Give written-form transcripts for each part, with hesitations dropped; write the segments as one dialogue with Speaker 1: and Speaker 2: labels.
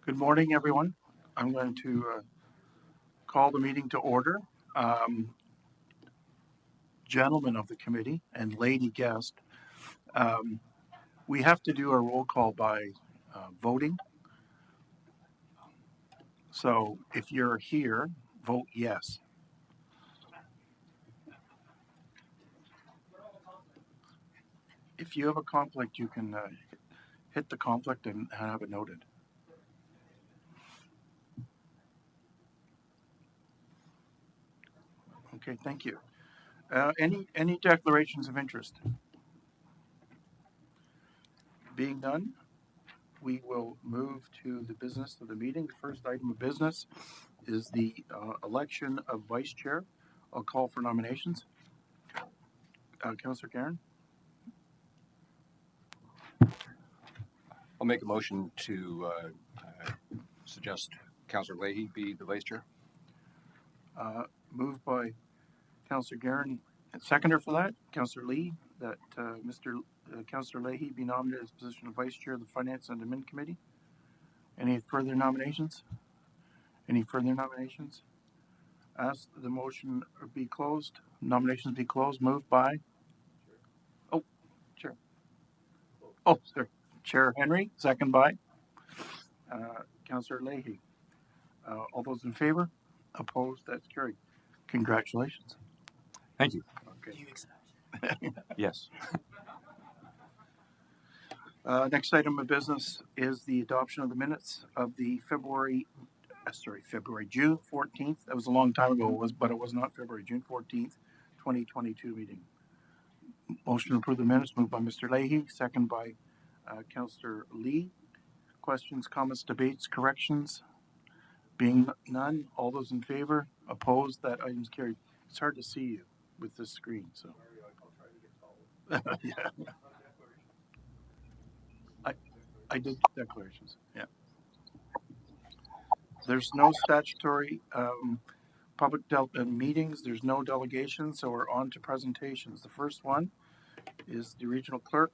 Speaker 1: Good morning, everyone. I'm going to call the meeting to order. Gentlemen of the committee and lady guest, we have to do a roll call by voting. So if you're here, vote yes. If you have a conflict, you can hit the conflict and have it noted. Okay, thank you. Any declarations of interest? Being none, we will move to the business of the meeting. The first item of business is the election of vice chair. I'll call for nominations. Councillor Karen,
Speaker 2: I'll make a motion to suggest Councillor Leahy be the vice chair.
Speaker 1: moved by Councillor Guerin. Seconder for that, Councillor Lee, that Councillor Leahy be nominated as position of vice chair of the Finance and Admin Committee. Any further nominations? Ask the motion be closed. Nominations be closed. Moved by. Oh, Chair. Oh, sorry. Chair Henry. Second by Councillor Leahy. All those in favor? Opposed? That's carried. Congratulations.
Speaker 2: Thank you.
Speaker 1: Okay.
Speaker 2: Yes.
Speaker 1: Next item of business is the adoption of the minutes of the June 14th. That was a long time ago, but it was not February, June 14th, 2022 meeting. Motion to approve the minutes moved by Mr. Leahy, second by Councillor Lee. Questions, comments, debates, corrections? Being none, all those in favor? Opposed? That item's carried. It's hard to see you with this screen, so. Yeah. I did declarations, yeah. There's no statutory public meetings. There's no delegations, so we're on to presentations. The first one is the regional clerk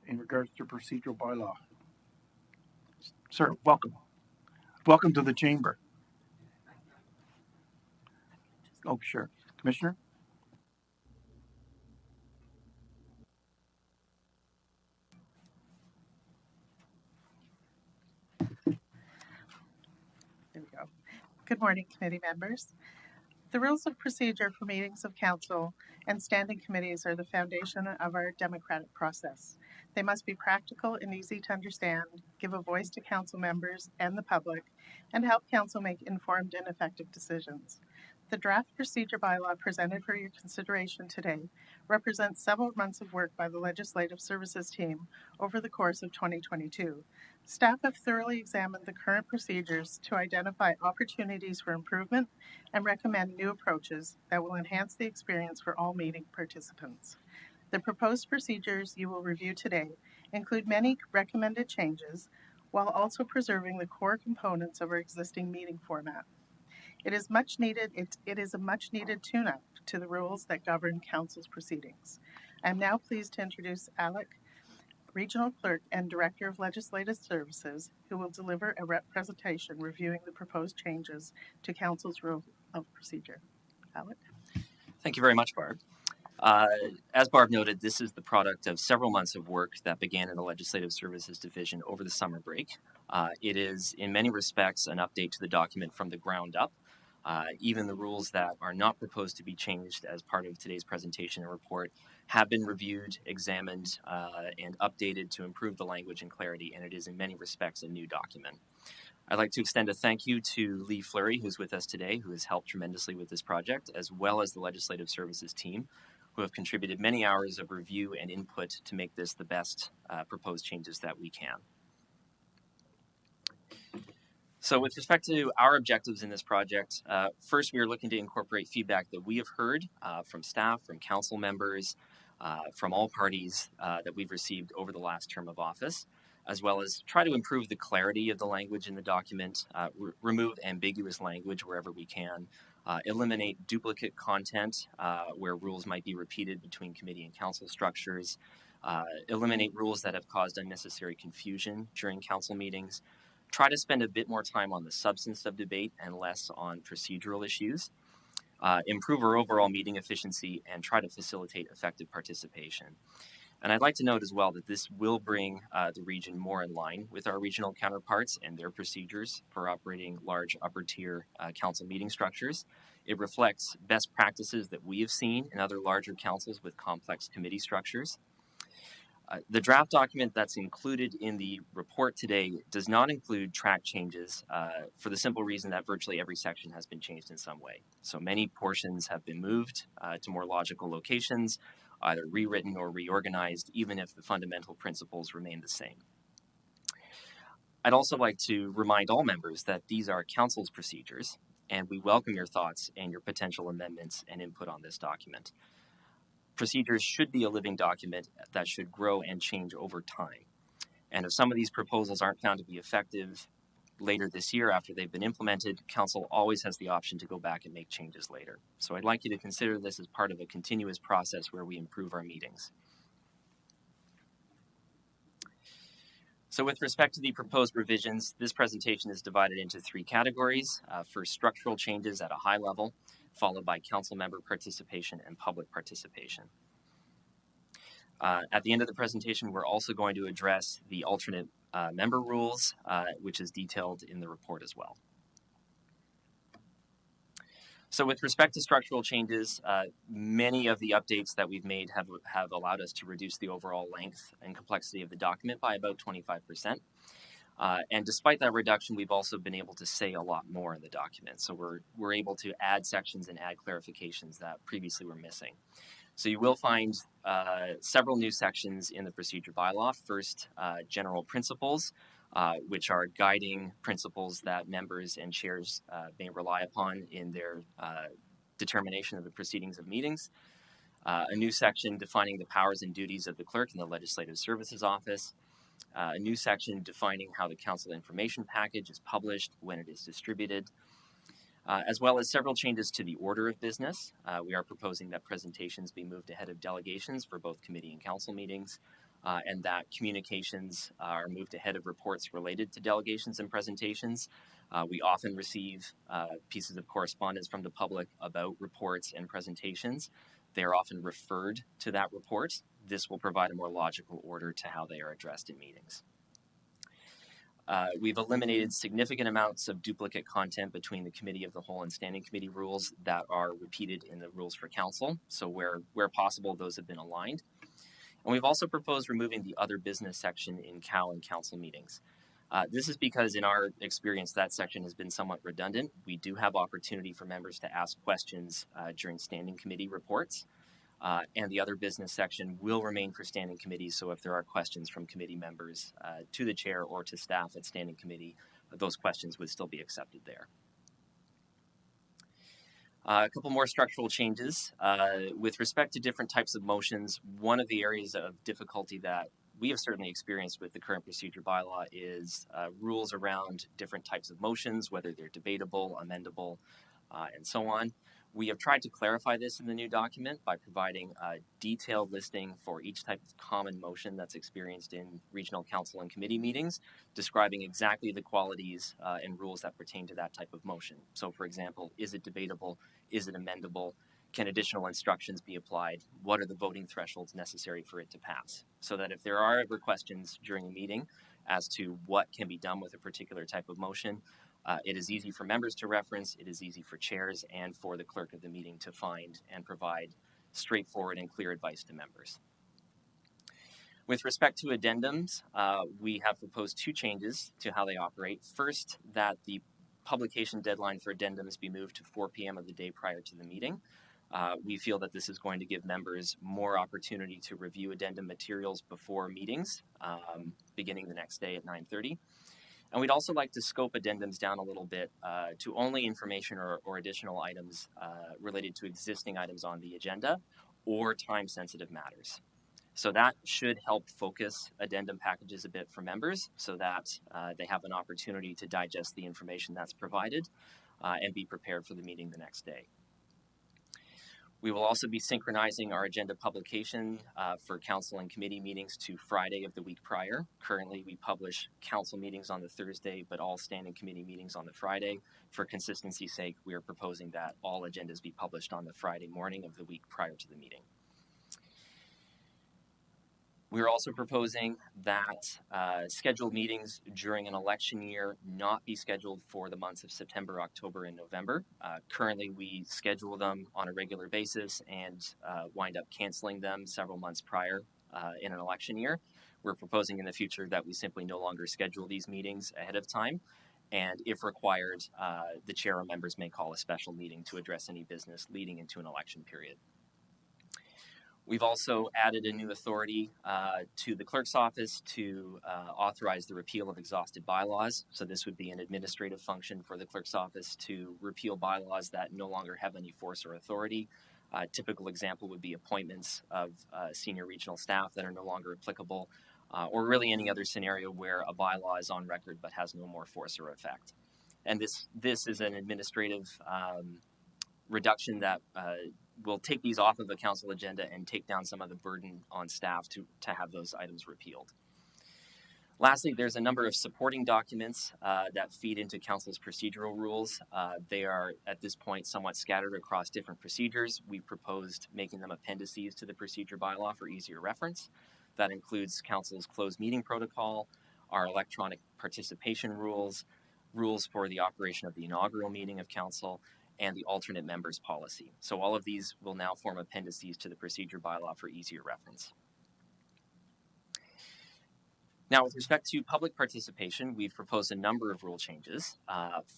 Speaker 1: in regards to procedural bylaw. Sir, welcome. Welcome to the chamber. Oh, sure. Commissioner?
Speaker 3: There we go. Good morning, committee members. The rules of procedure for meetings of council and standing committees are the foundation of our democratic process. They must be practical and easy to understand, give a voice to council members and the public, and help council make informed and effective decisions. The draft procedure bylaw presented for your consideration today represents several months of work by the Legislative Services team over the course of 2022. Staff have thoroughly examined the current procedures to identify opportunities for improvement and recommend new approaches that will enhance the experience for all meeting participants. The proposed procedures you will review today include many recommended changes while also preserving the core components of our existing meeting format. It is a much needed tune-up to the rules that govern council's proceedings. I am now pleased to introduce Alec, Regional Clerk and Director of Legislative Services, who will deliver a presentation reviewing the proposed changes to Council's Rule of Procedure. Alec?
Speaker 4: Thank you very much, Barb. As Barb noted, this is the product of several months of work that began in the Legislative Services Division over the summer break. It is, in many respects, an update to the document from the ground up. Even the rules that are not proposed to be changed as part of today's presentation and report have been reviewed, examined, and updated to improve the language and clarity, and it is in many respects a new document. I'd like to extend a thank you to Lee Fleury, who's with us today, who has helped tremendously with this project, as well as the Legislative Services team, who have contributed many hours of review and input to make this the best proposed changes that we can. So with respect to our objectives in this project, first we are looking to incorporate feedback that we have heard from staff, from council members, from all parties that we've received over the last term of office, as well as try to improve the clarity of the language in the document, remove ambiguous language wherever we can, eliminate duplicate content where rules might be repeated between committee and council structures, eliminate rules that have caused unnecessary confusion during council meetings, try to spend a bit more time on the substance of debate and less on procedural issues, improve our overall meeting efficiency, and try to facilitate effective participation. And I'd like to note as well that this will bring the region more in line with our regional counterparts and their procedures for operating large upper tier council meeting structures. It reflects best practices that we have seen in other larger councils with complex committee structures. The draft document that's included in the report today does not include track changes for the simple reason that virtually every section has been changed in some way. So many portions have been moved to more logical locations, either rewritten or reorganized, even if the fundamental principles remain the same. I'd also like to remind all members that these are council's procedures, and we welcome your thoughts and your potential amendments and input on this document. Procedures should be a living document that should grow and change over time. And if some of these proposals aren't found to be effective later this year after they've been implemented, council always has the option to go back and make changes later. So I'd like you to consider this as part of a continuous process where we improve our meetings. So with respect to the proposed revisions, this presentation is divided into three categories. First, structural changes at a high level, followed by council member participation and public participation. At the end of the presentation, we're also going to address the alternate member rules, which is detailed in the report as well. So with respect to structural changes, many of the updates that we've made have allowed us to reduce the overall length and complexity of the document by about 25%. And despite that reduction, we've also been able to say a lot more in the document. So we're able to add sections and add clarifications that previously were missing. So you will find several new sections in the procedure bylaw. First, general principles, which are guiding principles that members and chairs may rely upon in their determination of the proceedings of meetings. A new section defining the powers and duties of the clerk in the Legislative Services Office. A new section defining how the council information package is published, when it is distributed, as well as several changes to the order of business. We are proposing that presentations be moved ahead of delegations for both committee and council meetings, and that communications are moved ahead of reports related to delegations and presentations. We often receive pieces of correspondence from the public about reports and presentations. They are often referred to that report. This will provide a more logical order to how they are addressed in meetings. We've eliminated significant amounts of duplicate content between the committee of the whole and standing committee rules that are repeated in the rules for council. So where possible, those have been aligned. And we've also proposed removing the other business section in COW and council meetings. This is because in our experience, that section has been somewhat redundant. We do have opportunity for members to ask questions during standing committee reports. And the other business section will remain for standing committees. So if there are questions from committee members to the chair or to staff at standing committee, those questions would still be accepted there. A couple more structural changes. With respect to different types of motions, one of the areas of difficulty that we have certainly experienced with the current procedure bylaw is rules around different types of motions, whether they're debatable, amendable, and so on. We have tried to clarify this in the new document by providing a detailed listing for each type of common motion that's experienced in regional council and committee meetings, describing exactly the qualities and rules that pertain to that type of motion. So for example, is it debatable? Is it amendable? Can additional instructions be applied? What are the voting thresholds necessary for it to pass? So that if there are ever questions during a meeting as to what can be done with a particular type of motion, it is easy for members to reference, it is easy for chairs and for the clerk of the meeting to find and provide straightforward and clear advice to members. With respect to addendums, we have proposed two changes to how they operate. First, that the publication deadline for addendums be moved to 4 p.m. of the day prior to the meeting. We feel that this is going to give members more opportunity to review addendum materials before meetings, beginning the next day at 9:30. And we'd also like to scope addendums down a little bit to only information or additional items related to existing items on the agenda or time-sensitive matters. So that should help focus addendum packages a bit for members so that they have an opportunity to digest the information that's provided and be prepared for the meeting the next day. We will also be synchronizing our agenda publication for council and committee meetings to Friday of the week prior. Currently, we publish council meetings on the Thursday, but all standing committee meetings on the Friday. For consistency's sake, we are proposing that all agendas be published on the Friday morning of the week prior to the meeting. We're also proposing that scheduled meetings during an election year not be scheduled for the months of September, October, and November. Currently, we schedule them on a regular basis and wind up canceling them several months prior in an election year. We're proposing in the future that we simply no longer schedule these meetings ahead of time. And if required, the chair or members may call a special meeting to address any business leading into an election period. We've also added a new authority to the clerk's office to authorize the repeal of exhausted bylaws. So this would be an administrative function for the clerk's office to repeal bylaws that no longer have any force or authority. A typical example would be appointments of senior regional staff that are no longer applicable, or really any other scenario where a bylaw is on record but has no more force or effect. And this is an administrative reduction that will take these off of the council agenda and take down some of the burden on staff to have those items repealed. Lastly, there's a number of supporting documents that feed into council's procedural rules. They are, at this point, somewhat scattered across different procedures. We proposed making them appendices to the procedure bylaw for easier reference. That includes council's closed meeting protocol, our electronic participation rules, rules for the operation of the inaugural meeting of council, and the alternate members policy. So all of these will now form appendices to the procedure bylaw for easier reference. Now, with respect to public participation, we've proposed a number of rule changes.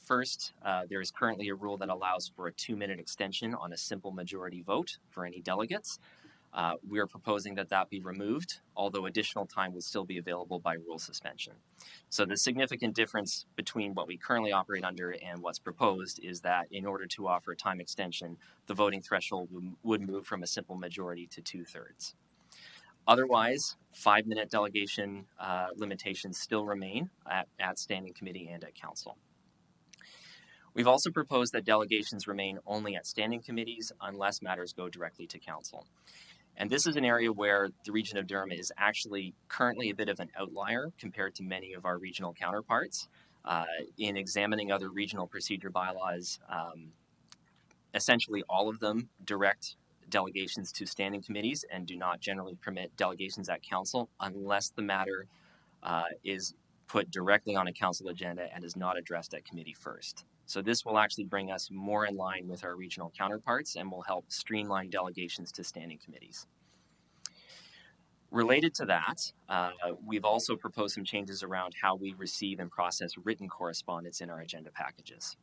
Speaker 4: First, there is currently a rule that allows for a 2-minute extension on a simple majority vote for any delegates. We are proposing that that be removed, although additional time would still be available by rule suspension. So the significant difference between what we currently operate under and what's proposed is that in order to offer a time extension, the voting threshold would move from a simple majority to 2/3. Otherwise, 5-minute delegation limitations still remain at standing committee and at council. We've also proposed that delegations remain only at standing committees unless matters go directly to council. And this is an area where the region of Durham is actually currently a bit of an outlier compared to many of our regional counterparts. In examining other regional procedure bylaws, essentially all of them direct delegations to standing committees and do not generally permit delegations at council unless the matter is put directly on a council agenda and is not addressed at committee first. So this will actually bring us more in line with our regional counterparts and will help streamline delegations to standing committees. Related to that, we've also proposed some changes around how we receive and process written correspondence in our agenda packages.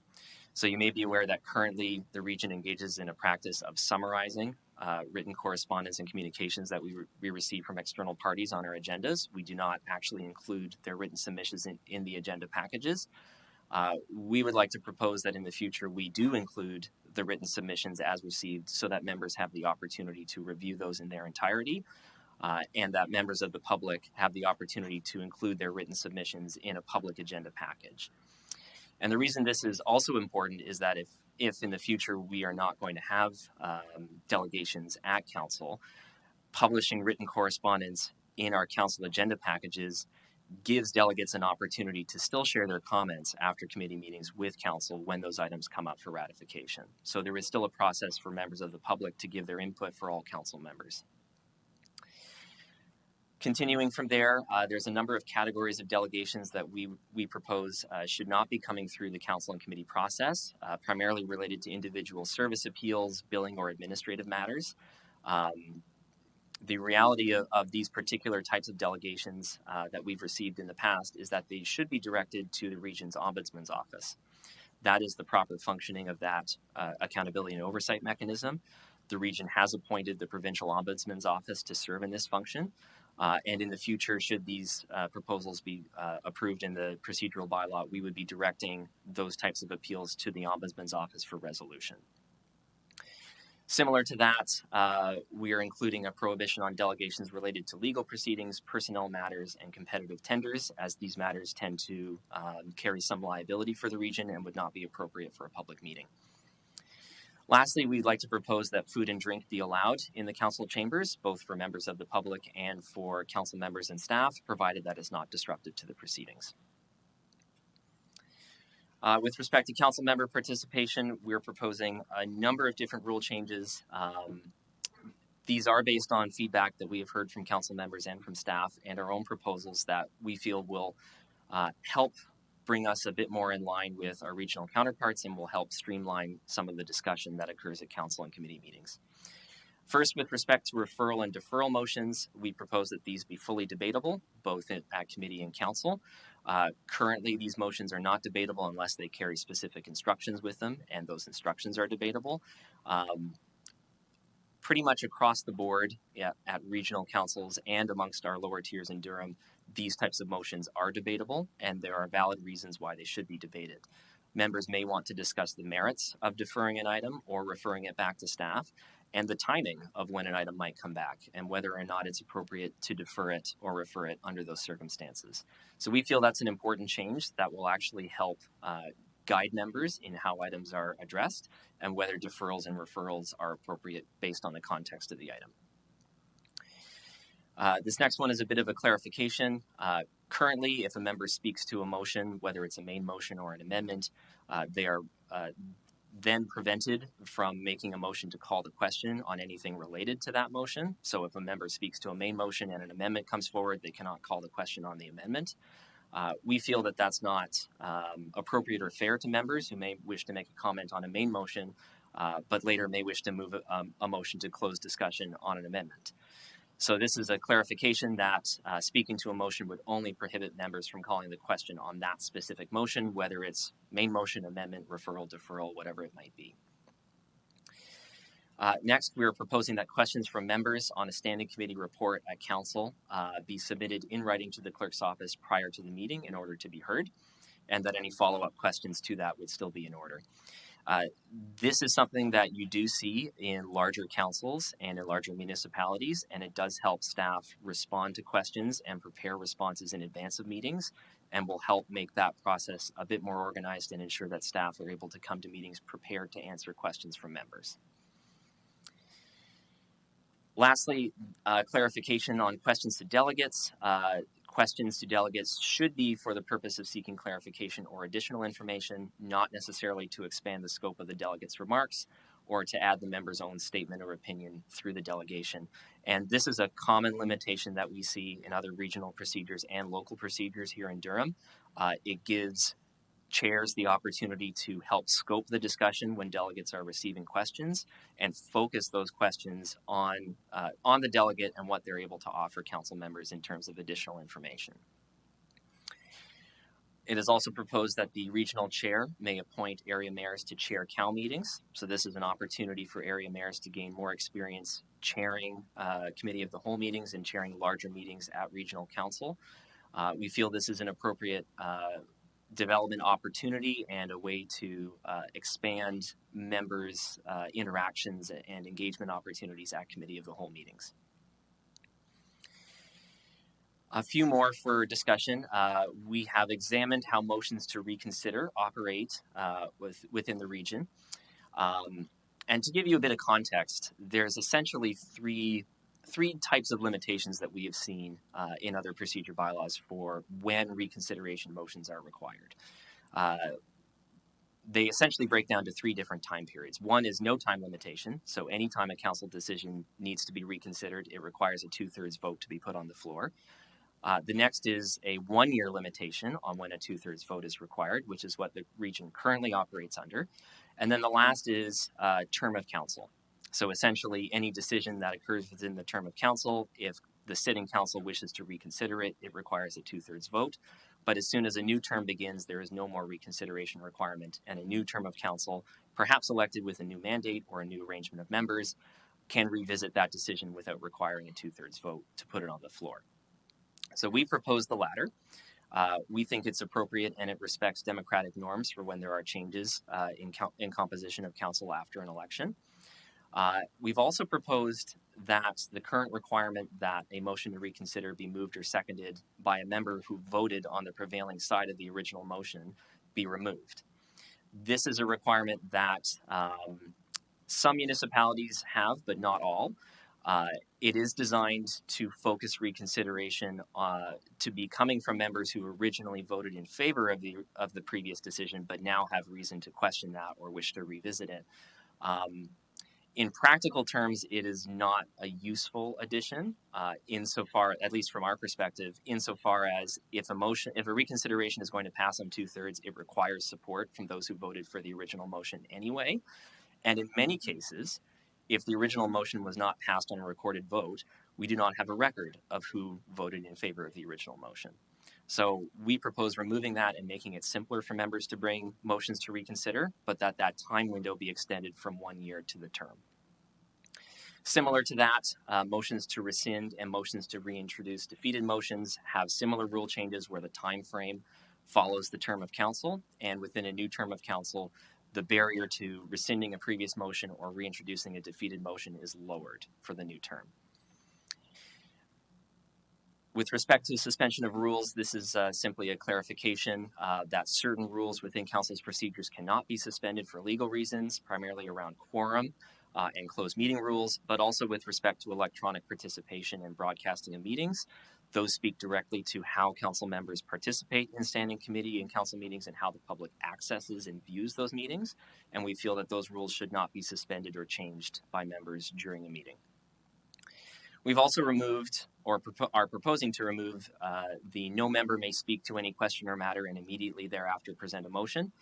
Speaker 4: So you may be aware that currently the region engages in a practice of summarizing written correspondence and communications that we receive from external parties on our agendas. We do not actually include their written submissions in the agenda packages. We would like to propose that in the future we do include the written submissions as received so that members have the opportunity to review those in their entirety and that members of the public have the opportunity to include their written submissions in a public agenda package. And the reason this is also important is that if in the future we are not going to have delegations at council, publishing written correspondence in our council agenda packages gives delegates an opportunity to still share their comments after committee meetings with council when those items come up for ratification. So there is still a process for members of the public to give their input for all council members. Continuing from there, there's a number of categories of delegations that we propose should not be coming through the council and committee process, primarily related to individual service appeals, billing, or administrative matters. The reality of these particular types of delegations that we've received in the past is that they should be directed to the region's ombudsman's office. That is the proper functioning of that accountability and oversight mechanism. The region has appointed the provincial ombudsman's office to serve in this function. And in the future, should these proposals be approved in the procedural bylaw, we would be directing those types of appeals to the ombudsman's office for resolution. Similar to that, we are including a prohibition on delegations related to legal proceedings, personnel matters, and competitive tenders, as these matters tend to carry some liability for the region and would not be appropriate for a public meeting. Lastly, we'd like to propose that food and drink be allowed in the council chambers, both for members of the public and for council members and staff, provided that is not disruptive to the proceedings. With respect to council member participation, we're proposing a number of different rule changes. These are based on feedback that we have heard from council members and from staff, and our own proposals that we feel will help bring us a bit more in line with our regional counterparts and will help streamline some of the discussion that occurs at council and committee meetings. First, with respect to referral and deferral motions, we propose that these be fully debatable, both at committee and council. Currently, these motions are not debatable unless they carry specific instructions with them, and those instructions are debatable. Pretty much across the board at regional councils and amongst our lower tiers in Durham, these types of motions are debatable, and there are valid reasons why they should be debated. Members may want to discuss the merits of deferring an item or referring it back to staff, and the timing of when an item might come back, and whether or not it's appropriate to defer it or refer it under those circumstances. So we feel that's an important change that will actually help guide members in how items are addressed and whether deferrals and referrals are appropriate based on the context of the item. This next one is a bit of a clarification. Currently, if a member speaks to a motion, whether it's a main motion or an amendment, they are then prevented from making a motion to call the question on anything related to that motion. So if a member speaks to a main motion and an amendment comes forward, they cannot call the question on the amendment. We feel that that's not appropriate or fair to members who may wish to make a comment on a main motion, but later may wish to move a motion to close discussion on an amendment. So this is a clarification that speaking to a motion would only prohibit members from calling the question on that specific motion, whether it's main motion, amendment, referral, deferral, whatever it might be. Next, we are proposing that questions from members on a standing committee report at council be submitted in writing to the clerk's office prior to the meeting in order to be heard, and that any follow-up questions to that would still be in order. This is something that you do see in larger councils and in larger municipalities, and it does help staff respond to questions and prepare responses in advance of meetings, and will help make that process a bit more organized and ensure that staff are able to come to meetings prepared to answer questions from members. Lastly, clarification on questions to delegates. Questions to delegates should be for the purpose of seeking clarification or additional information, not necessarily to expand the scope of the delegate's remarks or to add the member's own statement or opinion through the delegation. And this is a common limitation that we see in other regional procedures and local procedures here in Durham. It gives chairs the opportunity to help scope the discussion when delegates are receiving questions and focus those questions on the delegate and what they're able to offer council members in terms of additional information. It is also proposed that the regional chair may appoint area mayors to chair CAL meetings. So this is an opportunity for area mayors to gain more experience chairing committee of the whole meetings and chairing larger meetings at regional council. We feel this is an appropriate development opportunity and a way to expand members' interactions and engagement opportunities at committee of the whole meetings. A few more for discussion. We have examined how motions to reconsider operate within the region. And to give you a bit of context, there's essentially three types of limitations that we have seen in other procedure bylaws for when reconsideration motions are required. They essentially break down to three different time periods. One is no time limitation. So anytime a council decision needs to be reconsidered, it requires a 2/3 vote to be put on the floor. The next is a 1-year limitation on when a 2/3 vote is required, which is what the region currently operates under. And then the last is term of council. So essentially, any decision that occurs within the term of council, if the sitting council wishes to reconsider it, it requires a 2/3 vote. But as soon as a new term begins, there is no more reconsideration requirement, and a new term of council, perhaps elected with a new mandate or a new arrangement of members, can revisit that decision without requiring a 2/3 vote to put it on the floor. So we propose the latter. We think it's appropriate and it respects democratic norms for when there are changes in composition of council after an election. We've also proposed that the current requirement that a motion to reconsider be moved or seconded by a member who voted on the prevailing side of the original motion be removed. This is a requirement that Some municipalities have, but not all. It is designed to focus reconsideration to be coming from members who originally voted in favor of the previous decision, but now have reason to question that or wish to revisit it. In practical terms, it is not a useful addition, insofar, at least from our perspective, insofar as if a reconsideration is going to pass on 2/3, it requires support from those who voted for the original motion anyway. And in many cases, if the original motion was not passed on a recorded vote, we do not have a record of who voted in favor of the original motion. So we propose removing that and making it simpler for members to bring motions to reconsider, but that time window be extended from 1 year to the term. Similar to that, motions to rescind and motions to reintroduce defeated motions have similar rule changes where the time frame follows the term of council, and within a new term of council, the barrier to rescinding a previous motion or reintroducing a defeated motion is lowered for the new term. With respect to suspension of rules, this is simply a clarification that certain rules within council's procedures cannot be suspended for legal reasons, primarily around quorum and closed meeting rules, but also with respect to electronic participation and broadcasting of meetings. Those speak directly to how council members participate in standing committee and council meetings and how the public accesses and views those meetings. And we feel that those rules should not be suspended or changed by members during a meeting. We've also removed, or are proposing to remove, the no member may speak to any question or matter and immediately thereafter present a motion.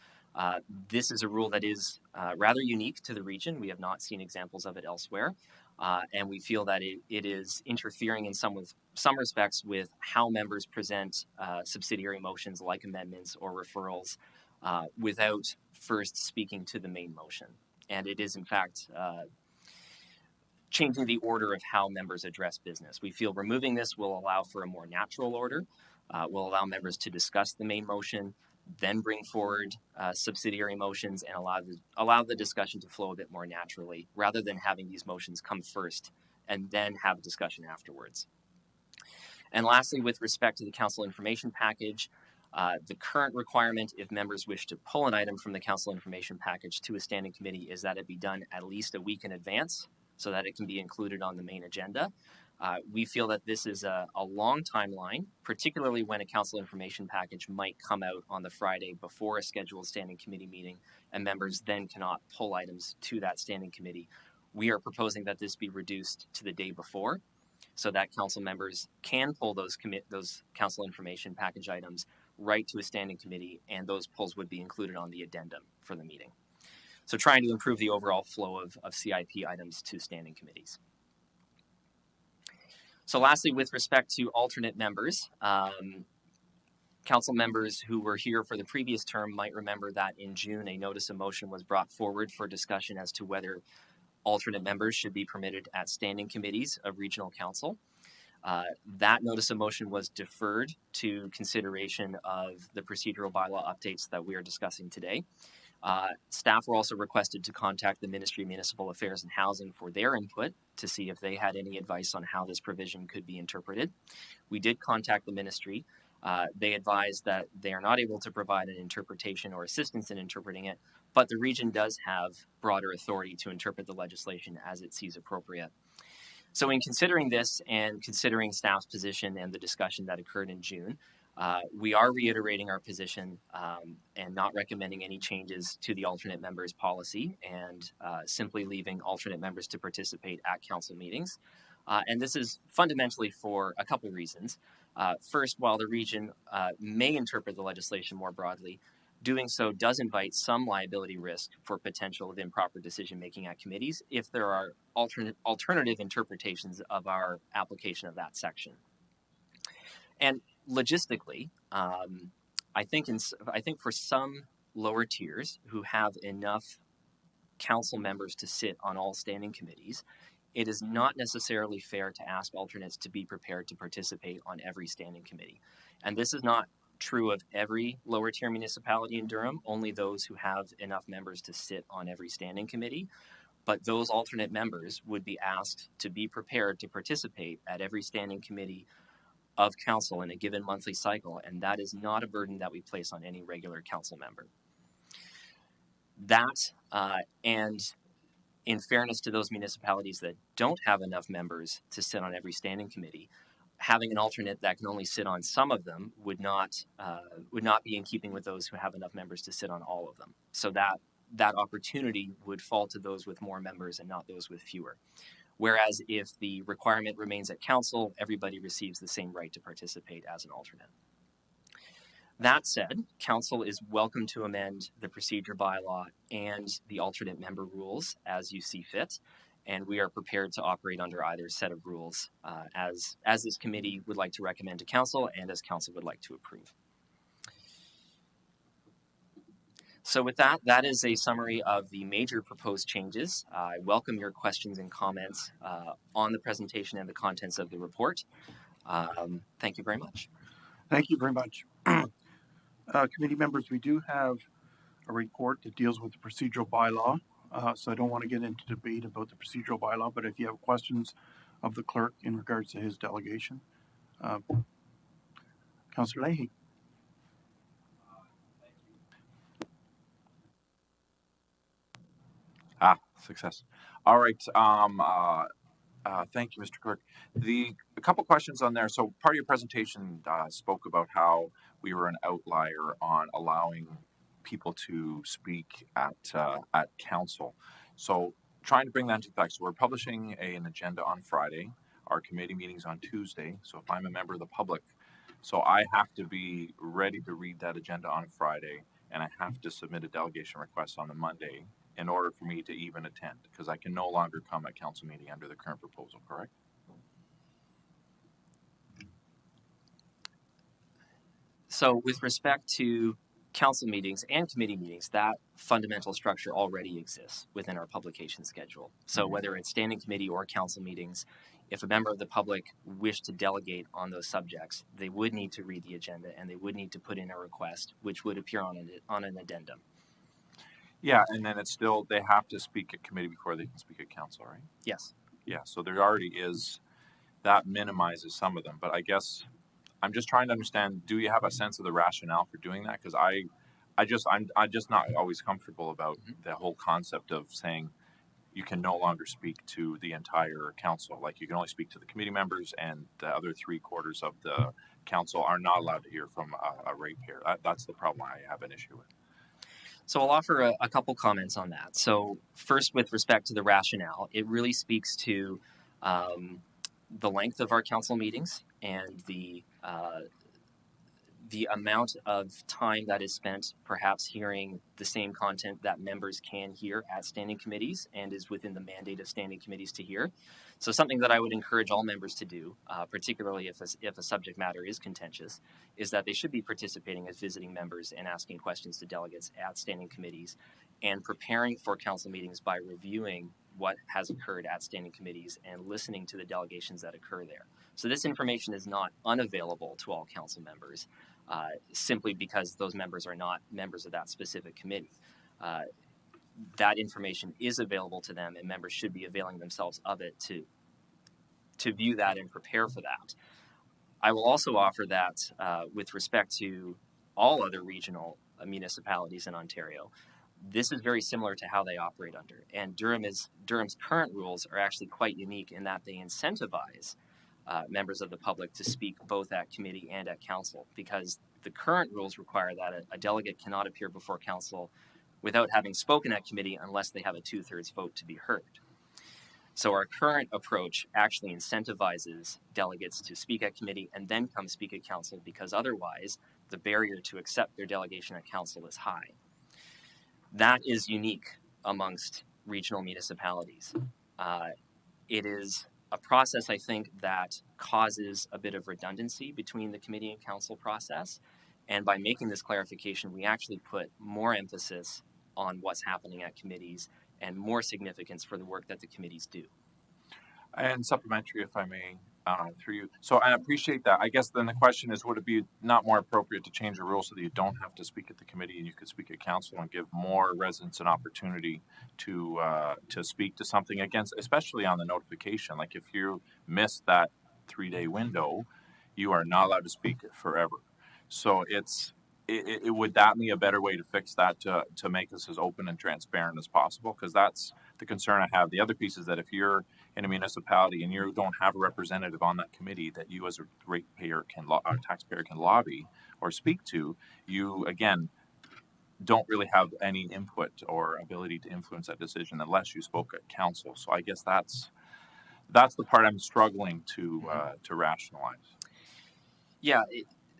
Speaker 4: This is a rule that is rather unique to the region. We have not seen examples of it elsewhere. And we feel that it is interfering in some respects with how members present subsidiary motions like amendments or referrals without first speaking to the main motion. And it is, in fact, changing the order of how members address business. We feel removing this will allow for a more natural order, will allow members to discuss the main motion, then bring forward subsidiary motions and allow the discussion to flow a bit more naturally, rather than having these motions come first and then have a discussion afterwards. And lastly, with respect to the council information package, the current requirement, if members wish to pull an item from the council information package to a standing committee, is that it be done at least a week in advance so that it can be included on the main agenda. We feel that this is a long timeline, particularly when a council information package might come out on the Friday before a scheduled standing committee meeting, and members then cannot pull items to that standing committee. We are proposing that this be reduced to the day before, so that council members can pull those council information package items right to a standing committee, and those pulls would be included on the addendum for the meeting. So trying to improve the overall flow of CIP items to standing committees. So lastly, with respect to alternate members, council members who were here for the previous term might remember that in June, a notice of motion was brought forward for discussion as to whether alternate members should be permitted at standing committees of regional council. That notice of motion was deferred to consideration of the procedural bylaw updates that we are discussing today. Staff were also requested to contact the Ministry of Municipal Affairs and Housing for their input to see if they had any advice on how this provision could be interpreted. We did contact the ministry. They advised that they are not able to provide an interpretation or assistance in interpreting it, but the region does have broader authority to interpret the legislation as it sees appropriate. So in considering this and considering staff's position and the discussion that occurred in June, we are reiterating our position and not recommending any changes to the alternate members policy and simply leaving alternate members to participate at council meetings. And this is fundamentally for a couple reasons. First, while the region may interpret the legislation more broadly, doing so does invite some liability risk for potential of improper decision-making at committees if there are alternative interpretations of our application of that section. And logistically, I think for some lower tiers who have enough council members to sit on all standing committees, it is not necessarily fair to ask alternates to be prepared to participate on every standing committee. And this is not true of every lower tier municipality in Durham, only those who have enough members to sit on every standing committee. But those alternate members would be asked to be prepared to participate at every standing committee of council in a given monthly cycle, and that is not a burden that we place on any regular council member. That and In fairness to those municipalities that don't have enough members to sit on every standing committee, having an alternate that can only sit on some of them would not be in keeping with those who have enough members to sit on all of them. So that opportunity would fall to those with more members and not those with fewer. Whereas if the requirement remains at council, everybody receives the same right to participate as an alternate. That said, council is welcome to amend the procedure bylaw and the alternate member rules as you see fit, and we are prepared to operate under either set of rules as this committee would like to recommend to council and as council would like to approve. So with that, that is a summary of the major proposed changes. I welcome your questions and comments on the presentation and the contents of the report. Thank you very much.
Speaker 1: Thank you very much. Committee members, we do have a report that deals with the procedural bylaw. So I don't want to get into debate about the procedural bylaw, but if you have questions of the clerk in regards to his delegation, Councillor Leahy.
Speaker 5: Success. All right. Thank you, Mr. Clerk. A couple questions on there. So part of your presentation spoke about how we were an outlier on allowing people to speak at council. So trying to bring that into effect. So we're publishing an agenda on Friday. Our committee meeting's on Tuesday. So if I'm a member of the public, so I have to be ready to read that agenda on Friday, and I have to submit a delegation request on the Monday in order for me to even attend, because I can no longer come at council meeting under the current proposal, correct?
Speaker 4: So with respect to council meetings and committee meetings, that fundamental structure already exists within our publication schedule. So whether it's standing committee or council meetings, if a member of the public wished to delegate on those subjects, they would need to read the agenda and they would need to put in a request, which would appear on an addendum.
Speaker 5: Yeah, and then it's still, they have to speak at committee before they can speak at council, right?
Speaker 4: Yes.
Speaker 5: Yeah, so there already is, that minimizes some of them, but I guess I'm just trying to understand, do you have a sense of the rationale for doing that? Because I'm just not always comfortable about the whole concept of saying you can no longer speak to the entire council. Like you can only speak to the committee members, and the other 3/4 of the council are not allowed to hear from a ratepayer. That's the problem I have an issue with.
Speaker 4: So I'll offer a couple comments on that. So first, with respect to the rationale, it really speaks to the length of our council meetings and the amount of time that is spent perhaps hearing the same content that members can hear at standing committees and is within the mandate of standing committees to hear. So something that I would encourage all members to do, particularly if a subject matter is contentious, is that they should be participating as visiting members and asking questions to delegates at standing committees and preparing for council meetings by reviewing what has occurred at standing committees and listening to the delegations that occur there. So this information is not unavailable to all council members. Simply because those members are not members of that specific committee. That information is available to them, and members should be availing themselves of it to view that and prepare for that. I will also offer that with respect to all other regional municipalities in Ontario, this is very similar to how they operate under. And Durham's current rules are actually quite unique in that they incentivize members of the public to speak both at committee and at council, because the current rules require that a delegate cannot appear before council without having spoken at committee unless they have a 2/3 vote to be heard. So our current approach actually incentivizes delegates to speak at committee and then come speak at council, because otherwise the barrier to accept their delegation at council is high. That is unique amongst regional municipalities. It is a process, I think, that causes a bit of redundancy between the committee and council process. And by making this clarification, we actually put more emphasis on what's happening at committees and more significance for the work that the committees do.
Speaker 5: And supplementary, if I may, through you. So I appreciate that. I guess then the question is, would it be not more appropriate to change the rules so that you don't have to speak at the committee and you could speak at council and give more residents an opportunity to speak to something against, especially on the notification? Like if you miss that 3-day window, you are not allowed to speak forever. So it's would that be a better way to fix that to make us as open and transparent as possible? Because that's the concern I have. The other piece is that if you're in a municipality and you don't have a representative on that committee that you as a ratepayer a taxpayer can lobby or speak to, you again don't really have any input or ability to influence that decision unless you spoke at council. So I guess that's the part I'm struggling to rationalize.
Speaker 4: Yeah.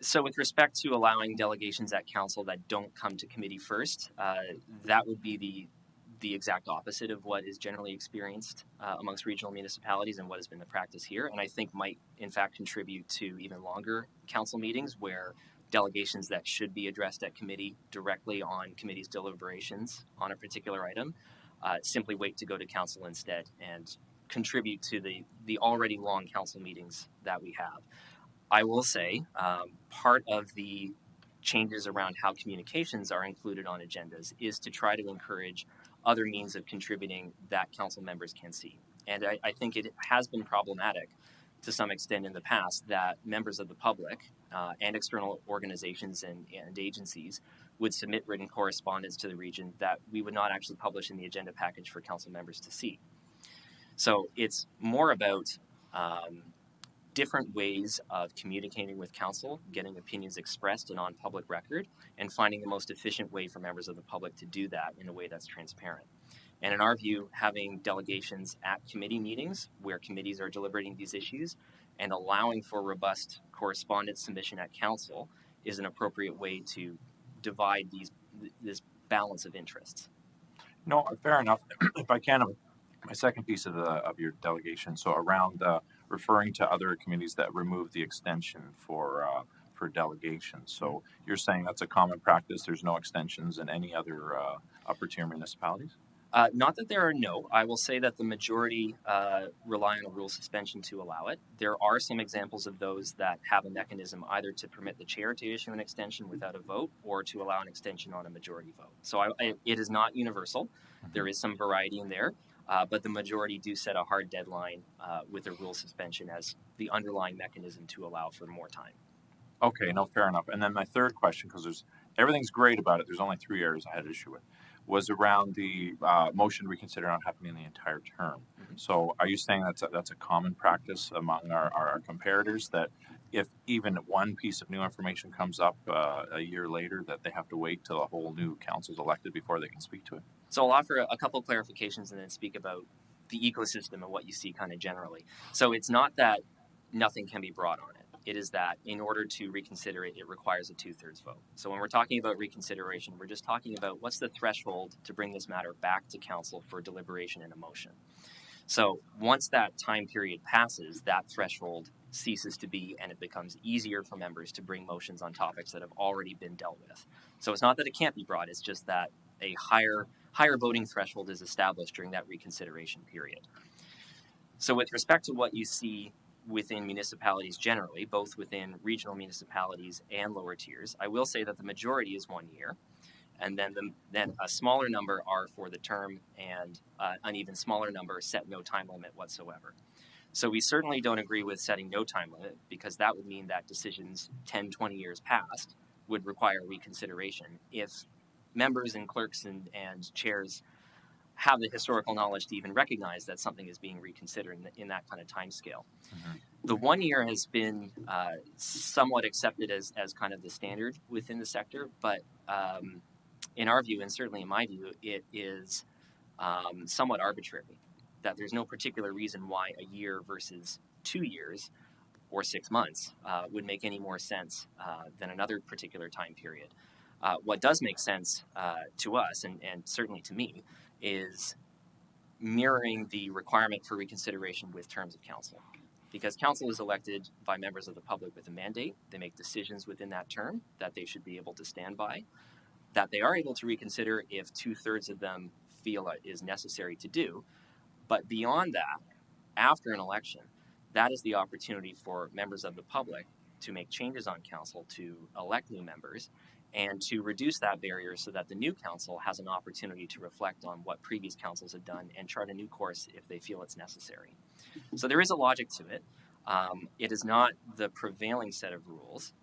Speaker 4: So with respect to allowing delegations at council that don't come to committee first, that would be the exact opposite of what is generally experienced amongst regional municipalities and what has been the practice here, and I think might in fact contribute to even longer council meetings where delegations that should be addressed at committee directly on committee's deliberations on a particular item simply wait to go to council instead and contribute to the already long council meetings that we have. I will say part of the changes around how communications are included on agendas is to try to encourage other means of contributing that council members can see. And I think it has been problematic to some extent in the past that members of the public and external organizations and agencies would submit written correspondence to the region that we would not actually publish in the agenda package for council members to see. So it's more about different ways of communicating with council, getting opinions expressed and on public record, and finding the most efficient way for members of the public to do that in a way that's transparent. And in our view, having delegations at committee meetings where committees are deliberating these issues and allowing for robust correspondence submission at council is an appropriate way to divide this balance of interests.
Speaker 5: No, fair enough. If I can, my second piece of your delegation, so around referring to other committees that remove the extension for delegations. So you're saying that's a common practice. There's no extensions in any other upper tier municipalities?
Speaker 4: Not that there are no. I will say that the majority rely on a rule suspension to allow it. There are some examples of those that have a mechanism either to permit the chair to issue an extension without a vote or to allow an extension on a majority vote. So it is not universal. There is some variety in there, but the majority do set a hard deadline with a rule suspension as the underlying mechanism to allow for more time.
Speaker 5: Okay, no, fair enough. And then my third question, because everything's great about it, there's only 3 areas I had an issue with, was around the motion to reconsider not happening the entire term.
Speaker 4: Mm-hmm.
Speaker 5: So are you saying that's a common practice among our comparators, that if even one piece of new information comes up a year later, that they have to wait till a whole new council's elected before they can speak to it?
Speaker 4: So I'll offer a couple clarifications and then speak about the ecosystem and what you see kind of generally. So it's not that nothing can be brought on it. It is that in order to reconsider it, it requires a 2/3 vote. So when we're talking about reconsideration, we're just talking about what's the threshold to bring this matter back to council for deliberation and a motion. So once that time period passes, that threshold ceases to be, and it becomes easier for members to bring motions on topics that have already been dealt with. So it's not that it can't be brought, it's just that a higher voting threshold is established during that reconsideration period. So with respect to what you see within municipalities generally, both within regional municipalities and lower tiers, I will say that the majority is 1 year, and then a smaller number are for the term, and an even smaller number set no time limit whatsoever. So we certainly don't agree with setting no time limit, because that would mean that decisions 10, 20 years past would require reconsideration if members and clerks and chairs have the historical knowledge to even recognize that something is being reconsidered in that kind of time scale.
Speaker 5: Mm-hmm.
Speaker 4: The 1 year has been somewhat accepted as kind of the standard within the sector, but in our view, and certainly in my view, it is somewhat arbitrary, that there's no particular reason why a year versus 2 years or 6 months would make any more sense than another particular time period. What does make sense to us, and certainly to me, is mirroring the requirement for reconsideration with terms of council. Because council is elected by members of the public with a mandate, they make decisions within that term that they should be able to stand by, that they are able to reconsider if 2/3 of them feel it is necessary to do. But beyond that, after an election, that is the opportunity for members of the public to make changes on council, to elect new members, and to reduce that barrier so that the new council has an opportunity to reflect on what previous councils have done and chart a new course if they feel it's necessary. So there is a logic to it. It is not the prevailing set of rules,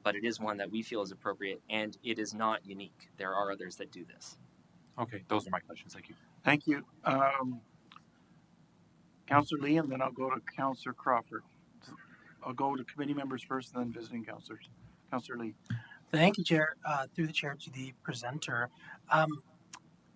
Speaker 4: but it is one that we feel is appropriate, and it is not unique. There are others that do this.
Speaker 5: Okay, those are my questions. Thank you.
Speaker 1: Thank you. Councillor Lee, and then I'll go to Councillor Crawford. I'll go to committee members first, and then visiting councillors. Councillor Lee.
Speaker 6: Thank you, Chair. Through the chair to the presenter.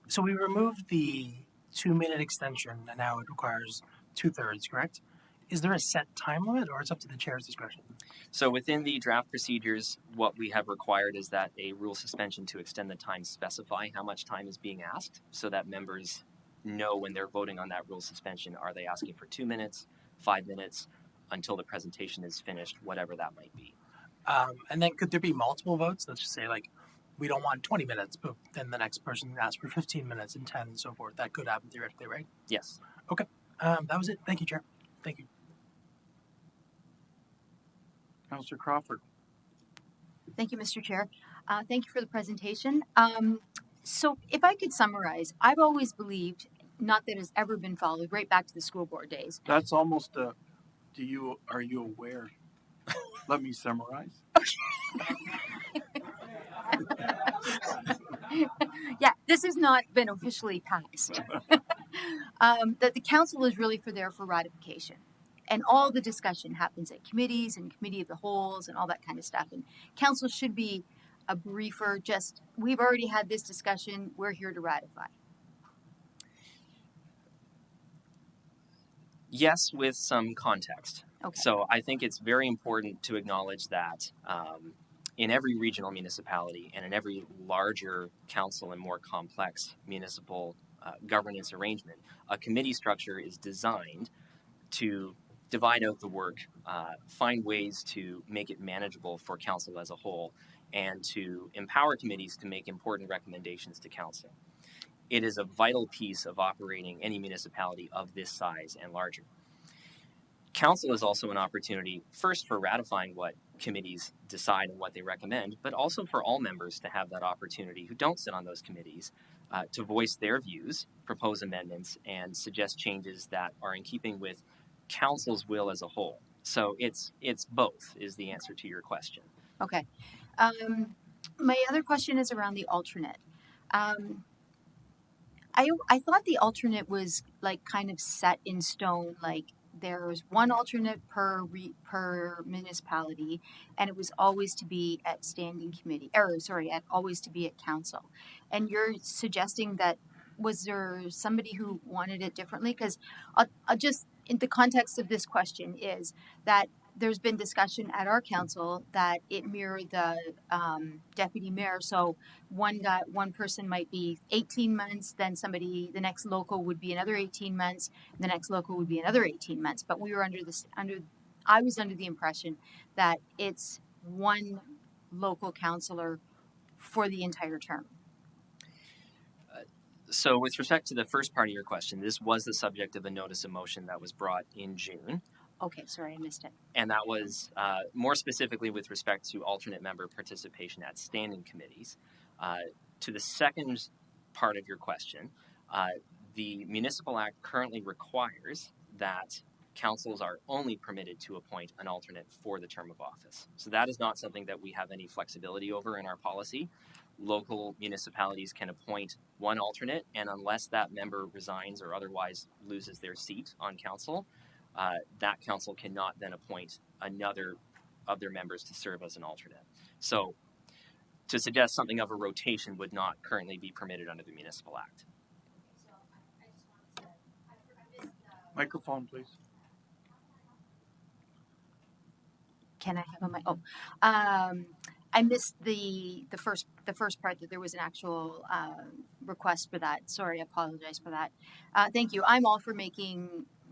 Speaker 6: So we removed the 2-minute extension, and now it requires 2/3, correct? Is there a set time limit, or it's up to the chair's discretion?
Speaker 4: So within the draft procedures, what we have required is that a rule suspension to extend the time specify how much time is being asked, so that members know when they're voting on that rule suspension, are they asking for 2 minutes, 5 minutes, until the presentation is finished, whatever that might be.
Speaker 6: And then could there be multiple votes? Let's just say like, we don't want 20 minutes, but then the next person asks for 15 minutes and 10 and so forth. That could happen theoretically, right?
Speaker 4: Yes.
Speaker 6: That was it. Thank you, Chair. Thank you.
Speaker 1: Councillor Crawford.
Speaker 7: Thank you, Mr. Chair. Thank you for the presentation. So if I could summarize, I've always believed, not that it's ever been followed, right back to the school board days.
Speaker 1: That's almost a, are you aware? Let me summarize.
Speaker 7: Yeah, this has not been officially passed. That the council is really for ratification. And all the discussion happens at committees and committee of the wholes and all that kind of stuff. And council should be a briefer, just, we've already had this discussion, we're here to ratify.
Speaker 4: Yes, with some context.
Speaker 7: Okay.
Speaker 4: So I think it's very important to acknowledge that in every regional municipality and in every larger council and more complex municipal governance arrangement, a committee structure is designed to divide out the work, find ways to make it manageable for council as a whole, and to empower committees to make important recommendations to council. It is a vital piece of operating any municipality of this size and larger. Council is also an opportunity, first for ratifying what committees decide and what they recommend, but also for all members to have that opportunity who don't sit on those committees to voice their views, propose amendments, and suggest changes that are in keeping with council's will as a whole. So it's both is the answer to your question.
Speaker 7: Okay. My other question is around the alternate. I thought the alternate was like kind of set in stone, like there's one alternate per municipality, and it was always to be at standing committee, always to be at council. And you're suggesting that, was there somebody who wanted it differently? Because I'll just, in the context of this question is that there's been discussion at our council that it mirrored the deputy mayor. So one person might be 18 months, then somebody, the next local would be another 18 months, the next local would be another 18 months. But we were I was under the impression that it's one local councillor for the entire term.
Speaker 4: So with respect to the first part of your question, this was the subject of a notice of motion that was brought in June.
Speaker 7: Okay, sorry, I missed it.
Speaker 4: And that was more specifically with respect to alternate member participation at standing committees. To the second part of your question, the Municipal Act currently requires that councils are only permitted to appoint an alternate for the term of office. So that is not something that we have any flexibility over in our policy. Local municipalities can appoint one alternate, and unless that member resigns or otherwise loses their seat on council, that council cannot then appoint another of their members to serve as an alternate. So to suggest something of a rotation would not currently be permitted under the Municipal Act.
Speaker 1: Microphone, please.
Speaker 7: Can I have a mic? I missed the first part, that there was an actual request for that. Sorry, I apologize for that. Thank you. I'm all for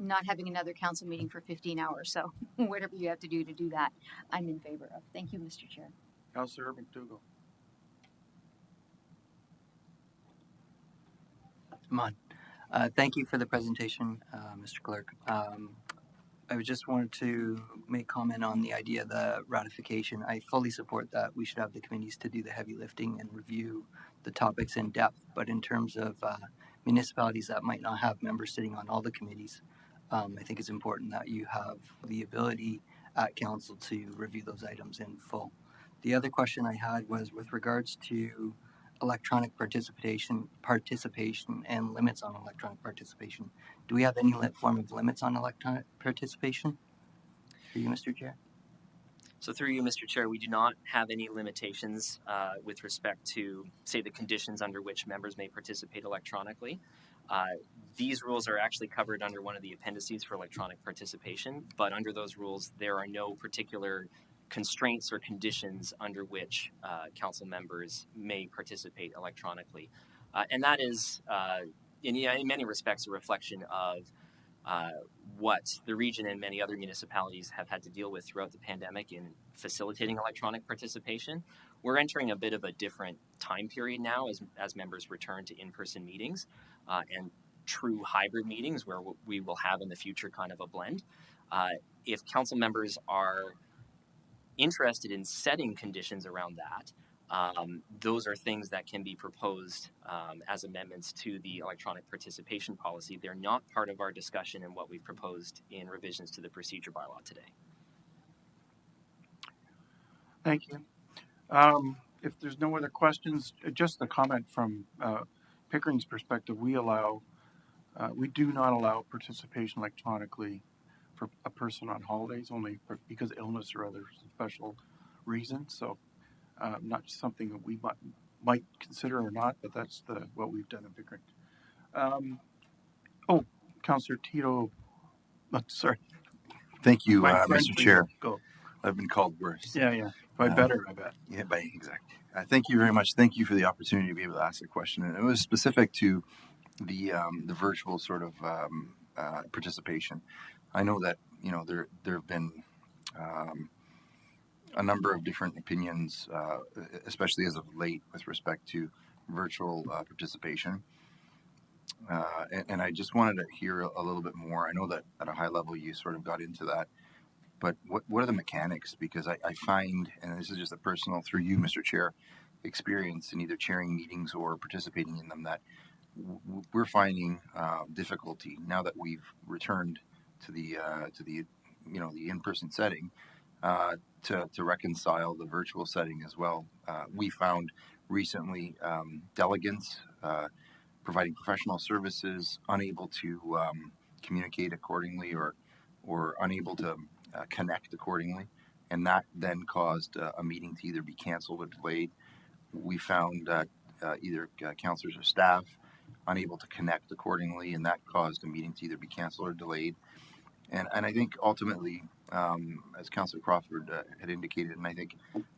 Speaker 7: not having another council meeting for 15 hours. So whatever you have to do that, I'm in favor of. Thank you, Mr. Chair.
Speaker 1: Councillor McDougall.
Speaker 8: Thank you for the presentation, Mr. Clerk. I just wanted to make comment on the idea of the ratification. I fully support that we should have the committees to do the heavy lifting and review the topics in depth. But in terms of municipalities that might not have members sitting on all the committees, I think it's important that you have the ability at council to review those items in full. The other question I had was with regards to electronic participation and limits on electronic participation. Do we have any form of limits on electronic participation? For you, Mr. Chair?
Speaker 4: So through you, Mr. Chair, we do not have any limitations with respect to, say, the conditions under which members may participate electronically. These rules are actually covered under one of the appendices for electronic participation, but under those rules, there are no particular constraints or conditions under which council members may participate electronically. And that is, in many respects, a reflection of what the region and many other municipalities have had to deal with throughout the pandemic in facilitating electronic participation. We're entering a bit of a different time period now as members return to in-person meetings and true hybrid meetings where we will have in the future kind of a blend. If council members are interested in setting conditions around that, those are things that can be proposed as amendments to the electronic participation policy. They're not part of our discussion and what we've proposed in revisions to the procedure bylaw today.
Speaker 1: Thank you. If there's no other questions, just a comment from Pickering's perspective, we do not allow participation electronically for a person on holidays, only because of illness or other special reasons. So not something that we might consider or not, but that's what we've done in Pickering. Councillor Tito, sorry.
Speaker 9: Thank you,
Speaker 1: My friend
Speaker 9: Mr.
Speaker 1: for
Speaker 9: Chair.
Speaker 1: you. Go.
Speaker 9: I've been called worse.
Speaker 1: Yeah. By better, I bet.
Speaker 9: Yeah, exactly. Thank you very much. Thank you for the opportunity to be able to ask a question. And it was specific to the virtual sort of participation. I know that there have been a number of different opinions, especially as of late, with respect to virtual participation. And I just wanted to hear a little bit more. I know that at a high level you sort of got into that, but what are the mechanics? Because I find, and this is just a personal, through you, Mr. Chair, experience in either chairing meetings or participating in them, that we're finding difficulty now that we've returned to the in-person setting to reconcile the virtual setting as well. We found recently delegates providing professional services unable to communicate accordingly or unable to connect accordingly, and that then caused a meeting to either be canceled or delayed. We found either councillors or staff unable to connect accordingly, and that caused a meeting to either be canceled or delayed. And I think ultimately, as Councillor Crawford had indicated, and I think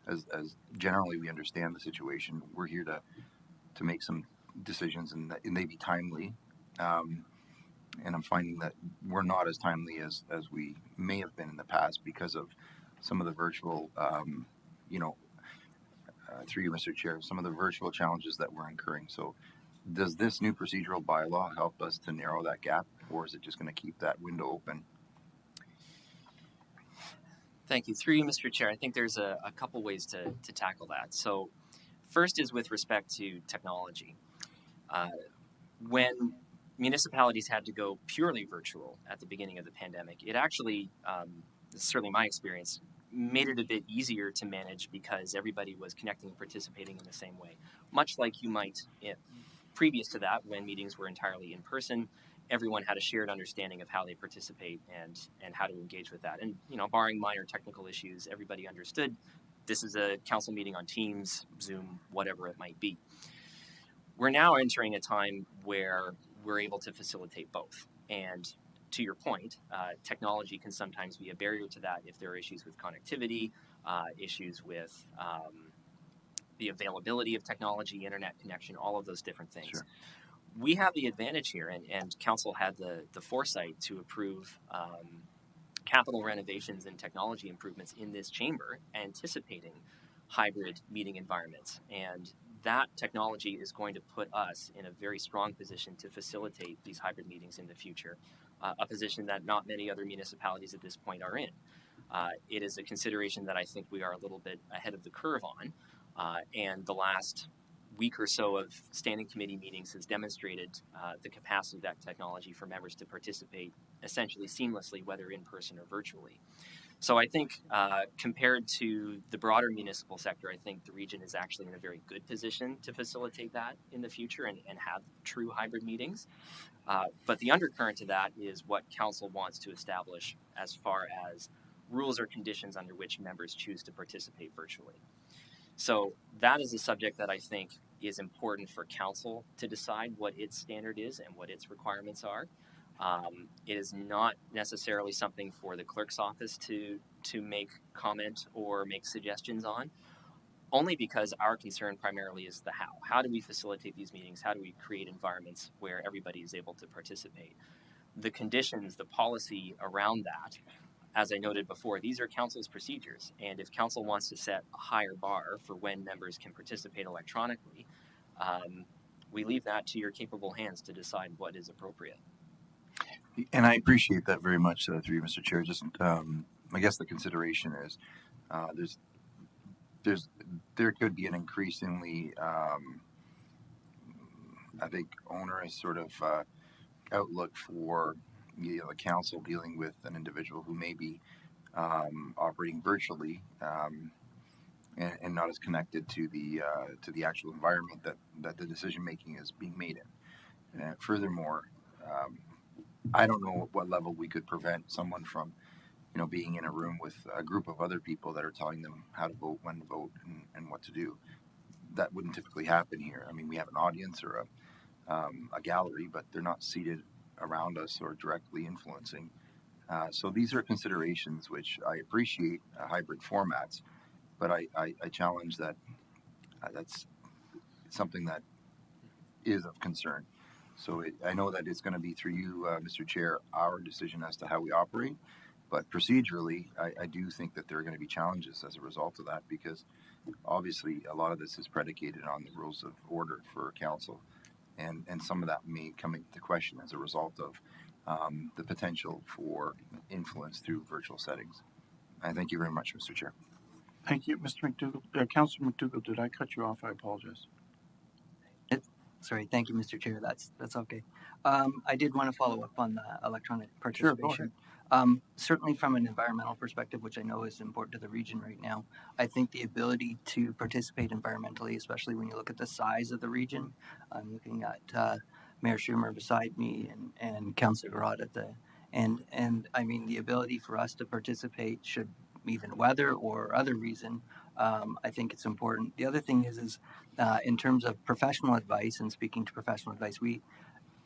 Speaker 9: as generally we understand the situation, we're here to make some decisions and they be timely. And I'm finding that we're not as timely as we may have been in the past because of some of the virtual, through you, Mr. Chair, some of the virtual challenges that we're incurring. So does this new procedural bylaw help us to narrow that gap, or is it just going to keep that window open?
Speaker 4: Thank you. Through you, Mr. Chair, I think there's a couple ways to tackle that. So first is with respect to technology. When municipalities had to go purely virtual at the beginning of the pandemic, it actually, certainly my experience, made it a bit easier to manage because everybody was connecting and participating in the same way. Much like you might, previous to that, when meetings were entirely in person, everyone had a shared understanding of how they participate and how to engage with that. And, barring minor technical issues, everybody understood this is a council meeting on Teams, Zoom, whatever it might be. We're now entering a time where we're able to facilitate both. And to your point, technology can sometimes be a barrier to that if there are issues with connectivity, issues with the availability of technology, internet connection, all of those different things.
Speaker 9: Sure.
Speaker 4: We have the advantage here, and council had the foresight to approve capital renovations and technology improvements in this chamber, anticipating hybrid meeting environments. And that technology is going to put us in a very strong position to facilitate these hybrid meetings in the future, a position that not many other municipalities at this point are in. It is a consideration that I think we are a little bit ahead of the curve on, and the last week or so of standing committee meetings has demonstrated the capacity of that technology for members to participate essentially seamlessly, whether in person or virtually. So I think compared to the broader municipal sector, I think the region is actually in a very good position to facilitate that in the future and have true hybrid meetings. But the undercurrent to that is what council wants to establish as far as rules or conditions under which members choose to participate virtually. So that is a subject that I think is important for council to decide what its standard is and what its requirements are. It is not necessarily something for the clerk's office to make comment or make suggestions on, only because our concern primarily is the how. How do we facilitate these meetings? How do we create environments where everybody is able to participate? The conditions, the policy around that, as I noted before, these are council's procedures, and if council wants to set a higher bar for when members can participate electronically, we leave that to your capable hands to decide what is appropriate.
Speaker 9: And I appreciate that very much through you, Mr. Chair. Just, I guess the consideration is there could be an increasingly, I think, onerous sort of outlook for the council dealing with an individual who may be operating virtually and not as connected to the actual environment that the decision making is being made in. Furthermore, I don't know at what level we could prevent someone from, being in a room with a group of other people that are telling them how to vote, when to vote, and what to do. That wouldn't typically happen here. I mean, we have an audience or a gallery, but they're not seated around us or directly influencing. So these are considerations which I appreciate hybrid formats, but I challenge that that's something that is of concern. So I know that it's going to be through you, Mr. Chair, our decision as to how we operate. But procedurally, I do think that there are going to be challenges as a result of that, because obviously a lot of this is predicated on the rules of order for council. And some of that may come into question as a result of the potential for influence through virtual settings. I thank you very much, Mr. Chair.
Speaker 1: Thank you, Mr. McDougall. Councilor McDougall, did I cut you off? I apologize.
Speaker 8: Sorry, thank you, Mr. Chair. That's okay. I did want to follow up on the electronic
Speaker 1: Sure, go
Speaker 8: participation. Certainly from an environmental perspective, which I know is important to the region right now, I think the ability to participate environmentally, especially when you look at the size of the region, I'm looking at Mayor Schumer beside me and Councillor Rod at the and I mean the ability for us to participate, should even weather or other reason, I think it's important. The other thing is in terms of professional advice, and speaking to professional advice,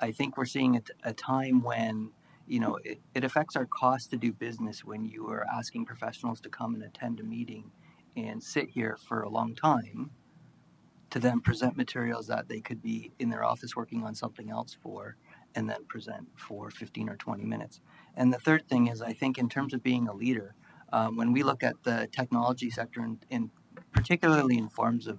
Speaker 8: I think we're seeing a time when it affects our cost to do business when you are asking professionals to come and attend a meeting and sit here for a long time to then present materials that they could be in their office working on something else for, and then present for 15 or 20 minutes. And the third thing is, I think in terms of being a leader, when we look at the technology sector, in particularly in forms of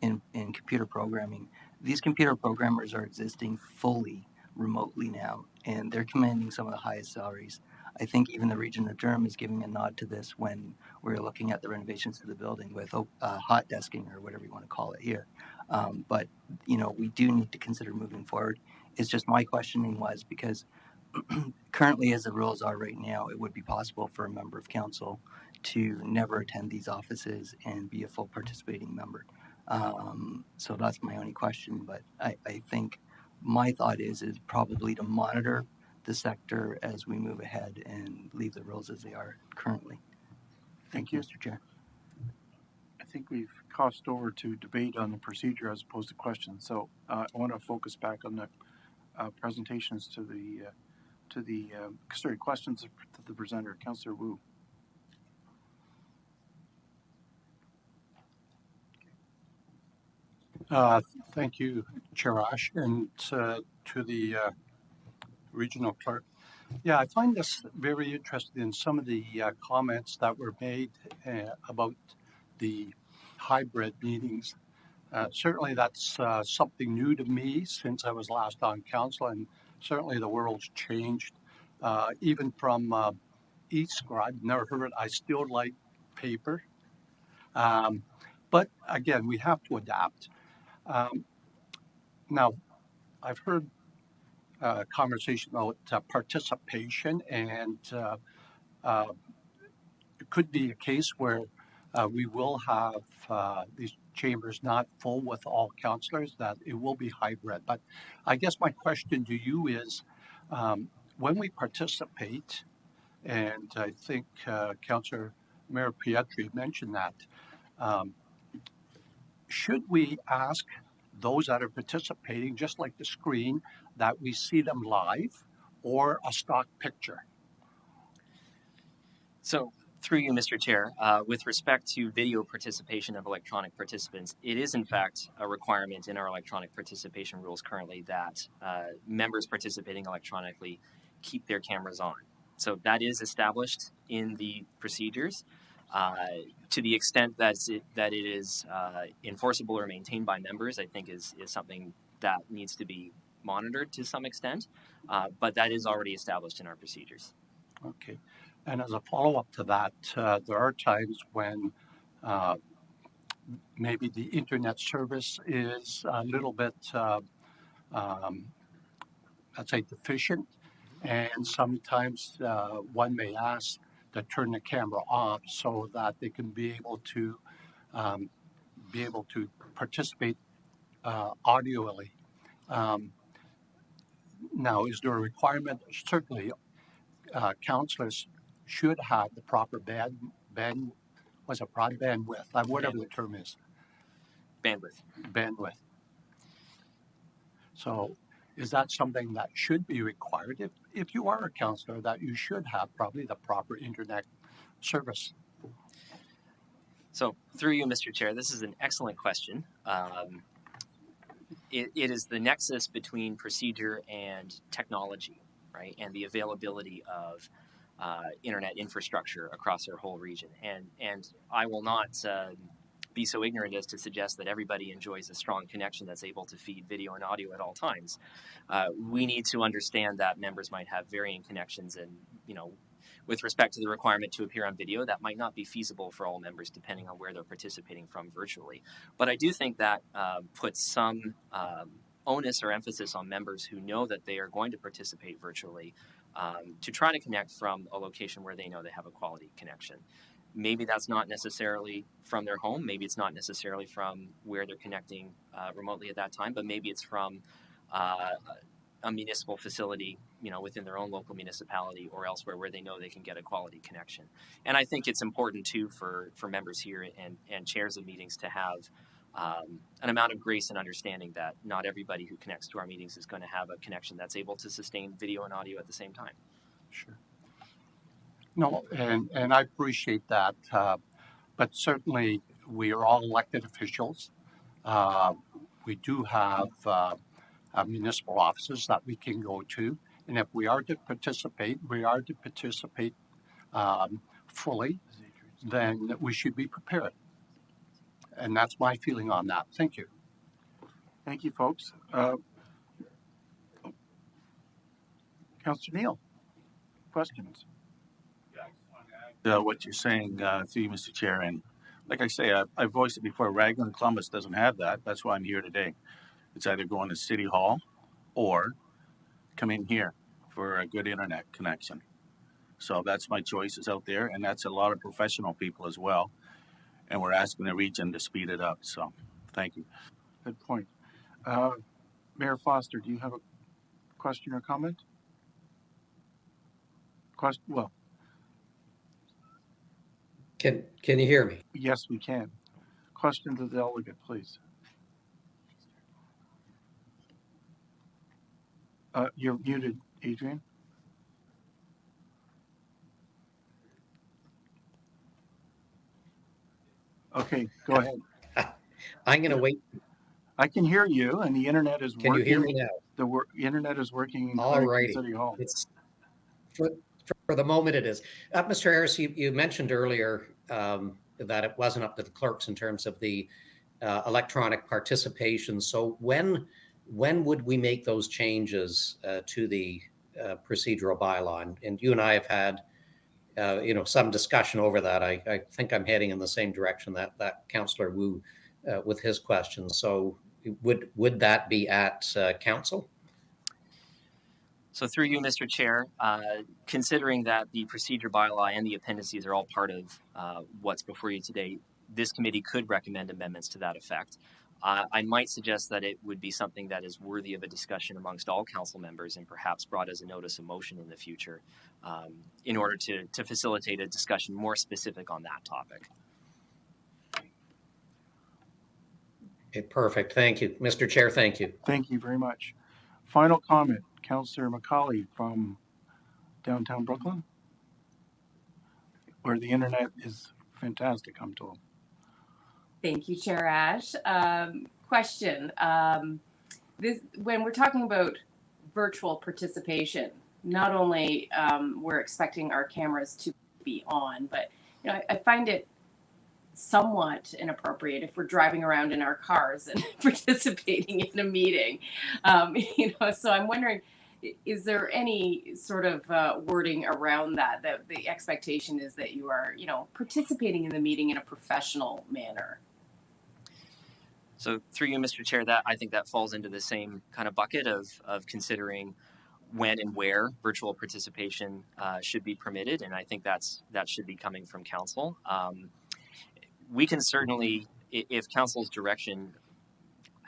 Speaker 8: in computer programming, these computer programmers are existing fully remotely now, and they're commanding some of the highest salaries. I think even the region of Durham is giving a nod to this when we're looking at the renovations to the building with hot desking or whatever you want to call it here. But we do need to consider moving forward. It's just my questioning was because currently, as the rules are right now, it would be possible for a member of council to never attend these offices and be a full participating member. So that's my only question. But I think my thought is probably to monitor the sector as we move ahead and leave the rules as they are currently. Thank you, Mr. Chair.
Speaker 1: I think we've crossed over to debate on the procedure as opposed to questions. So I want to focus back on the presentations to the questions to the presenter, Councillor Wu.
Speaker 10: Thank you, Chair Ash, and to the regional clerk. Yeah, I find this very interesting in some of the comments that were made about the hybrid meetings. Certainly that's something new to me since I was last on council, and certainly the world's changed. Even from e-scribe, never heard it. I still like paper. But again, we have to adapt. Now, I've heard conversation about participation and could be a case where we will have these chambers not full with all councillors, that it will be hybrid. But I guess my question to you is, when we participate, and I think Councillor Mayor Pietri mentioned that, should we ask those that are participating, just like the screen, that we see them live or a stock picture?
Speaker 4: So, through you, Mr. Chair, with respect to video participation of electronic participants, it is in fact a requirement in our electronic participation rules currently that members participating electronically keep their cameras on. So that is established in the procedures. To the extent that it is enforceable or maintained by members, I think is something that needs to be monitored to some extent, but that is already established in our procedures.
Speaker 10: Okay. And as a follow-up to that, there are times when maybe the internet service is a little bit, let's say, deficient, and sometimes one may ask to turn the camera off so that they can be able to participate audioly. Now, is there a requirement? Certainly, councillors should have the proper broadband width, whatever the term is, bandwidth. So, is that something that should be required? If you are a councillor, that you should have probably the proper internet service.
Speaker 4: So, through you, Mr. Chair, this is an excellent question. It is the nexus between procedure and technology, right, and the availability of internet infrastructure across our whole region. And I will not be so ignorant as to suggest that everybody enjoys a strong connection that's able to feed video and audio at all times. We need to understand that members might have varying connections, and with respect to the requirement to appear on video, that might not be feasible for all members depending on where they're participating from virtually. But I do think that puts some onus or emphasis on members who know that they are going to participate virtually to try to connect from a location where they know they have a quality connection. Maybe that's not necessarily from their home, maybe it's not necessarily from where they're connecting remotely at that time, but maybe it's from a municipal facility, within their own local municipality or elsewhere where they know they can get a quality connection. And I think it's important too for members here and chairs of meetings to have an amount of grace and understanding that not everybody who connects to our meetings is going to have a connection that's able to sustain video and audio at the same time.
Speaker 10: Sure. No, and I appreciate that, but certainly we are all elected officials. We do have municipal offices that we can go to, and if we are to participate, fully, then we should be prepared. And that's my feeling on that. Thank you.
Speaker 1: Thank you, folks. Councillor Neal, questions?
Speaker 11: What you're saying through you, Mr. Chair, and like I say, I voiced it before. Raglan Columbus doesn't have that. That's why I'm here today. It's either going to City Hall or come in here for a good internet connection. So that's my choices out there, and that's a lot of professional people as well. And we're asking the region to speed it up. So, thank you.
Speaker 1: Good point. Mayor Foster, do you have a question or comment? Well,
Speaker 12: Can you hear me?
Speaker 1: yes, we can. Question to the delegate, please. You're muted, Adrian. Okay, go ahead.
Speaker 12: I'm going to wait.
Speaker 1: I can hear you, and the internet is working.
Speaker 12: Can you hear me now?
Speaker 1: The internet is working in
Speaker 12: All righty.
Speaker 1: City Hall.
Speaker 12: It's for the moment it is. Mr. Harris, you mentioned earlier that it wasn't up to the clerks in terms of the electronic participation. So when would we make those changes to the procedural bylaw? And you and I have had some discussion over that. I think I'm heading in the same direction that Councillor Wu with his question. So would that be at council?
Speaker 4: So through you, Mr. Chair, considering that the procedure bylaw and the appendices are all part of what's before you today, this committee could recommend amendments to that effect. I might suggest that it would be something that is worthy of a discussion amongst all council members and perhaps brought as a notice of motion in the future in order to facilitate a discussion more specific on that topic.
Speaker 12: Okay, perfect. Thank you. Mr. Chair, thank you.
Speaker 1: Thank you very much. Final comment, Councillor McCauley from downtown Brooklyn, where the internet is fantastic, I'm told.
Speaker 13: Thank you, Chair Ash. Question. When we're talking about virtual participation, not only we're expecting our cameras to be on, but I find it somewhat inappropriate if we're driving around in our cars and participating in a meeting. So I'm wondering, is there any sort of wording around that the expectation is that you are, participating in the meeting in a professional manner?
Speaker 4: So through you, Mr. Chair, I think that falls into the same kind of bucket of considering when and where virtual participation should be permitted, and I think that should be coming from council. We can certainly, if council's direction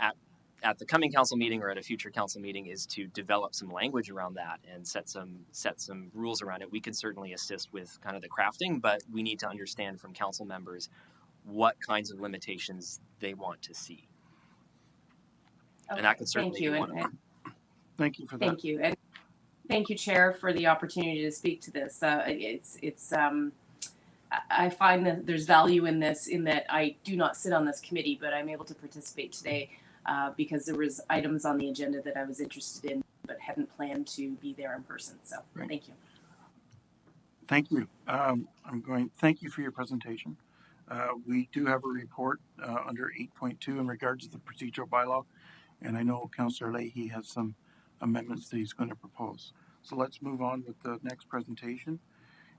Speaker 4: at the coming council meeting or at a future council meeting is to develop some language around that and set some rules around it, we can certainly assist with kind of the crafting, but we need to understand from council members what kinds of limitations they want to see.
Speaker 13: Okay,
Speaker 4: and that can certainly
Speaker 13: thank you.
Speaker 4: be one of them.
Speaker 1: Thank you for that.
Speaker 13: Thank you. And thank you, Chair, for the opportunity to speak to this. I find that there's value in this, in that I do not sit on this committee, but I'm able to participate today because there was items on the agenda that I was interested in, but hadn't planned to be there in person. So
Speaker 1: Right.
Speaker 13: Thank you.
Speaker 1: Thank you. Thank you for your presentation. We do have a report under 8.2 in regards to the procedural bylaw, and I know Councillor Leahy has some amendments that he's going to propose. So let's move on with the next presentation.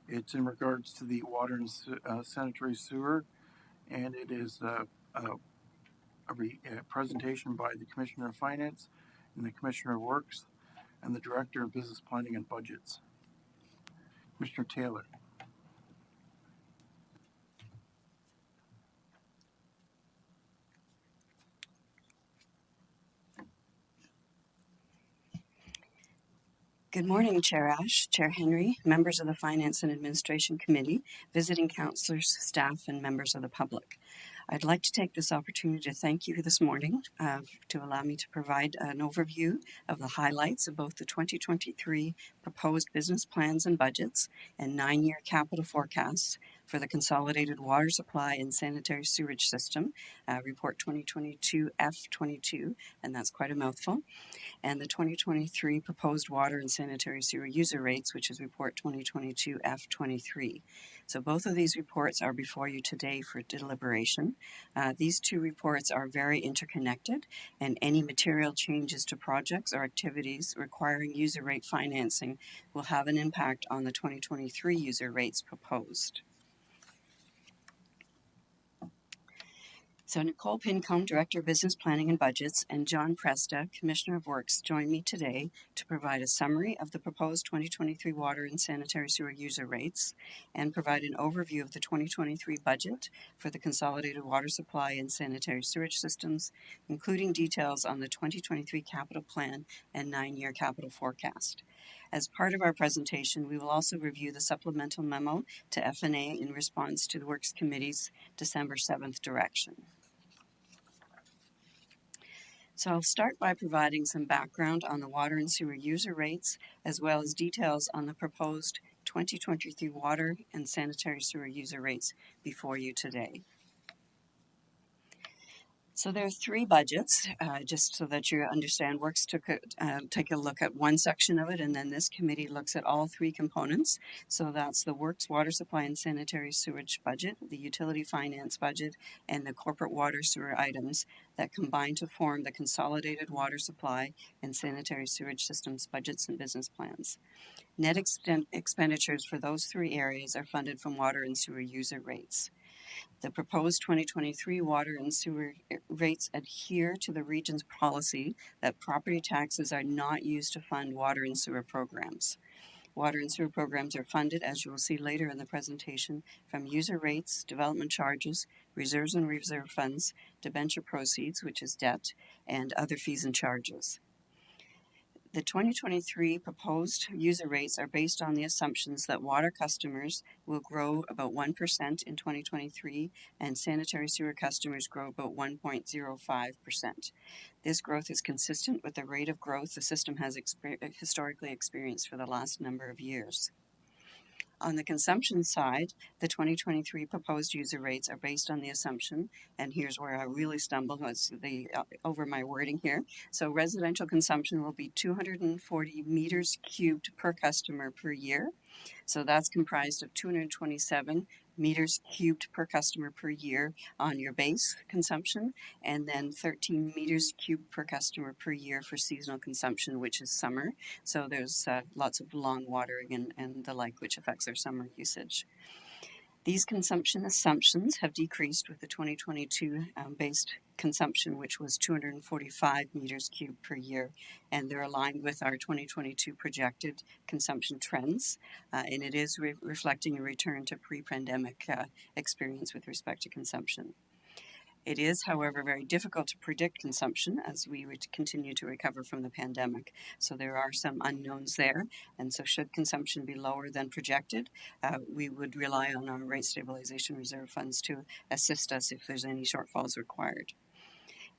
Speaker 1: It's in regards to the water and sanitary sewer, and it is a presentation by the Commissioner of Finance and the Commissioner of Works and the Director of Business Planning and Budgets. Commissioner Taylor.
Speaker 14: Good morning, Chair Ash, Chair Henry, members of the Finance and Administration Committee, visiting councillors, staff, and members of the public. I'd like to take this opportunity to thank you this morning to allow me to provide an overview of the highlights of both the 2023 proposed business plans and budgets and 9-year capital forecasts for the Consolidated Water Supply and Sanitary Sewerage System, Report 2022 F22, and that's quite a mouthful, and the 2023 proposed water and sanitary sewer user rates, which is Report 2022 F23. So both of these reports are before you today for deliberation. These two reports are very interconnected, and any material changes to projects or activities requiring user rate financing will have an impact on the 2023 user rates proposed. So Nicole Pincombe, Director of Business Planning and Budgets, and John Presta, Commissioner of Works, join me today to provide a summary of the proposed 2023 water and sanitary sewer user rates and provide an overview of the 2023 budget for the Consolidated Water Supply and Sanitary Sewerage Systems, including details on the 2023 capital plan and 9-year capital forecast. As part of our presentation, we will also review the supplemental memo to FNA in response to the Works Committee's December 7th direction. So I'll start by providing some background on the water and sewer user rates, as well as details on the proposed 2023 water and sanitary sewer user rates before you today. So there are 3 budgets, just so that you understand. Works took take a look at one section of it, and then this committee looks at all 3 components. So that's the Works Water Supply and Sanitary Sewage budget, the Utility Finance budget, and the corporate water sewer items that combine to form the Consolidated Water Supply and Sanitary Sewage Systems budgets and business plans. Net expenditures for those 3 areas are funded from water and sewer user rates. The proposed 2023 water and sewer rates adhere to the region's policy that property taxes are not used to fund water and sewer programs. Water and sewer programs are funded, as you will see later in the presentation, from user rates, development charges, reserves and reserve funds, debenture proceeds, which is debt, and other fees and charges. The 2023 proposed user rates are based on the assumptions that water customers will grow about 1% in 2023 and sanitary sewer customers grow about 1.05%. This growth is consistent with the rate of growth the system has historically experienced for the last number of years. On the consumption side, the 2023 proposed user rates are based on the assumption, and here's where I really stumbled over my wording here. So residential consumption will be 240 meters cubed per customer per year. So that's comprised of 227 meters cubed per customer per year on your base consumption, and then 13 meters cubed per customer per year for seasonal consumption, which is summer. So there's lots of lawn watering and the like, which affects our summer usage. These consumption assumptions have decreased with the 2022 based consumption, which was 245 meters cubed per year, and they're aligned with our 2022 projected consumption trends, and it is reflecting a return to pre-pandemic experience with respect to consumption. It is, however, very difficult to predict consumption as we continue to recover from the pandemic. So there are some unknowns there. And so should consumption be lower than projected, we would rely on our rate stabilization reserve funds to assist us if there's any shortfalls required.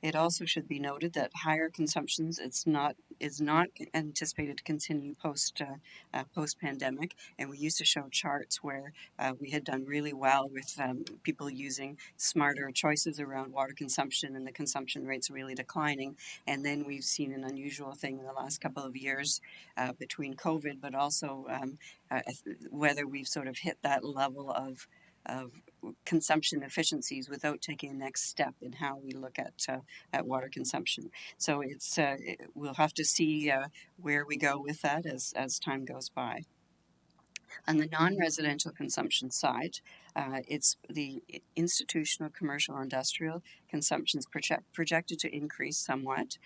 Speaker 14: It also should be noted that higher consumptions is not anticipated to continue post pandemic, and we used to show charts where we had done really well with people using smarter choices around water consumption and the consumption rates really declining. And then we've seen an unusual thing in the last couple of years between COVID, but also whether we've sort of hit that level of consumption efficiencies without taking the next step in how we look at water consumption. So it's we'll have to see where we go with that as time goes by. On the non-residential consumption side, it's the institutional, commercial, industrial consumptions projected to increase somewhat.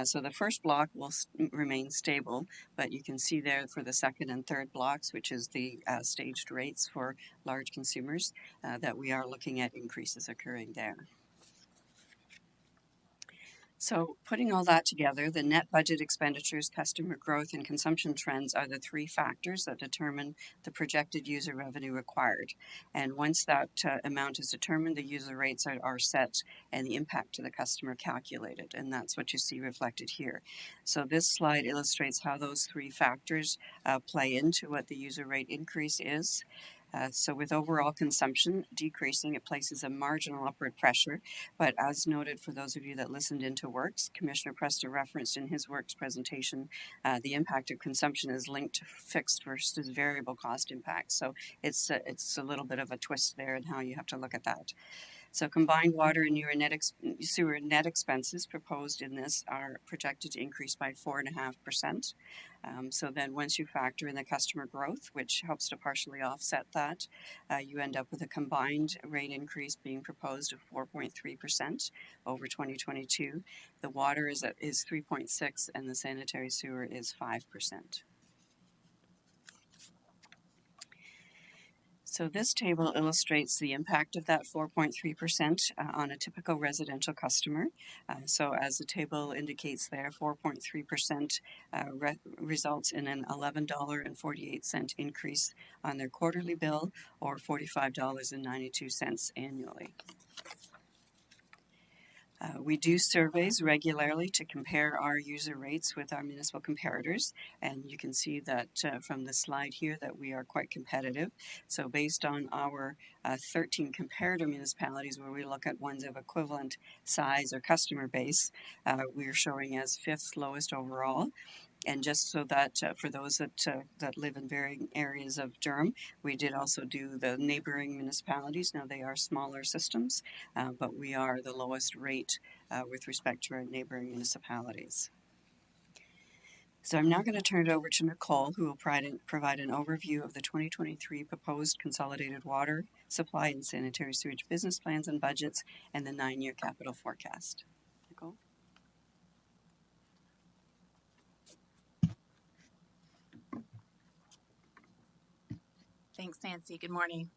Speaker 14: So the first block will remain stable, but you can see there for the second and third blocks, which is the staged rates for large consumers, that we are looking at increases occurring there. So putting all that together, the net budget expenditures, customer growth, and consumption trends are the three factors that determine the projected user revenue required. And once that amount is determined, the user rates are set and the impact to the customer calculated. And that's what you see reflected here. So this slide illustrates how those three factors play into what the user rate increase is. So with overall consumption decreasing, it places a marginal upward pressure. But as noted for those of you that listened into Works, Commissioner Presta referenced in his Works presentation, the impact of consumption is linked to fixed versus variable cost impacts. So it's a little bit of a twist there in how you have to look at that. So combined water and sewer net expenses proposed in this are projected to increase by 4.5%. So then once you factor in the customer growth, which helps to partially offset that, you end up with a combined rate increase being proposed of 4.3% over 2022. The water is 3.6% and the sanitary sewer is 5%. So this table illustrates the impact of that 4.3% on a typical residential customer. So as the table indicates there, 4.3% results in an $11.48 increase on their quarterly bill or $45.92 annually. We do surveys regularly to compare our user rates with our municipal comparators, and you can see that from the slide here that we are quite competitive. So based on our 13 comparator municipalities where we look at ones of equivalent size or customer base, we're showing as fifth lowest overall. And just so that for those that live in varying areas of Durham, we did also do the neighboring municipalities. Now they are smaller systems, but we are the lowest rate with respect to our neighboring municipalities. So I'm now going to turn it over to Nicole, who will provide an overview of the 2023 proposed consolidated water supply and sanitary sewage business plans and budgets and the 9-year capital forecast. Nicole?
Speaker 15: Thanks, Nancy. Good morning.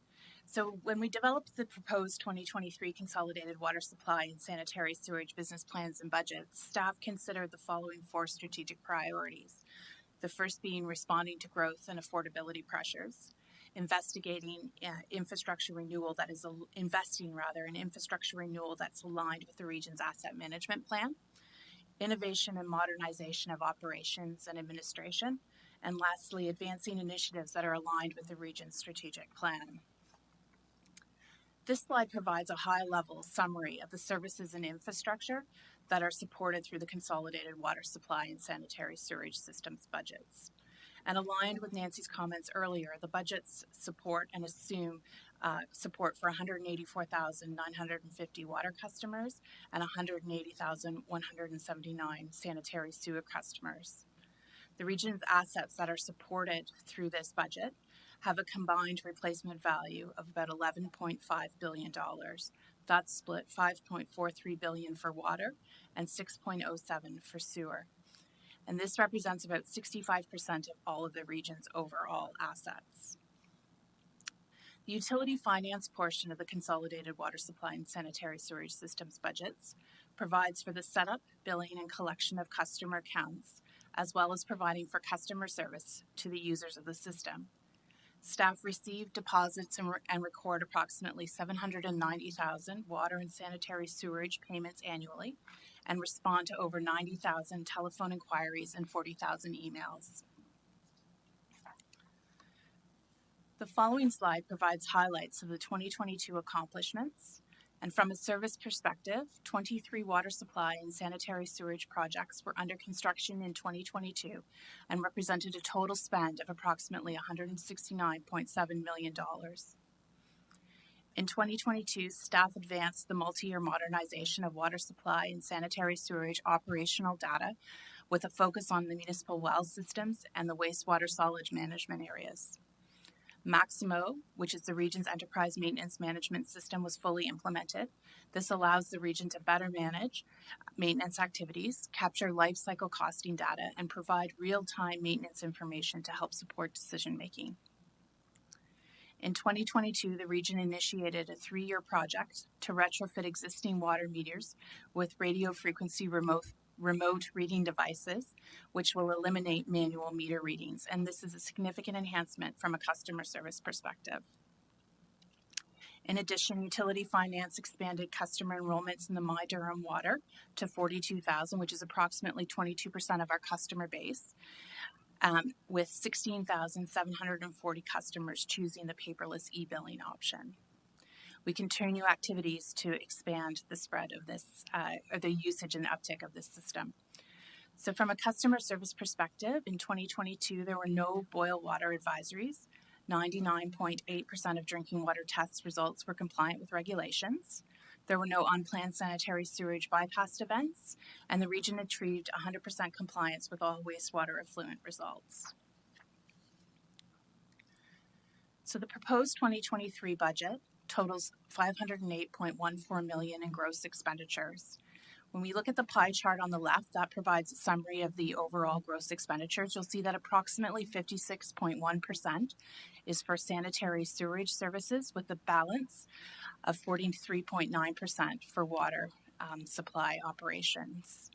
Speaker 15: So when we developed the proposed 2023 consolidated water supply and sanitary sewage business plans and budgets, staff considered the following 4 strategic priorities. The first being responding to growth and affordability pressures, investigating infrastructure renewal that is investing in infrastructure renewal that's aligned with the region's asset management plan, innovation and modernization of operations and administration, and lastly, advancing initiatives that are aligned with the region's strategic plan. This slide provides a high-level summary of the services and infrastructure that are supported through the consolidated water supply and sanitary sewerage systems budgets. And aligned with Nancy's comments earlier, the budgets support and assume support for 184,950 water customers and 180,179 sanitary sewer customers. The region's assets that are supported through this budget have a combined replacement value of about $11.5 billion. That's split $5.43 billion for water and $6.07 for sewer. And this represents about 65% of all of the region's overall assets. The utility finance portion of the consolidated water supply and sanitary sewerage systems budgets provides for the setup, billing, and collection of customer accounts, as well as providing for customer service to the users of the system. Staff receive deposits and record approximately 790,000 water and sanitary sewerage payments annually and respond to over 90,000 telephone inquiries and 40,000 emails. The following slide provides highlights of the 2022 accomplishments. And from a service perspective, 23 water supply and sanitary sewerage projects were under construction in 2022 and represented a total spend of approximately $169.7 million. In 2022, staff advanced the multi-year modernization of water supply and sanitary sewerage operational data with a focus on the municipal well systems and the wastewater solids management areas. Maximo, which is the region's enterprise maintenance management system, was fully implemented. This allows the region to better manage maintenance activities, capture life cycle costing data, and provide real-time maintenance information to help support decision-making. In 2022, the region initiated a 3-year project to retrofit existing water meters with radio frequency remote reading devices, which will eliminate manual meter readings. And this is a significant enhancement from a customer service perspective. In addition, utility finance expanded customer enrollments in the My Durham Water to 42,000, which is approximately 22% of our customer base, with 16,740 customers choosing the paperless e-billing option. We continue activities to expand the spread of this, or the usage and uptick of this system. So from a customer service perspective, in 2022, there were no boil water advisories. 99.8% of drinking water test results were compliant with regulations. There were no unplanned sanitary sewage bypass events, and the region achieved 100% compliance with all wastewater effluent results. So the proposed 2023 budget totals $508.14 million in gross expenditures. When we look at the pie chart on the left, that provides a summary of the overall gross expenditures. You'll see that approximately 56.1% is for sanitary sewerage services, with a balance of 43.9% for water supply operations.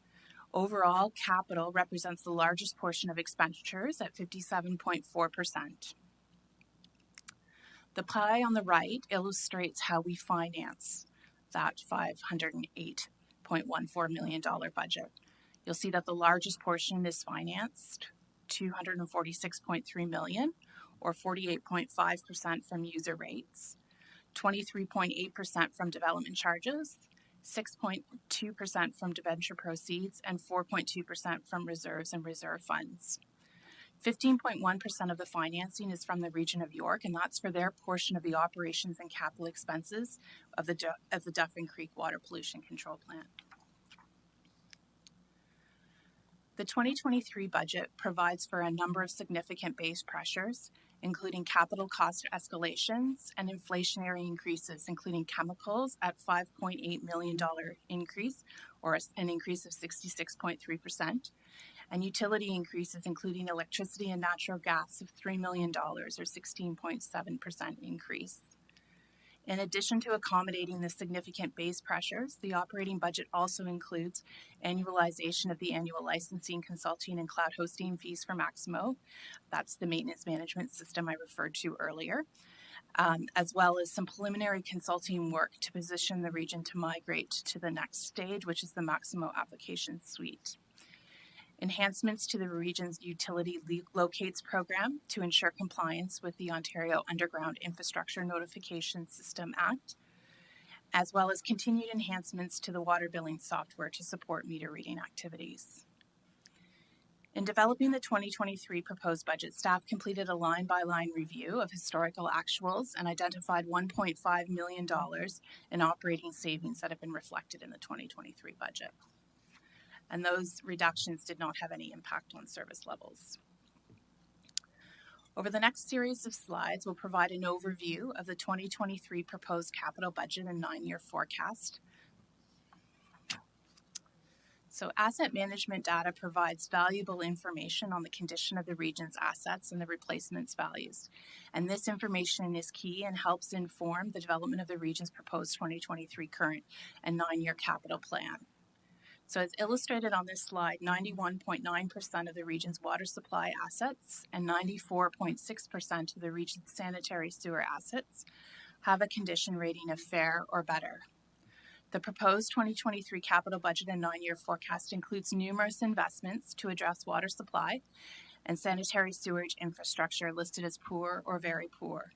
Speaker 15: Overall, capital represents the largest portion of expenditures at 57.4%. The pie on the right illustrates how we finance that $508.14 million budget. You'll see that the largest portion is financed, $246.3 million, or 48.5% from user rates, 23.8% from development charges, 6.2% from debenture proceeds, and 4.2% from reserves and reserve funds. 15.1% of the financing is from the Region of York, and that's for their portion of the operations and capital expenses of the Duffin Creek Water Pollution Control Plant. The 2023 budget provides for a number of significant base pressures, including capital cost escalations and inflationary increases, including chemicals at $5.8 million increase, or an increase of 66.3%, and utility increases, including electricity and natural gas, of $3 million, or 16.7% increase. In addition to accommodating the significant base pressures, the operating budget also includes annualization of the annual licensing, consulting, and cloud hosting fees for Maximo. That's the maintenance management system I referred to earlier, as well as some preliminary consulting work to position the region to migrate to the next stage, which is the Maximo application suite. Enhancements to the region's utility locates program to ensure compliance with the Ontario Underground Infrastructure Notification System Act, as well as continued enhancements to the water billing software to support meter reading activities. In developing the 2023 proposed budget, staff completed a line-by-line review of historical actuals and identified $1.5 million in operating savings that have been reflected in the 2023 budget. And those reductions did not have any impact on service levels. Over the next series of slides, we'll provide an overview of the 2023 proposed capital budget and 9-year forecast. So asset management data provides valuable information on the condition of the region's assets and the replacements values. And this information is key and helps inform the development of the region's proposed 2023 current and 9-year capital plan. So as illustrated on this slide, 91.9% of the region's water supply assets and 94.6% of the region's sanitary sewer assets have a condition rating of fair or better. The proposed 2023 capital budget and 9-year forecast includes numerous investments to address water supply and sanitary sewage infrastructure listed as poor or very poor.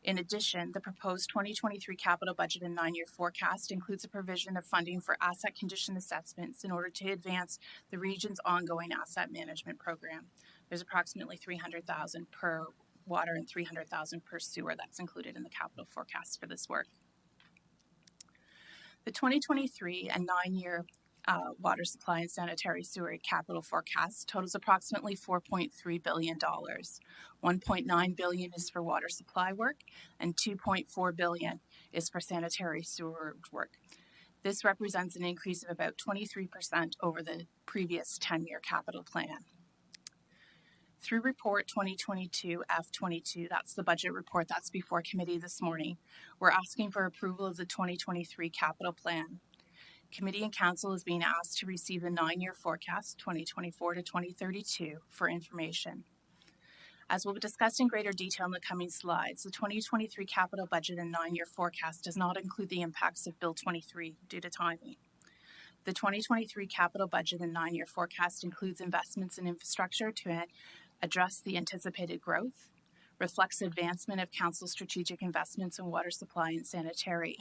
Speaker 15: In addition, the proposed 2023 capital budget and 9-year forecast includes a provision of funding for asset condition assessments in order to advance the region's ongoing asset management program. There's approximately $300,000 per water and $300,000 per sewer that's included in the capital forecast for this work. The 2023 and 9-year water supply and sanitary sewer capital forecast totals approximately $4.3 billion. $1.9 billion is for water supply work and $2.4 billion is for sanitary sewer work. This represents an increase of about 23% over the previous 10-year capital plan. Through report 2022 F22, that's the budget report that's before committee this morning, we're asking for approval of the 2023 capital plan. Committee and Council is being asked to receive the 9-year forecast, 2024 to 2032, for information. As will be discussed in greater detail in the coming slides, the 2023 capital budget and 9-year forecast does not include the impacts of Bill 23 due to timing. The 2023 capital budget and 9-year forecast includes investments in infrastructure to address the anticipated growth, reflects advancement of Council's strategic investments in water supply and sanitary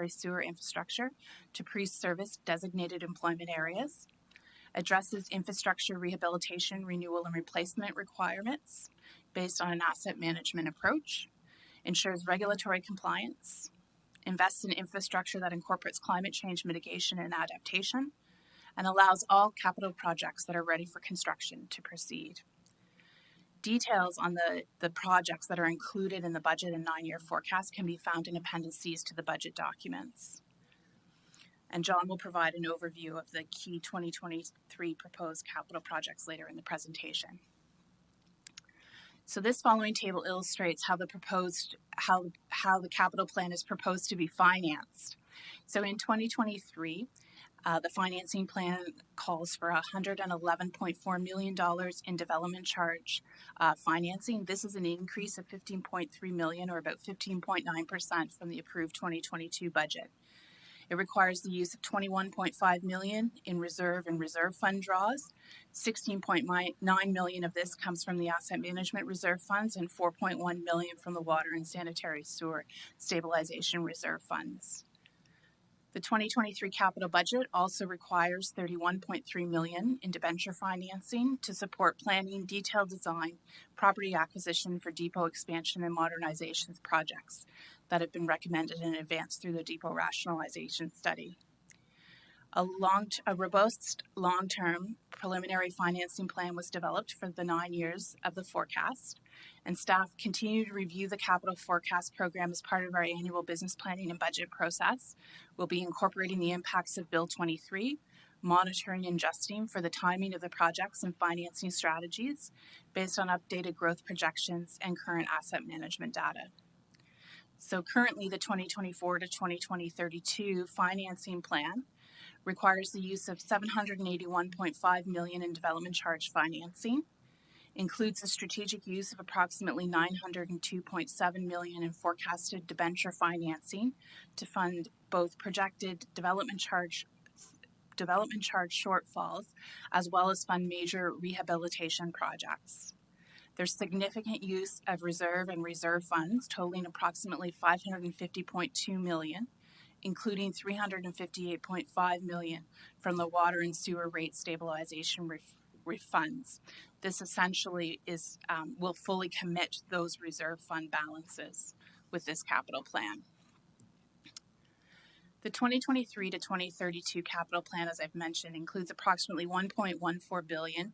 Speaker 15: sewer infrastructure to pre-service designated employment areas, addresses infrastructure rehabilitation, renewal, and replacement requirements based on an asset management approach, ensures regulatory compliance, invests in infrastructure that incorporates climate change mitigation and adaptation, and allows all capital projects that are ready for construction to proceed. Details on the projects that are included in the budget and 9-year forecast can be found in appendices to the budget documents. And John will provide an overview of the key 2023 proposed capital projects later in the presentation. So this following table illustrates how the capital plan is proposed to be financed. So in 2023, the financing plan calls for $111.4 million in development charge financing. This is an increase of $15.3 million, or about 15.9% from the approved 2022 budget. It requires the use of $21.5 million in reserve and reserve fund draws. $16.9 million of this comes from the asset management reserve funds and $4.1 million from the water and sanitary sewer stabilization reserve funds. The 2023 capital budget also requires $31.3 million in debenture financing to support planning, detailed design, property acquisition for depot expansion and modernization projects that have been recommended in advance through the depot rationalization study. A robust long-term preliminary financing plan was developed for the 9 years of the forecast, and staff continue to review the capital forecast program as part of our annual business planning and budget process. We'll be incorporating the impacts of Bill 23, monitoring and adjusting for the timing of the projects and financing strategies based on updated growth projections and current asset management data. So currently the 2024 to 2032 financing plan requires the use of $781.5 million in development charge financing, includes a strategic use of approximately $902.7 million in forecasted debenture financing to fund both projected development charge shortfalls, as well as fund major rehabilitation projects. There's significant use of reserve and reserve funds totaling approximately $550.2 million, including $358.5 million from the water and sewer rate stabilization refunds. This essentially will fully commit those reserve fund balances with this capital plan. The 2023 to 2032 capital plan, as I've mentioned, includes approximately $1.14 billion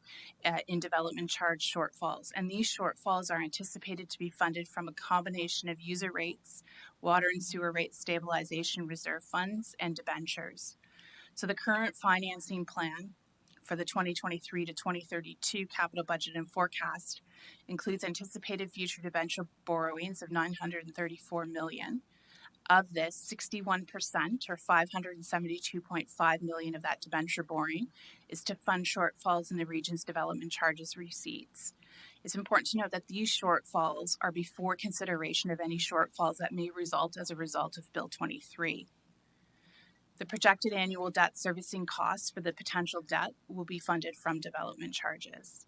Speaker 15: in development charge shortfalls, and these shortfalls are anticipated to be funded from a combination of user rates, water and sewer rate stabilization reserve funds, and debentures. So the current financing plan for the 2023 to 2032 capital budget and forecast includes anticipated future debenture borrowings of $934 million. Of this, 61% or $572.5 million of that debenture borrowing is to fund shortfalls in the region's development charges receipts. It's important to note that these shortfalls are before consideration of any shortfalls that may result as a result of Bill 23. The projected annual debt servicing costs for the potential debt will be funded from development charges.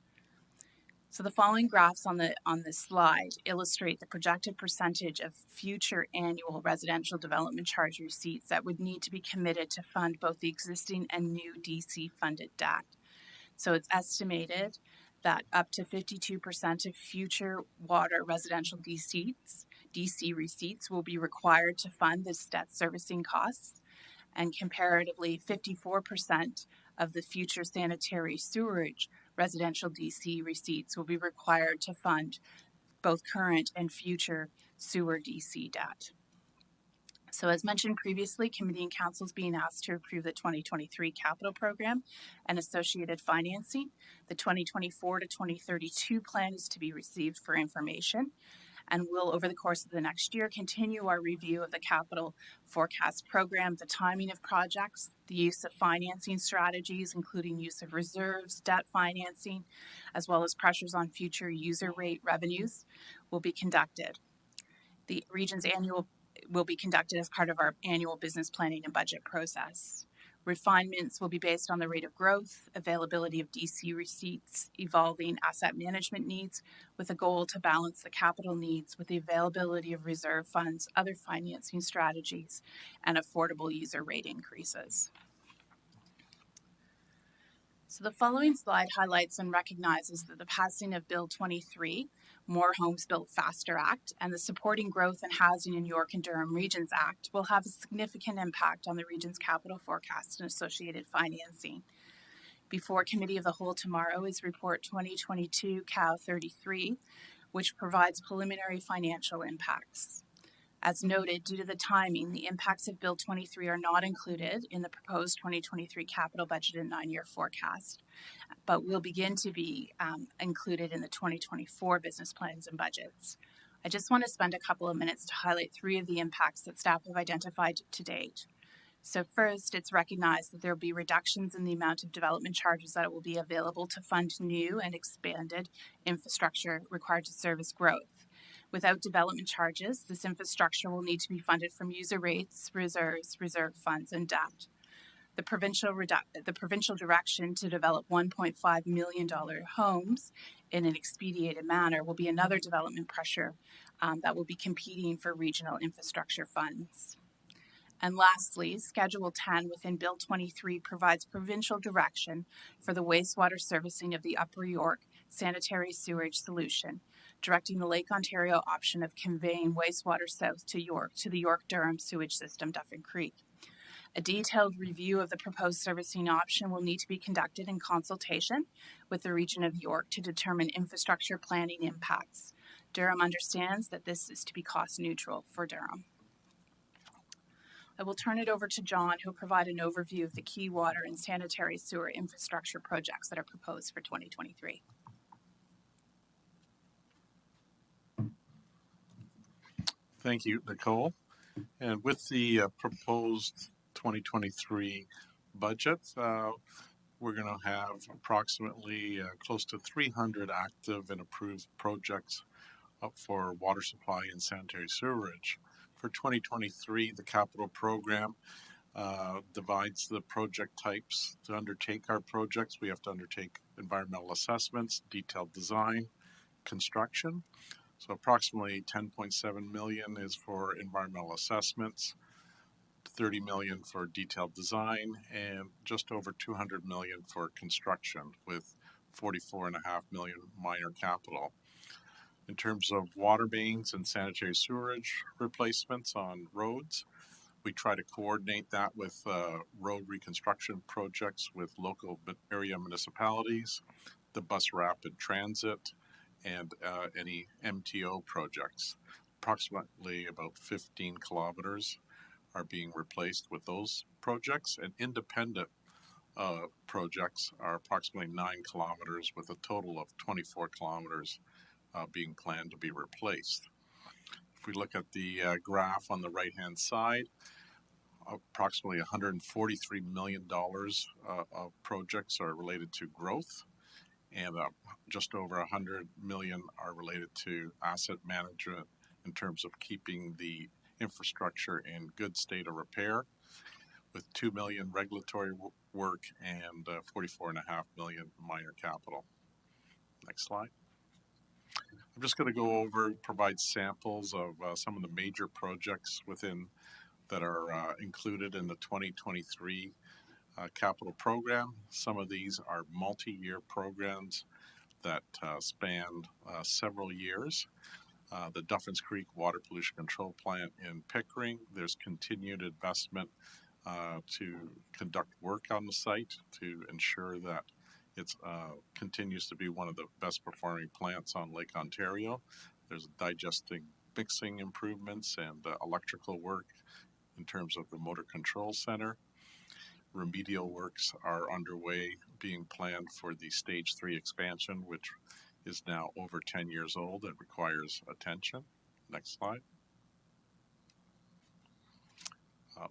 Speaker 15: So the following graphs on this slide illustrate the projected percentage of future annual residential development charge receipts that would need to be committed to fund both the existing and new DC funded debt. So it's estimated that up to 52% of future water residential DC receipts will be required to fund this debt servicing costs, and comparatively 54% of the future sanitary sewerage residential DC receipts will be required to fund both current and future sewer DC debt. So as mentioned previously, Committee and Council is being asked to approve the 2023 capital program and associated financing. The 2024 to 2032 plan is to be received for information, and we'll, over the course of the next year, continue our review of the capital forecast program, the timing of projects, the use of financing strategies, including use of reserves, debt financing, as well as pressures on future user rate revenues will be conducted. The region's annual will be conducted as part of our annual business planning and budget process. Refinements will be based on the rate of growth, availability of DC receipts, evolving asset management needs, with a goal to balance the capital needs with the availability of reserve funds, other financing strategies, and affordable user rate increases. So the following slide highlights and recognizes that the passing of Bill 23, More Homes Built Faster Act, and the Supporting Growth and Housing in York and Durham Regions Act will have a significant impact on the region's capital forecast and associated financing. Before Committee of the Whole tomorrow is Report 2022 CAO 33, which provides preliminary financial impacts. As noted, due to the timing, the impacts of Bill 23 are not included in the proposed 2023 capital budget and 9-year forecast, but will begin to be included in the 2024 business plans and budgets. I just want to spend a couple of minutes to highlight 3 of the impacts that staff have identified to date. So first, it's recognized that there will be reductions in the amount of development charges that will be available to fund new and expanded infrastructure required to service growth. Without development charges, this infrastructure will need to be funded from user rates, reserves, reserve funds, and debt. The provincial direction to develop $1.5 million homes in an expedited manner will be another development pressure that will be competing for regional infrastructure funds. And lastly, Schedule 10 within Bill 23 provides provincial direction for the wastewater servicing of the Upper York sanitary sewage solution, directing the Lake Ontario option of conveying wastewater south to York to the York-Durham sewage system, Duffin Creek. A detailed review of the proposed servicing option will need to be conducted in consultation with the region of York to determine infrastructure planning impacts. Durham understands that this is to be cost neutral for Durham. I will turn it over to John, who will provide an overview of the key water and sanitary sewer infrastructure projects that are proposed for 2023.
Speaker 16: Thank you, Nicole. And with the proposed 2023 budget, we're going to have approximately close to 300 active and approved projects up for water supply and sanitary sewerage. For 2023, the capital program divides the project types. To undertake our projects, we have to undertake environmental assessments, detailed design, construction. So approximately 10.7 million is for environmental assessments, 30 million for detailed design, and just over 200 million for construction, with 44.5 million minor capital. In terms of water mains and sanitary sewerage replacements on roads, we try to coordinate that with road reconstruction projects with local area municipalities, the bus rapid transit, and any MTO projects. Approximately about 15 kilometers are being replaced with those projects, and independent projects are approximately 9 kilometers, with a total of 24 kilometers being planned to be replaced. If we look at the graph on the right hand side, approximately $143 million of projects are related to growth, and just over 100 million are related to asset management in terms of keeping the infrastructure in good state of repair, with 2 million regulatory work and 44.5 million minor capital. Next slide. I'm just going to go over, provide samples of some of the major projects within that are included in the 2023 capital program. Some of these are multi-year programs that span several years. The Duffins Creek Water Pollution Control Plant in Pickering, there's continued investment to conduct work on the site to ensure that it continues to be one of the best performing plants on Lake Ontario. There's digesting mixing improvements and electrical work in terms of the motor control center. Remedial works are underway, being planned for the stage 3 expansion, which is now over 10 years old and requires attention. Next slide.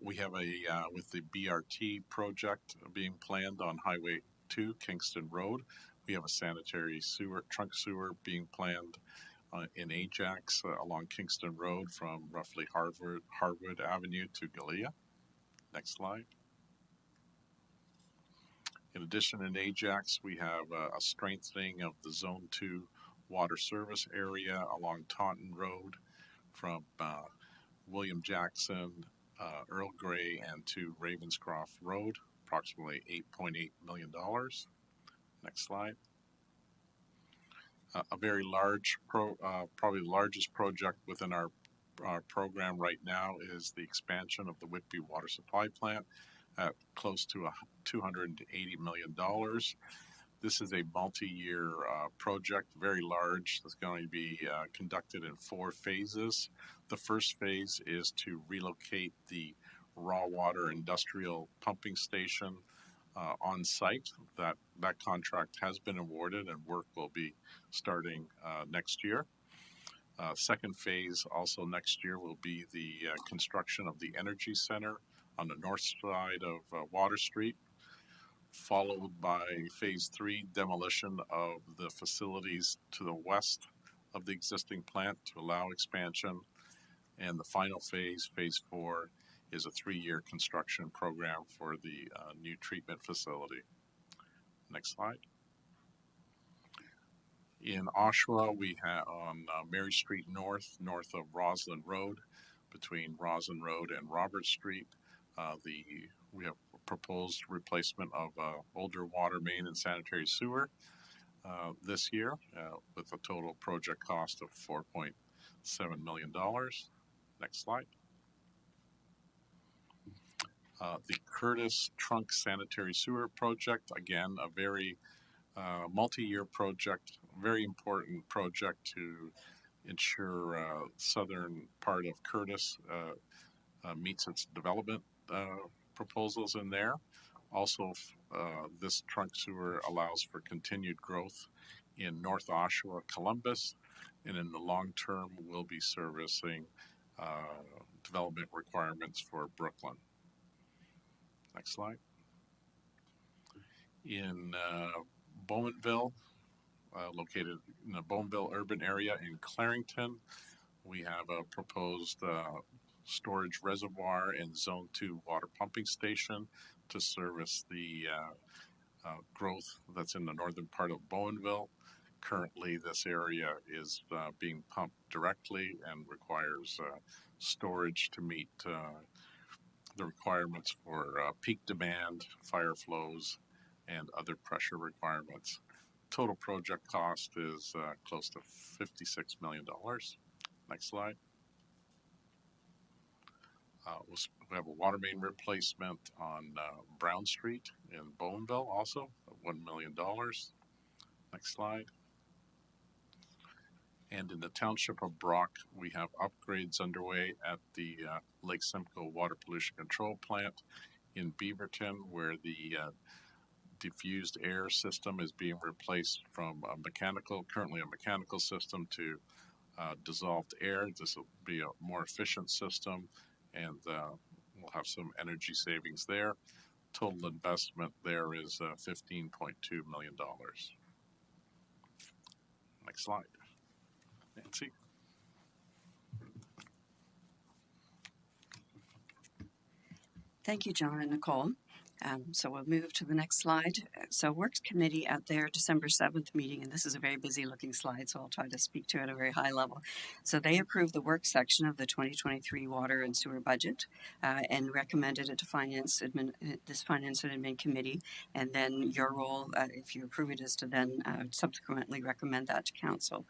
Speaker 16: We have with the BRT project being planned on Highway 2, Kingston Road, we have a sanitary trunk sewer being planned in Ajax along Kingston Road from roughly Harwood Avenue to Gallia. Next slide. In addition, in Ajax, we have a strengthening of the Zone 2 water service area along Taunton Road from William Jackson, Earl Grey, and to Ravenscroft Road, approximately $8.8 million. Next slide. A very large, probably the largest project within our program right now is the expansion of the Whitby Water Supply Plant at close to $280 million. This is a multi-year project, very large. It's going to be conducted in 4 phases. The first phase is to relocate the raw water industrial pumping station on site. That contract has been awarded and work will be starting next year. Second phase, also next year, will be the construction of the Energy Center on the north side of Water Street, followed by phase 3, demolition of the facilities to the west of the existing plant to allow expansion. And the final phase, phase 4, is a 3-year construction program for the new treatment facility. Next slide. In Oshawa, we have on Mary Street North of Roslyn Road, between Roslyn Road and Robert Street, we have proposed replacement of older water main and sanitary sewer this year with a total project cost of $4.7 million. Next slide. The Curtis Trunk Sanitary Sewer Project, again, a very multi-year project, very important project to ensure southern part of Curtis meets its development proposals in there. Also, this trunk sewer allows for continued growth in North Oshawa, Columbus, and in the long term will be servicing development requirements for Brooklyn. Next slide. In Bowmanville, located in the Bowmanville urban area in Clarington, we have a proposed storage reservoir and Zone 2 water pumping station to service the growth that's in the northern part of Bowmanville. Currently, this area is being pumped directly and requires storage to meet the requirements for peak demand, fire flows, and other pressure requirements. Total project cost is close to $56 million. Next slide. We have a water main replacement on Brown Street in Bowmanville, also $1 million. Next slide. And in the township of Brock, we have upgrades underway at the Lake Simcoe Water Pollution Control Plant in Beaverton, where the diffused air system is being replaced from currently a mechanical system to dissolved air. This will be a more efficient system, and we'll have some energy savings there. Total investment there is $15.2 million. Next slide. Nancy.
Speaker 14: Thank you, John and Nicole. So we'll move to the next slide. So Works Committee at their December 7th meeting, and this is a very busy looking slide, so I'll try to speak to it at a very high level. So they approved the work section of the 2023 water and sewer budget and recommended it to this Finance and Admin Committee. And then your role, if you approve it, is to then subsequently recommend that to Council.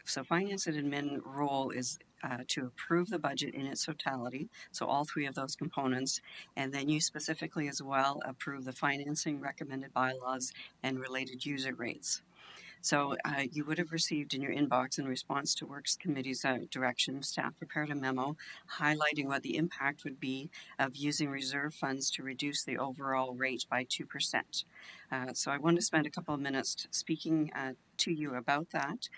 Speaker 14: So Finance and Admin role is to approve the budget in its totality, so all three of those components, and then you specifically as well approve the financing, recommended bylaws, and related user rates. So you would have received in your inbox in response to Works Committee's direction, staff prepared a memo highlighting what the impact would be of using reserve funds to reduce the overall rate by 2%. So I want to spend a couple of minutes speaking to you about that.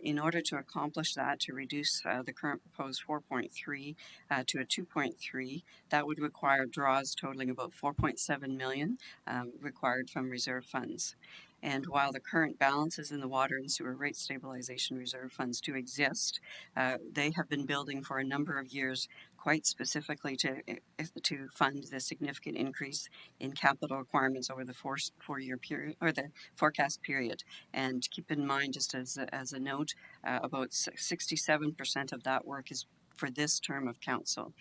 Speaker 14: In order to accomplish that, to reduce the current proposed 4.3 to a 2.3, that would require draws totaling about 4.7 million required from reserve funds. And while the current balances in the water and sewer rate stabilization reserve funds do exist, they have been building for a number of years quite specifically to fund the significant increase in capital requirements over the four-year period, or the forecast period. And keep in mind, just as a note, about 67% of that work is for this term of council.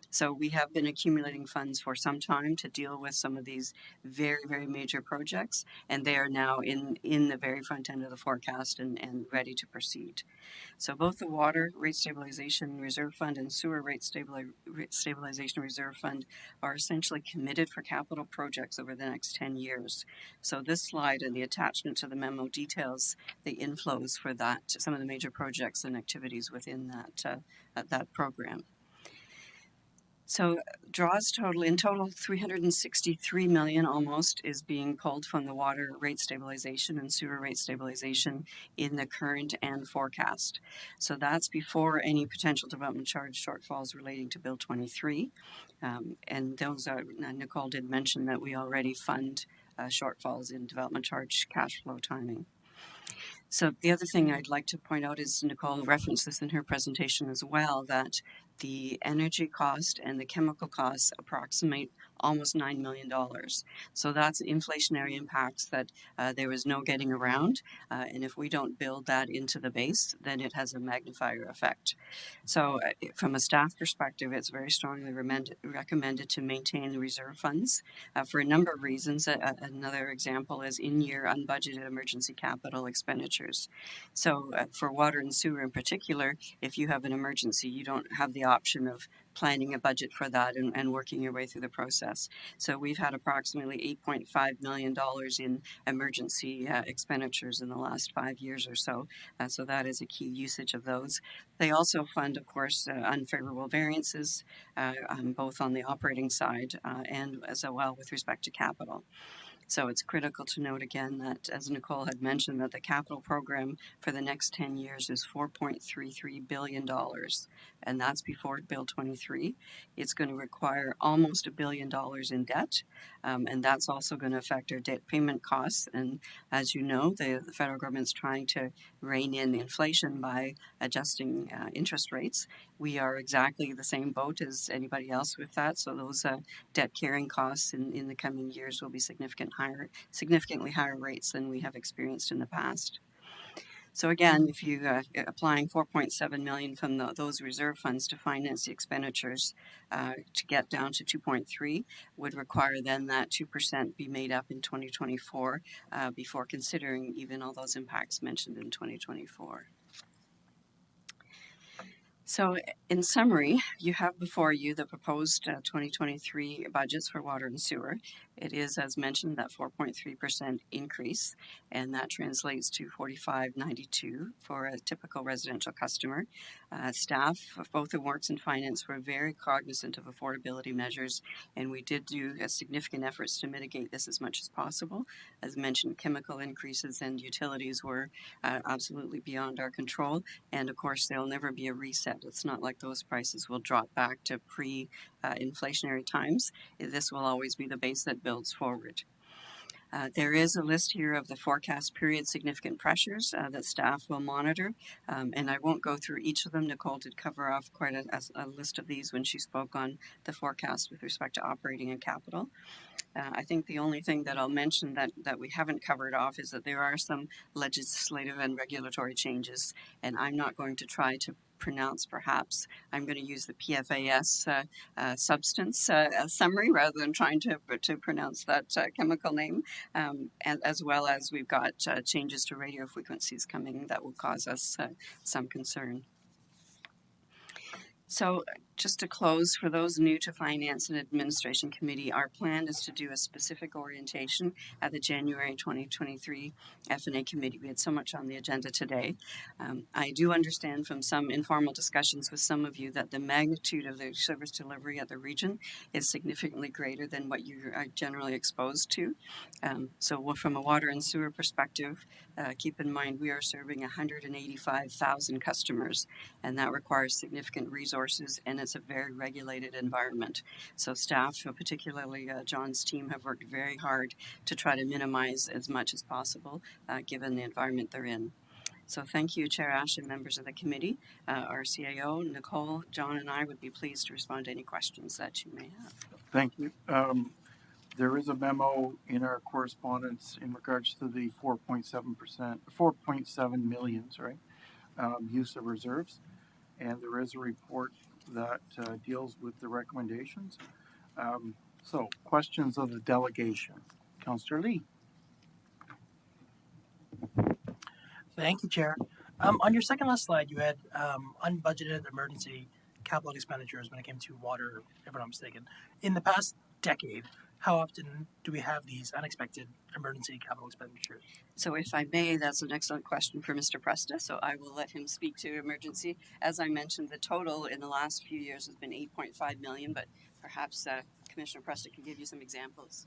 Speaker 14: So we have been accumulating funds for some time to deal with some of these very, very major projects, and they are now in the very front end of the forecast and ready to proceed. So both the Water Rate Stabilization Reserve Fund and Sewer Rate Stabilization Reserve Fund are essentially committed for capital projects over the next 10 years. So this slide and the attachment to the memo details the inflows for that, some of the major projects and activities within that program. So draws in total 363 million almost is being pulled from the water rate stabilization and sewer rate stabilization in the current and forecast. So that's before any potential development charge shortfalls relating to Bill 23. And those are, Nicole did mention that we already fund shortfalls in development charge cash flow timing. So the other thing I'd like to point out is Nicole referenced this in her presentation as well, that the energy cost and the chemical costs approximate almost $9 million. So that's inflationary impacts that there is no getting around. And if we don't build that into the base, then it has a magnifier effect. So from a staff perspective, it's very strongly recommended to maintain the reserve funds for a number of reasons. Another example is in-year unbudgeted emergency capital expenditures. So for water and sewer in particular, if you have an emergency, you don't have the option of planning a budget for that and working your way through the process. So we've had approximately $8.5 million in emergency expenditures in the last 5 years or so. So that is a key usage of those. They also fund, of course, unfavorable variances, both on the operating side and as well with respect to capital. So it's critical to note again that, as Nicole had mentioned, that the capital program for the next 10 years is $4.33 billion, and that's before Bill 23. It's going to require almost $1 billion in debt, and that's also going to affect our debt payment costs. And as you know, the federal government's trying to rein in inflation by adjusting interest rates. We are exactly the same boat as anybody else with that, so those debt carrying costs in the coming years will be significantly higher rates than we have experienced in the past. So again, if you applying 4.7 million from those reserve funds to finance the expenditures to get down to 2.3 would require then that 2% be made up in 2024 before considering even all those impacts mentioned in 2024. So, in summary, you have before you the proposed 2023 budgets for water and sewer. It is, as mentioned, that 4.3% increase, and that translates to $45.92 for a typical residential customer. Staff of both in Works and Finance were very cognizant of affordability measures, and we did do significant efforts to mitigate this as much as possible. As mentioned, chemical increases and utilities were absolutely beyond our control, and of course, there'll never be a reset. It's not like those prices will drop back to pre-inflationary times. This will always be the base that builds forward. There is a list here of the forecast period significant pressures that staff will monitor, and I won't go through each of them. Nicole did cover off quite a list of these when she spoke on the forecast with respect to operating and capital. I think the only thing that I'll mention that we haven't covered off is that there are some legislative and regulatory changes, and I'm not going to try to pronounce perhaps. I'm going to use the PFAS substance summary rather than trying to pronounce that chemical name, and as well as we've got changes to radio frequencies coming that will cause us some concern. So just to close, for those new to Finance and Administration Committee, our plan is to do a specific orientation at the January 2023 F&A Committee. We had so much on the agenda today. I do understand from some informal discussions with some of you that the magnitude of the service delivery at the region is significantly greater than what you are generally exposed to. So from a water and sewer perspective, keep in mind we are serving 185,000 customers, and that requires significant resources, and it's a very regulated environment. So staff, particularly John's team, have worked very hard to try to minimize as much as possible given the environment they're in. So thank you, Chair Ash and members of the committee. Our CAO, Nicole, John, and I would be pleased to respond to any questions that you may have.
Speaker 1: Thank you. There is a memo in our correspondence in regards to the 4.7 million, use of reserves. And there is a report that deals with the recommendations. So, questions of the delegation. Councillor Lee.
Speaker 6: Thank you, Chair. On your second last slide, you had unbudgeted emergency capital expenditures when it came to water, if I'm not mistaken. In the past decade, how often do we have these unexpected emergency capital expenditures?
Speaker 14: So if I may, that's an excellent question for Mr. Presta, so I will let him speak to emergency. As I mentioned, the total in the last few years has been 8.5 million, but perhaps Commissioner Presta can give you some examples.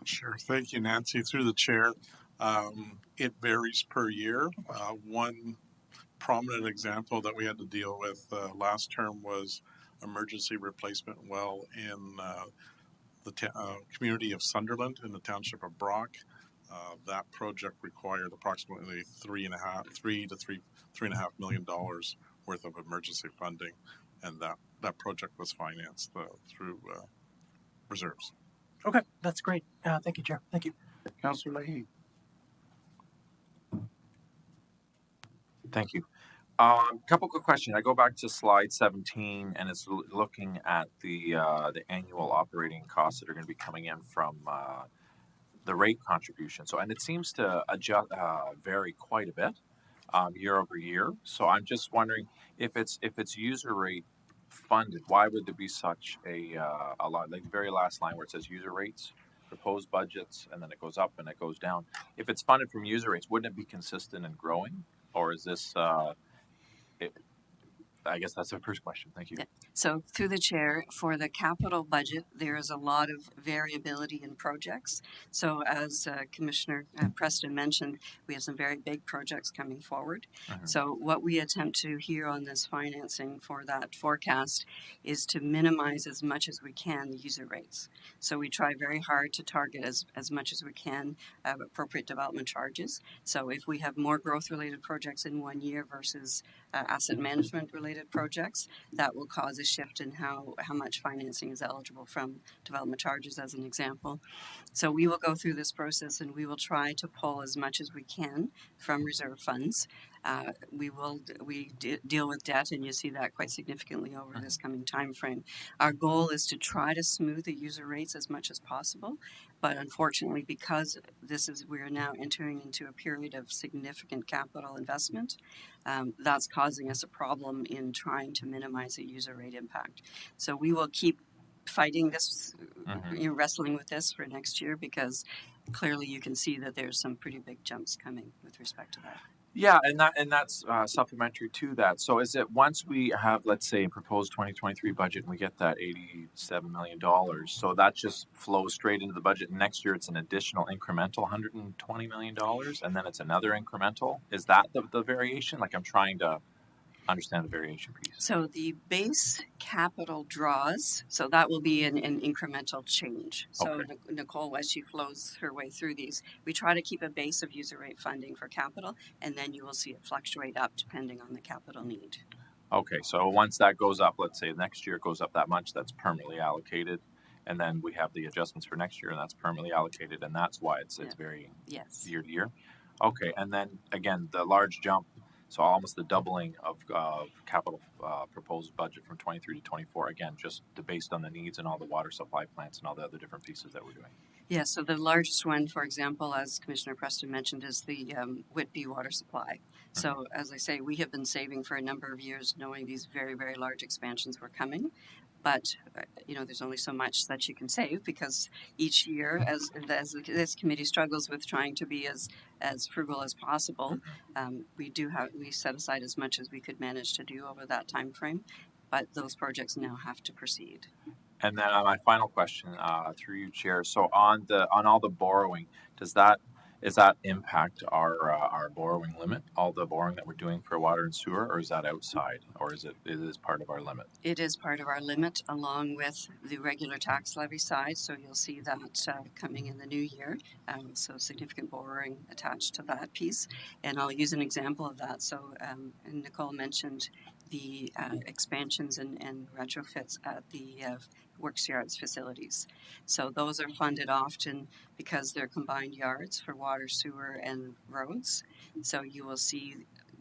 Speaker 16: Sure. Thank you, Nancy. Through the chair, it varies per year. One prominent example that we had to deal with last term was emergency replacement well in the community of Sunderland in the township of Brock. That project required approximately $3.5 million worth of emergency funding, and that project was financed through reserves.
Speaker 6: Okay, that's great. Thank you, Chair. Thank you.
Speaker 1: Councillor Leahy.
Speaker 5: Thank you. Couple quick questions. I go back to slide 17, and it's looking at the annual operating costs that are going to be coming in from the rate contribution. So, and it seems to adjust vary quite a bit year over year. So, I'm just wondering if it's user rate funded, why would there be such a lot, like the very last line where it says user rates, proposed budgets, and then it goes up and it goes down? If it's funded from user rates, wouldn't it be consistent and growing? Or is this, I guess that's the first question. Thank you.
Speaker 14: Yeah. So through the chair, for the capital budget, there is a lot of variability in projects. So as Commissioner Preston mentioned, we have some very big projects coming forward. So what we attempt to here on this financing for that forecast is to minimize as much as we can the user rates. So we try very hard to target as much as we can appropriate development charges. So if we have more growth related projects in 1 year versus asset management related projects, that will cause a shift in how much financing is eligible from development charges, as an example. So we will go through this process and we will try to pull as much as we can from reserve funds. We deal with debt, and you see that quite significantly over this coming time frame. Our goal is to try to smooth the user rates as much as possible, but unfortunately, because we are now entering into a period of significant capital investment, that's causing us a problem in trying to minimize the user rate impact. So we will keep fighting this, wrestling with this for next year, because clearly you can see that there's some pretty big jumps coming with respect to that.
Speaker 5: Yeah, and that's supplementary to that. So is it once we have, let's say, a proposed 2023 budget and we get that $87 million, so that just flows straight into the budget, and next year it's an additional incremental $120 million, and then it's another incremental? Is that the variation? Like, I'm trying to understand the variation piece.
Speaker 14: So the base capital draws, so that will be an incremental change. So
Speaker 5: Okay.
Speaker 14: Nicole, as she flows her way through these, we try to keep a base of user rate funding for capital, and then you will see it fluctuate up depending on the capital need.
Speaker 5: Okay, so once that goes up, let's say next year it goes up that much, that's permanently allocated, and then we have the adjustments for next year, and that's permanently allocated, and that's why it's varying
Speaker 14: Yes.
Speaker 5: year to year. Okay, and then again, the large jump, so almost the doubling of capital proposed budget from 23 to 24, again, just based on the needs and all the water supply plants and all the other different pieces that we're doing.
Speaker 14: Yeah, so the largest one, for example, as Commissioner Preston mentioned, is the Whitby water supply. So as I say, we have been saving for a number of years knowing these very, very large expansions were coming. But, there's only so much that you can save, because each year, as this committee struggles with trying to be as frugal as possible, we set aside as much as we could manage to do over that time frame. But those projects now have to proceed.
Speaker 5: And then my final question through you, Chair. So on all the borrowing, does that impact our borrowing limit, all the borrowing that we're doing for water and sewer, or is that outside, or is it part of our limit?
Speaker 14: It is part of our limit, along with the regular tax levy side. So you'll see that coming in the new year. So significant borrowing attached to that piece. And I'll use an example of that. So Nicole mentioned the expansions and retrofits at the Works Yards facilities. So those are funded often because they're combined yards for water, sewer, and roads. So you will see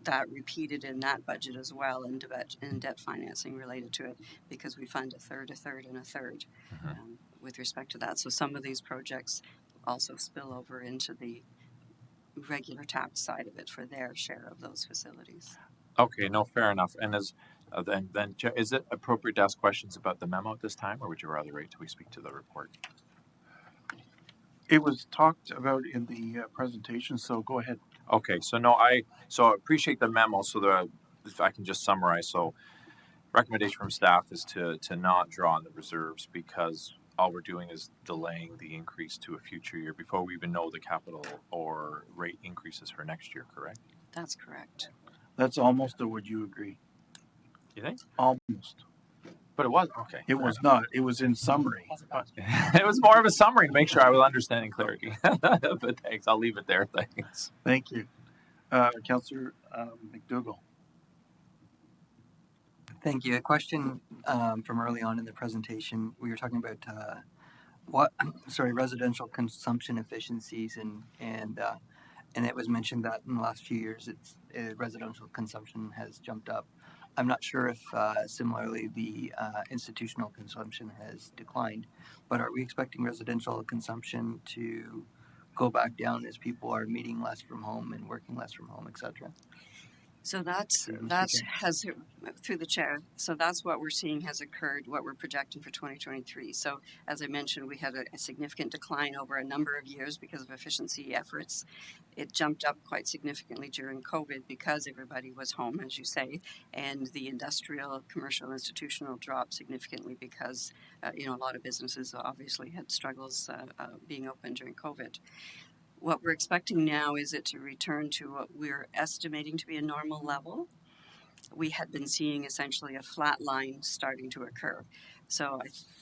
Speaker 14: that repeated in that budget as well, in debt financing related to it, because we fund a third, and a third with respect to that. So some of these projects also spill over into the regular tax side of it for their share of those facilities.
Speaker 5: Okay, no, fair enough. And then is it appropriate to ask questions about the memo at this time, or would you rather wait till we speak to the report?
Speaker 1: It was talked about in the presentation, so go ahead.
Speaker 5: Okay, so I appreciate the memo. So if I can just summarize, so recommendation from staff is to not draw on the reserves, because all we're doing is delaying the increase to a future year before we even know the capital or rate increases for next year, correct?
Speaker 14: That's correct.
Speaker 1: That's almost a would you agree?
Speaker 5: You think?
Speaker 1: Almost.
Speaker 5: But it was okay.
Speaker 1: It was not. It was in summary.
Speaker 5: It was more of a summary to make sure I was understanding clarity. But thanks. I'll leave it there. Thanks.
Speaker 1: Thank you. Councillor McDougall.
Speaker 8: Thank you. A question from early on in the presentation. We were talking about residential consumption efficiencies, and it was mentioned that in the last few years, residential consumption has jumped up. I'm not sure if similarly the institutional consumption has declined, but are we expecting residential consumption to go back down as people are meeting less from home and working less from home, etc.?
Speaker 14: So that's
Speaker 10: Okay, Mr.
Speaker 14: that
Speaker 10: Chair.
Speaker 14: has through the chair. So that's what we're seeing has occurred. What we're projecting for 2023. So as I mentioned, we had a significant decline over a number of years because of efficiency efforts. It jumped up quite significantly during COVID because everybody was home, as you say, and the industrial, commercial, institutional dropped significantly because a lot of businesses obviously had struggles being open during COVID. What we're expecting now is it to return to what we're estimating to be a normal level. We had been seeing essentially a flat line starting to occur. So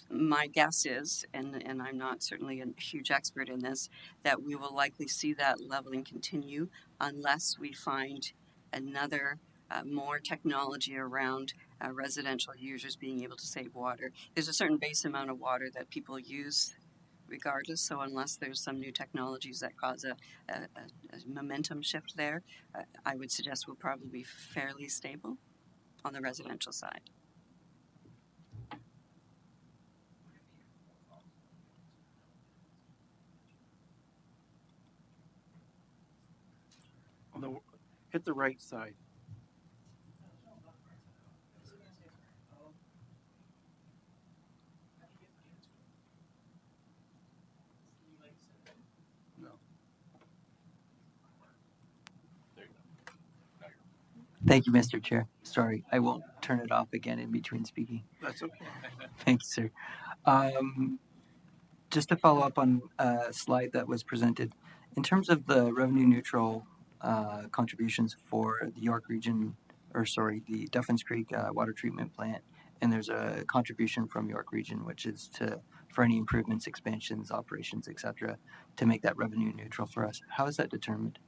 Speaker 14: my guess is, and I'm not certainly a huge expert in this, that we will likely see that leveling continue unless we find another more technology around residential users being able to save water. There's a certain base amount of water that people use regardless. So unless there's some new technologies that cause a momentum shift there, I would suggest we'll probably be fairly stable on the residential side.
Speaker 1: Hit the right side.
Speaker 8: Thank you, Mr. Chair. Sorry, I won't turn it off again in between speaking.
Speaker 1: That's okay.
Speaker 8: Thank you, sir. Just to follow up on a slide that was presented, in terms of the revenue neutral contributions for the York Region, the Duffins Creek water treatment plant, and there's a contribution from York Region, which is for any improvements, expansions, operations, etc., to make that revenue neutral for us. How is that determined?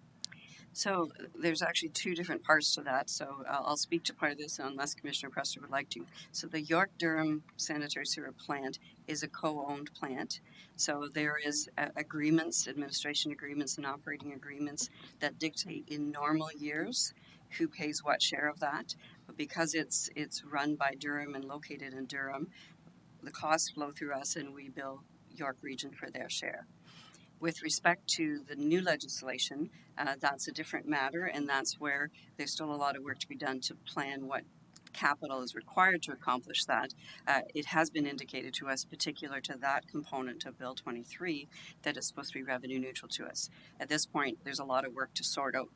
Speaker 14: So there's actually two different parts to that. So I'll speak to part of this unless Commissioner Prester would like to. So the York Durham Sanitary Sewer Plant is a co-owned plant. So there is agreements, administration agreements and operating agreements that dictate in normal years who pays what share of that. But because it's run by Durham and located in Durham, the costs flow through us and we bill York Region for their share. With respect to the new legislation, that's a different matter, and that's where there's still a lot of work to be done to plan what capital is required to accomplish that. It has been indicated to us, particular to that component of Bill 23, that it's supposed to be revenue neutral to us. At this point, there's a lot of work to sort out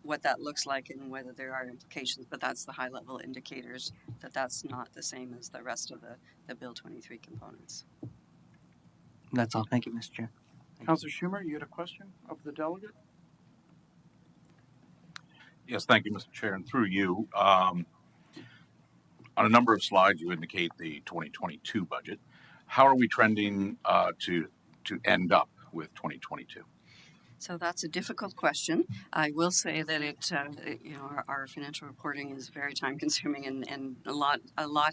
Speaker 14: what that looks like and whether there are implications, but that's the high level indicators that that's not the same as the rest of the Bill 23 components.
Speaker 8: That's all. Thank you, Mr. Chair.
Speaker 1: Councillor Schumer, you had a question of the delegate?
Speaker 11: Yes, thank you, Mr. Chair, and through you. On a number of slides, you indicate the 2022 budget. How are we trending to end up with 2022?
Speaker 14: So that's a difficult question. I will say that our financial reporting is very time consuming and a lot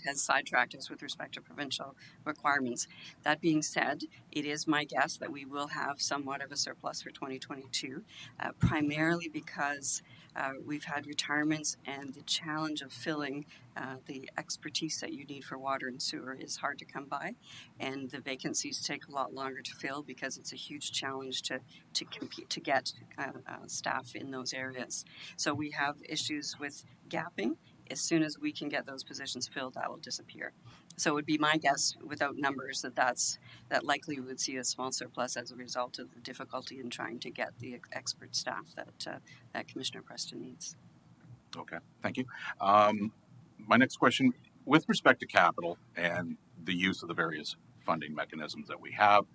Speaker 14: has sidetracked us with respect to provincial requirements. That being said, it is my guess that we will have somewhat of a surplus for 2022, primarily because we've had retirements and the challenge of filling the expertise that you need for water and sewer is hard to come by, and the vacancies take a lot longer to fill because it's a huge challenge to compete to get staff in those areas. So we have issues with gapping. As soon as we can get those positions filled, that will disappear. So it would be my guess, without numbers, that likely we would see a small surplus as a result of the difficulty in trying to get the expert staff that Commissioner Preston needs.
Speaker 11: Okay, thank you. My next question, with respect to capital and the use of the various funding mechanisms that we have,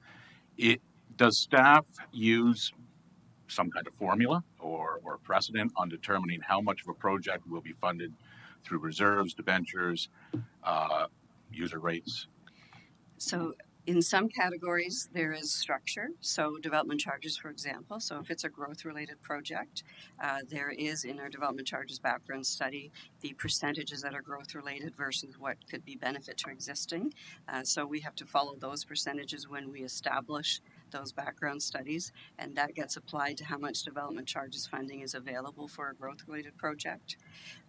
Speaker 11: does staff use some kind of formula or precedent on determining how much of a project will be funded through reserves, debentures, user rates?
Speaker 14: So in some categories, there is structure. So development charges, for example. So if it's a growth-related project, there is in our development charges background study the percentages that are growth-related versus what could be benefit to existing. So we have to follow those percentages when we establish those background studies, and that gets applied to how much development charges funding is available for a growth-related project.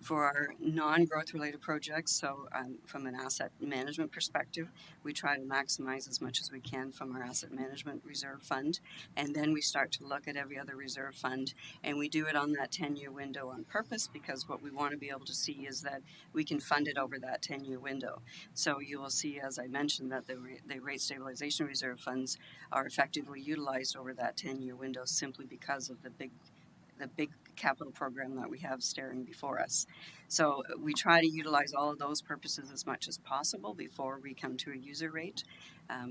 Speaker 14: For our non-growth related projects, so from an asset management perspective, we try to maximize as much as we can from our asset management reserve fund, and then we start to look at every other reserve fund, and we do it on that 10-year window on purpose, because what we want to be able to see is that we can fund it over that 10-year window. So you will see, as I mentioned, that the rate stabilization reserve funds are effectively utilized over that 10-year window simply because of the big capital program that we have staring before us. So we try to utilize all of those purposes as much as possible before we come to a user rate.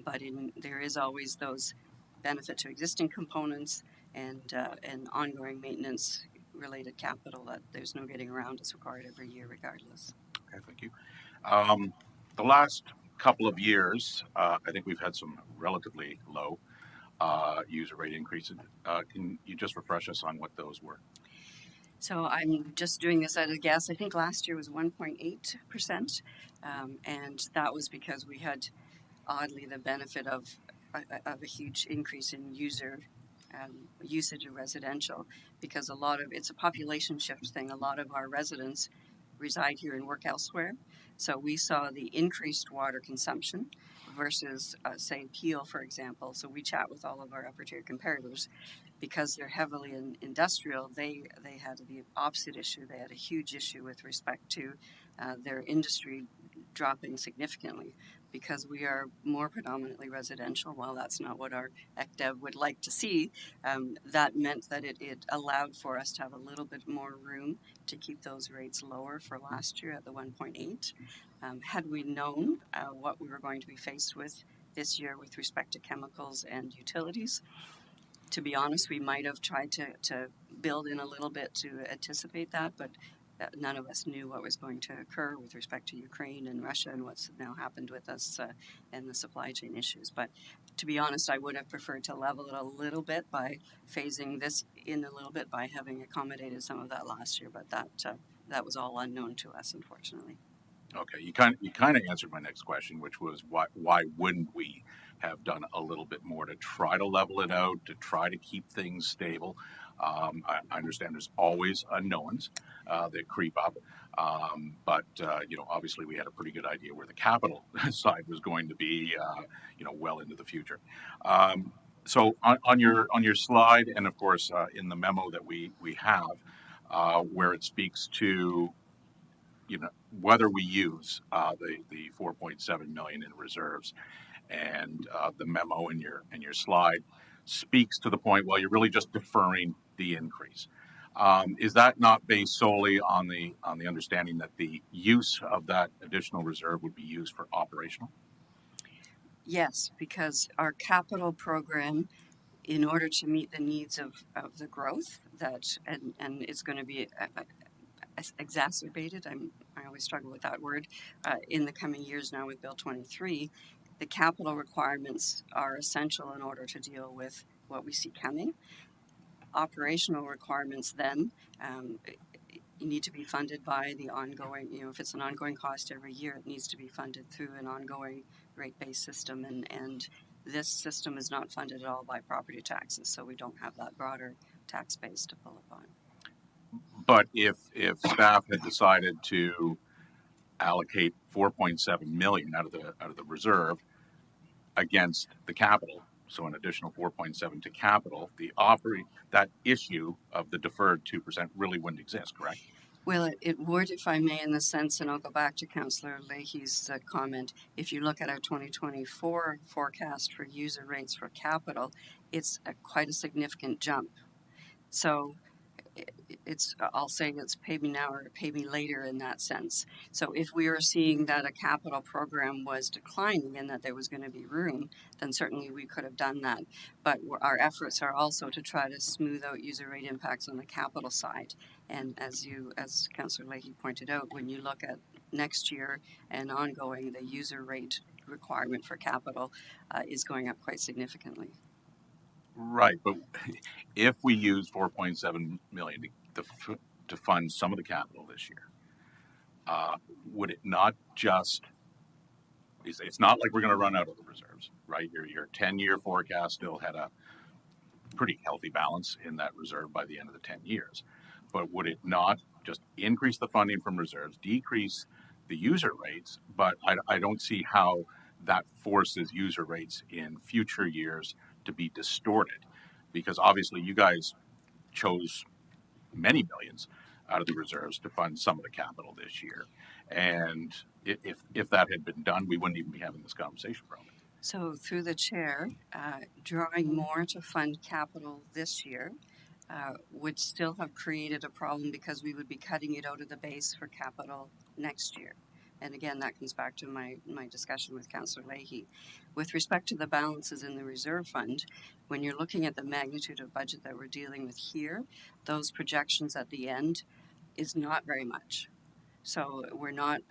Speaker 14: But there is always those benefit to existing components and ongoing maintenance related capital that there's no getting around. It's required every year regardless.
Speaker 11: Okay, thank you. The last couple of years, I think we've had some relatively low user rate increases. Can you just refresh us on what those were?
Speaker 14: So I'm just doing this at a guess. I think last year was 1.8%, and that was because we had oddly the benefit of a huge increase in user usage of residential, because it's a population shift thing. A lot of our residents reside here and work elsewhere, so we saw the increased water consumption versus say Peel, for example. So we chat with all of our upper tier comparators. Because they're heavily industrial, they had the opposite issue. They had a huge issue with respect to their industry dropping significantly, because we are more predominantly residential. While that's not what our ECDEV would like to see, that meant that it allowed for us to have a little bit more room to keep those rates lower for last year at the 1.8. Had we known what we were going to be faced with this year with respect to chemicals and utilities, to be honest, we might have tried to build in a little bit to anticipate that, but none of us knew what was going to occur with respect to Ukraine and Russia and what's now happened with us and the supply chain issues. But to be honest, I would have preferred to level it a little bit by phasing this in a little bit by having accommodated some of that last year, but that was all unknown to us, unfortunately.
Speaker 11: Okay, you kind of answered my next question, which was why wouldn't we have done a little bit more to try to level it out, to try to keep things stable? I understand there's always unknowns that creep up, but obviously we had a pretty good idea where the capital side was going to be, well into the future. So on your slide, and of course in the memo that we have, where it speaks to whether we use the 4.7 million in reserves, and the memo in your slide speaks to the point, well, you're really just deferring the increase. Is that not based solely on the understanding that the use of that additional reserve would be used for operational?
Speaker 14: Yes, because our capital program, in order to meet the needs of the growth and it's going to be exacerbated, I always struggle with that word, in the coming years now with Bill 23, the capital requirements are essential in order to deal with what we see coming. Operational requirements then need to be funded by the ongoing, if it's an ongoing cost every year, it needs to be funded through an ongoing rate-based system, and this system is not funded at all by property taxes, so we don't have that broader tax base to pull upon.
Speaker 11: But if staff had decided to allocate 4.7 million out of the reserve against the capital, so an additional 4.7 to capital, that issue of the deferred 2% really wouldn't exist, correct?
Speaker 14: Well, it would, if I may, in the sense, and I'll go back to Councillor Leahy's comment. If you look at our 2024 forecast for user rates for capital, it's quite a significant jump. So I'll say it's pay me now or pay me later in that sense. So if we were seeing that a capital program was declining and that there was going to be room, then certainly we could have done that. But our efforts are also to try to smooth out user rate impacts on the capital side. And as Councillor Leahy pointed out, when you look at next year and ongoing, the user rate requirement for capital is going up quite significantly.
Speaker 11: Right, but if we use 4.7 million to fund some of the capital this year, would it not just it's not like we're going to run out of the reserves, right? Your 10-year forecast still had a pretty healthy balance in that reserve by the end of the 10 years. But would it not just increase the funding from reserves, decrease the user rates? But I don't see how that forces user rates in future years to be distorted, because obviously you guys chose many millions out of the reserves to fund some of the capital this year. And if that had been done, we wouldn't even be having this conversation, probably.
Speaker 14: So through the chair, drawing more to fund capital this year would still have created a problem because we would be cutting it out of the base for capital next year. And again, that comes back to my discussion with Councillor Leahy. With respect to the balances in the reserve fund, when you're looking at the magnitude of budget that we're dealing with here, those projections at the end is not very much. So we're not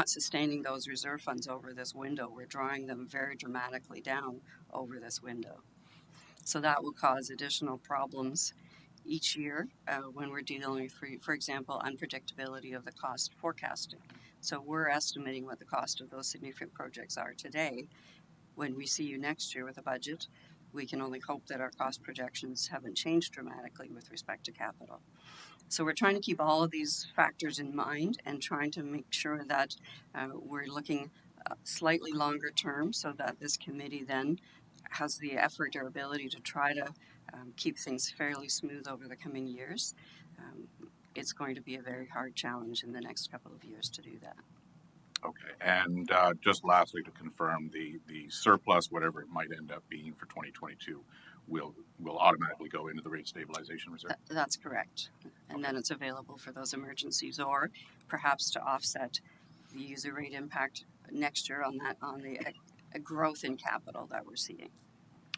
Speaker 14: sustaining those reserve funds over this window. We're drawing them very dramatically down over this window. So that will cause additional problems each year when we're dealing with, for example, unpredictability of the cost forecasting. So we're estimating what the cost of those significant projects are today. When we see you next year with a budget, we can only hope that our cost projections haven't changed dramatically with respect to capital. So we're trying to keep all of these factors in mind and trying to make sure that we're looking slightly longer term so that this committee then has the effort or ability to try to keep things fairly smooth over the coming years. It's going to be a very hard challenge in the next couple of years to do that.
Speaker 11: Okay, and just lastly, to confirm, the surplus, whatever it might end up being for 2022, will automatically go into the rate stabilization reserve?
Speaker 14: That's correct. And then it's available for those emergencies, or perhaps to offset the user rate impact next year on the growth in capital that we're seeing.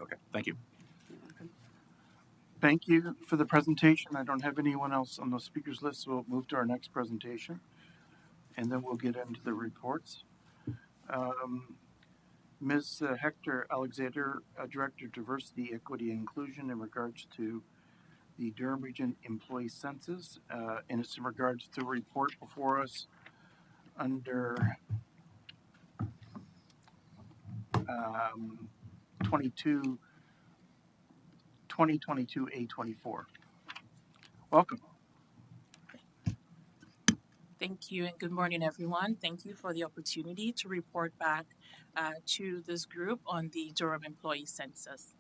Speaker 11: Okay, thank you.
Speaker 14: You're welcome.
Speaker 1: Thank you for the presentation. I don't have anyone else on the speakers list, so we'll move to our next presentation, and then we'll get into the reports. Ms. Hector Alexander, Director of Diversity, Equity, and Inclusion in regards to the Durham Region Employee Census, and it's in regards to a report before us under 2022 A24. Welcome.
Speaker 17: Thank you and good morning, everyone. Thank you for the opportunity to report back to this group on the Durham Employee Census.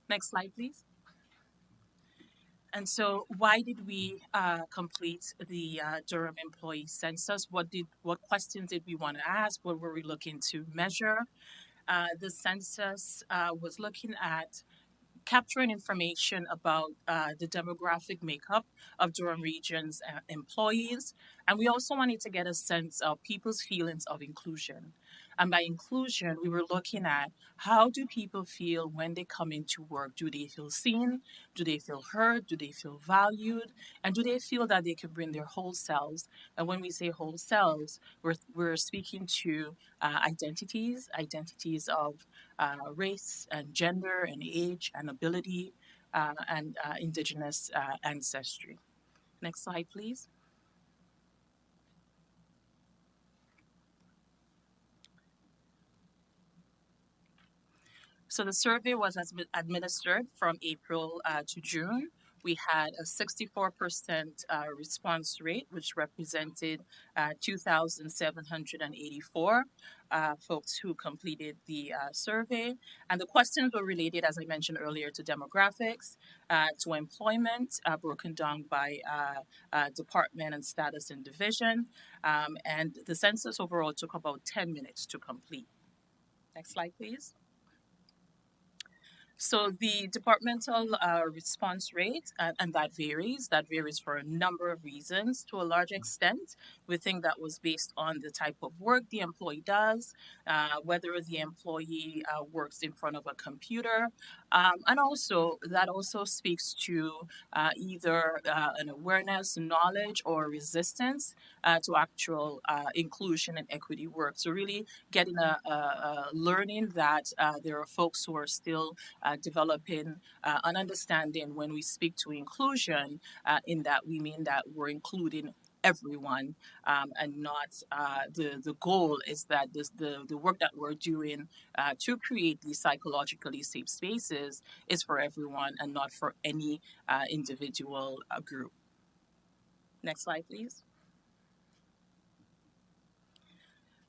Speaker 17: Next slide, please. And so why did we complete the Durham Employee Census? What questions did we want to ask? What were we looking to measure? The census was looking at capturing information about the demographic makeup of Durham Region's employees. And we also wanted to get a sense of people's feelings of inclusion. And by inclusion, we were looking at how do people feel when they come into work? Do they feel seen? Do they feel heard? Do they feel valued? And do they feel that they can bring their whole selves? And when we say whole selves, we're speaking to identities of race and gender and age and ability and Indigenous ancestry. Next slide, please. So the survey was administered from April to June. We had a 64% response rate, which represented 2,784 folks who completed the survey. And the questions were related, as I mentioned earlier, to demographics, to employment, broken down by department and status and division. And the census overall took about 10 minutes to complete. Next slide, please. So the departmental response rate, and that varies for a number of reasons to a large extent. We think that was based on the type of work the employee does, whether the employee works in front of a computer, and also that also speaks to either an awareness, knowledge, or resistance to actual inclusion and equity work. So really getting a learning that there are folks who are still developing an understanding when we speak to inclusion, in that we mean that we're including everyone, and not the goal is that the work that we're doing to create these psychologically safe spaces is for everyone and not for any individual group. Next slide, please.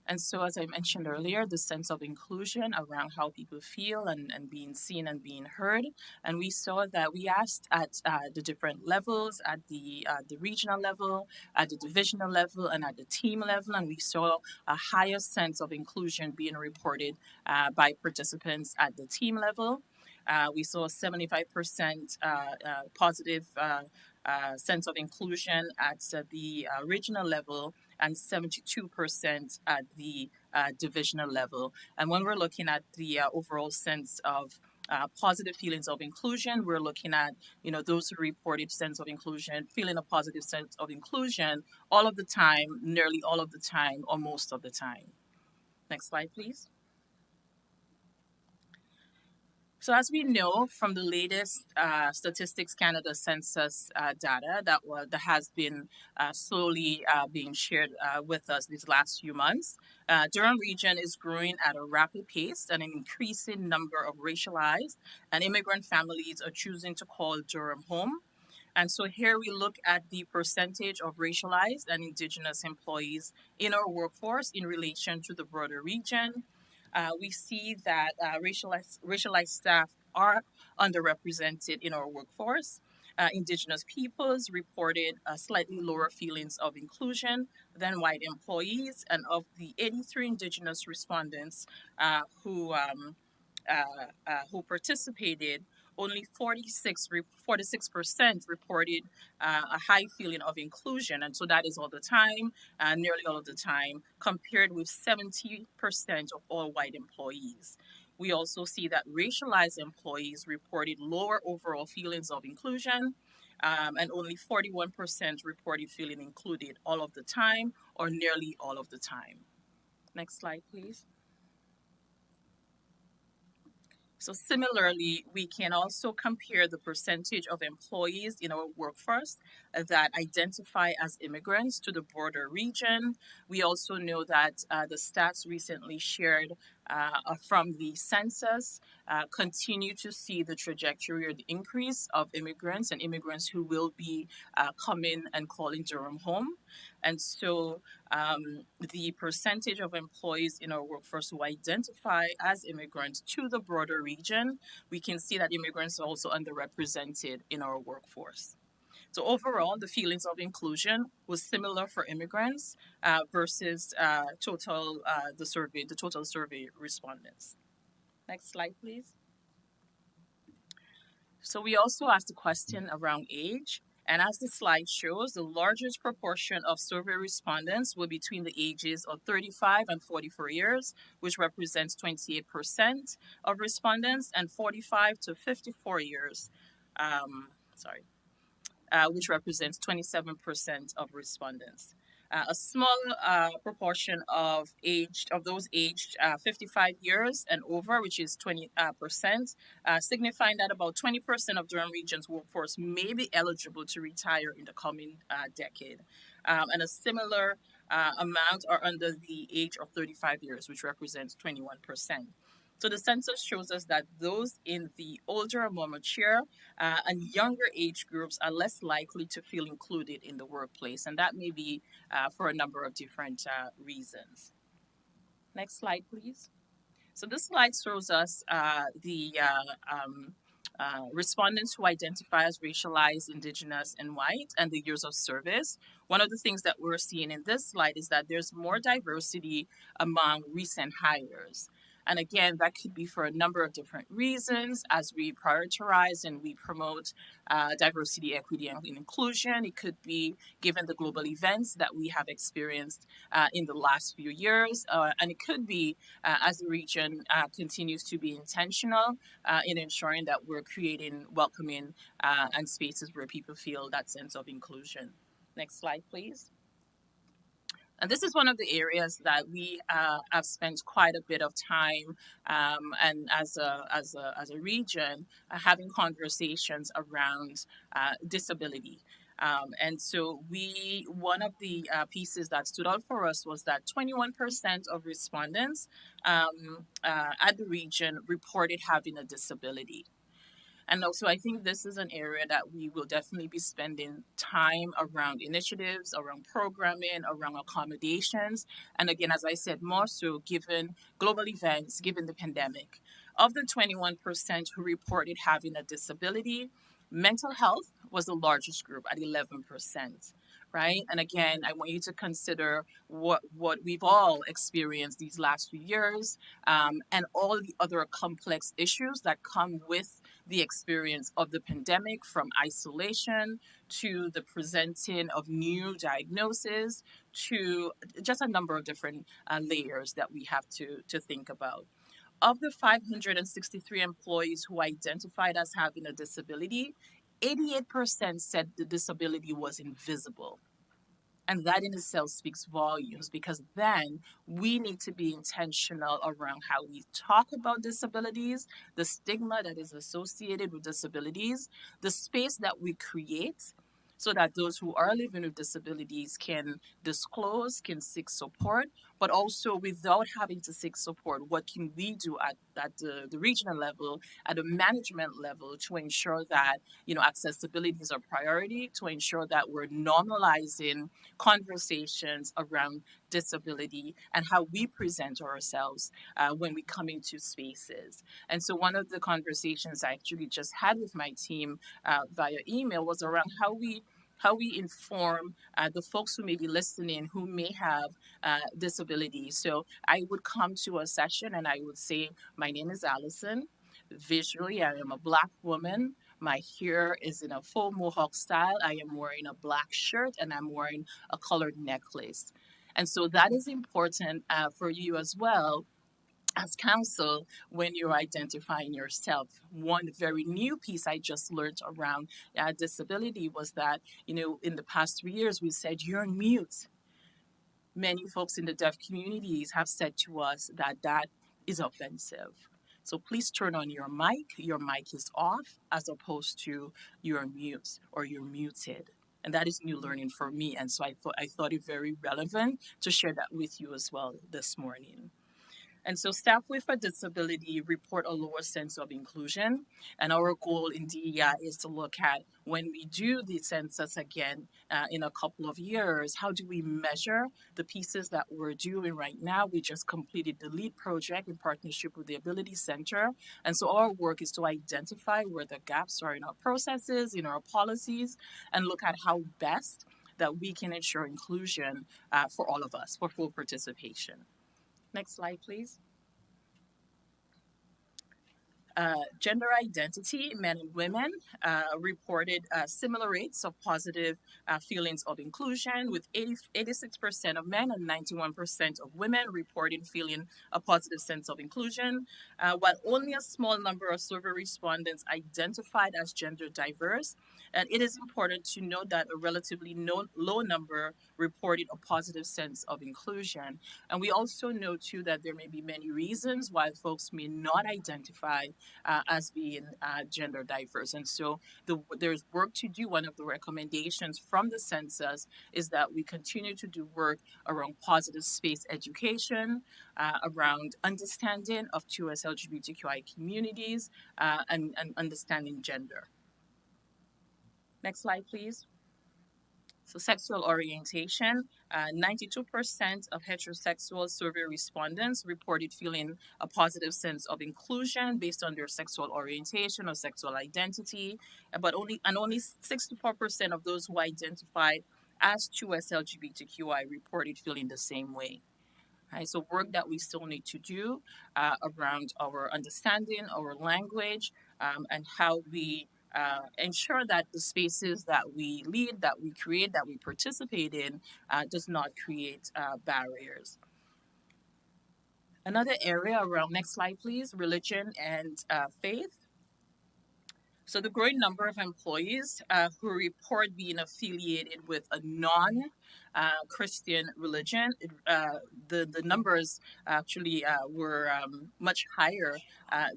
Speaker 17: And so, as I mentioned earlier, the sense of inclusion around how people feel and being seen and being heard. And we saw that we asked at the different levels, at the regional level, at the divisional level, and at the team level. And we saw a higher sense of inclusion being reported by participants at the team level. We saw 75% positive sense of inclusion at the regional level and 72% at the divisional level. And when we're looking at the overall sense of positive feelings of inclusion, we're looking at, those who reported sense of inclusion, feeling a positive sense of inclusion all of the time, nearly all of the time, or most of the time. Next slide, please. So as we know from the latest Statistics Canada census data that has been slowly being shared with us these last few months, Durham Region is growing at a rapid pace, and an increasing number of racialized and immigrant families are choosing to call Durham home. And so here we look at the percentage of racialized and Indigenous employees in our workforce in relation to the broader region. We see that racialized staff are underrepresented in our workforce. Indigenous peoples reported slightly lower feelings of inclusion than white employees, and of the 83 Indigenous respondents who participated, only 46% reported a high feeling of inclusion. And so that is all the time, nearly all of the time, compared with 70% of all white employees. We also see that racialized employees reported lower overall feelings of inclusion, and only 41% reported feeling included all of the time or nearly all of the time. Next slide, please. So similarly, we can also compare the percentage of employees in our workforce that identify as immigrants to the broader region. We also know that the stats recently shared from the census continue to see the trajectory or the increase of immigrants and immigrants who will be coming and calling Durham home. And so the percentage of employees in our workforce who identify as immigrants to the broader region, we can see that immigrants are also underrepresented in our workforce. So overall, the feelings of inclusion was similar for immigrants versus the total survey respondents. Next slide, please. So we also asked a question around age. And as the slide shows, the largest proportion of survey respondents were between the ages of 35 and 44 years, which represents 28% of respondents, and 45 to 54 years, which represents 27% of respondents. A small proportion of those aged 55 years and over, which is 20%, signifying that about 20% of Durham Region's workforce may be eligible to retire in the coming decade. And a similar amount are under the age of 35 years, which represents 21%. So the census shows us that those in the older, more mature, and younger age groups are less likely to feel included in the workplace, and that may be for a number of different reasons. Next slide, please. So this slide shows us the respondents who identify as racialized, Indigenous, and white, and the years of service. One of the things that we're seeing in this slide is that there's more diversity among recent hires. And again, that could be for a number of different reasons as we prioritize and we promote diversity, equity, and inclusion. It could be given the global events that we have experienced in the last few years. And it could be as the region continues to be intentional in ensuring that we're creating welcoming and spaces where people feel that sense of inclusion. Next slide, please. And this is one of the areas that we have spent quite a bit of time and as a region having conversations around disability. And so one of the pieces that stood out for us was that 21% of respondents at the region reported having a disability. And also, I think this is an area that we will definitely be spending time around initiatives, around programming, around accommodations. And again, as I said, more so given global events, given the pandemic. Of the 21% who reported having a disability, mental health was the largest group at 11%. Right. And again, I want you to consider what we've all experienced these last few years, and all the other complex issues that come with the experience of the pandemic, from isolation to the presenting of new diagnoses to just a number of different layers that we have to think about. Of the 563 employees who identified as having a disability, 88% said the disability was invisible. And that in itself speaks volumes, because then we need to be intentional around how we talk about disabilities, the stigma that is associated with disabilities, the space that we create so that those who are living with disabilities can disclose, can seek support, but also without having to seek support, what can we do at the regional level, at the management level, to ensure that accessibility is a priority, to ensure that we're normalizing conversations around disability and how we present ourselves when we come into spaces. And so one of the conversations I actually just had with my team via email was around how we inform the folks who may be listening who may have disabilities. So I would come to a session and I would say, my name is Allison. Visually, I am a Black woman. My hair is in a full mohawk style. I am wearing a black shirt and I'm wearing a colored necklace. And so that is important for you as well as counsel when you're identifying yourself. One very new piece I just learned around disability was that, in the past 3 years, we said, you're mute. Many folks in the deaf communities have said to us that that is offensive. So please turn on your mic. Your mic is off, as opposed to you're mute or you're muted. And that is new learning for me. And so I thought it very relevant to share that with you as well this morning. And so staff with a disability report a lower sense of inclusion. And our goal in DEI is to look at, when we do the census again in a couple of years, how do we measure the pieces that we're doing right now? We just completed the LEAD project in partnership with the Ability Center. And so our work is to identify where the gaps are in our processes, in our policies, and look at how best that we can ensure inclusion for all of us, for full participation. Next slide, please. Gender identity, men and women reported similar rates of positive feelings of inclusion, with 86% of men and 91% of women reporting feeling a positive sense of inclusion, while only a small number of survey respondents identified as gender diverse. And it is important to note that a relatively low number reported a positive sense of inclusion. And we also know, too, that there may be many reasons why folks may not identify as being gender diverse. And so there's work to do. One of the recommendations from the census is that we continue to do work around positive space education, around understanding of 2S LGBTQI communities, and understanding gender. Next slide, please. So sexual orientation, 92% of heterosexual survey respondents reported feeling a positive sense of inclusion based on their sexual orientation or sexual identity, but only 64% of those who identified as 2S LGBTQI reported feeling the same way. Right, so work that we still need to do around our understanding, our language, and how we ensure that the spaces that we lead, that we create, that we participate in does not create barriers. Another area around, next slide please, religion and faith. So the growing number of employees who report being affiliated with a non-Christian religion, the numbers actually were much higher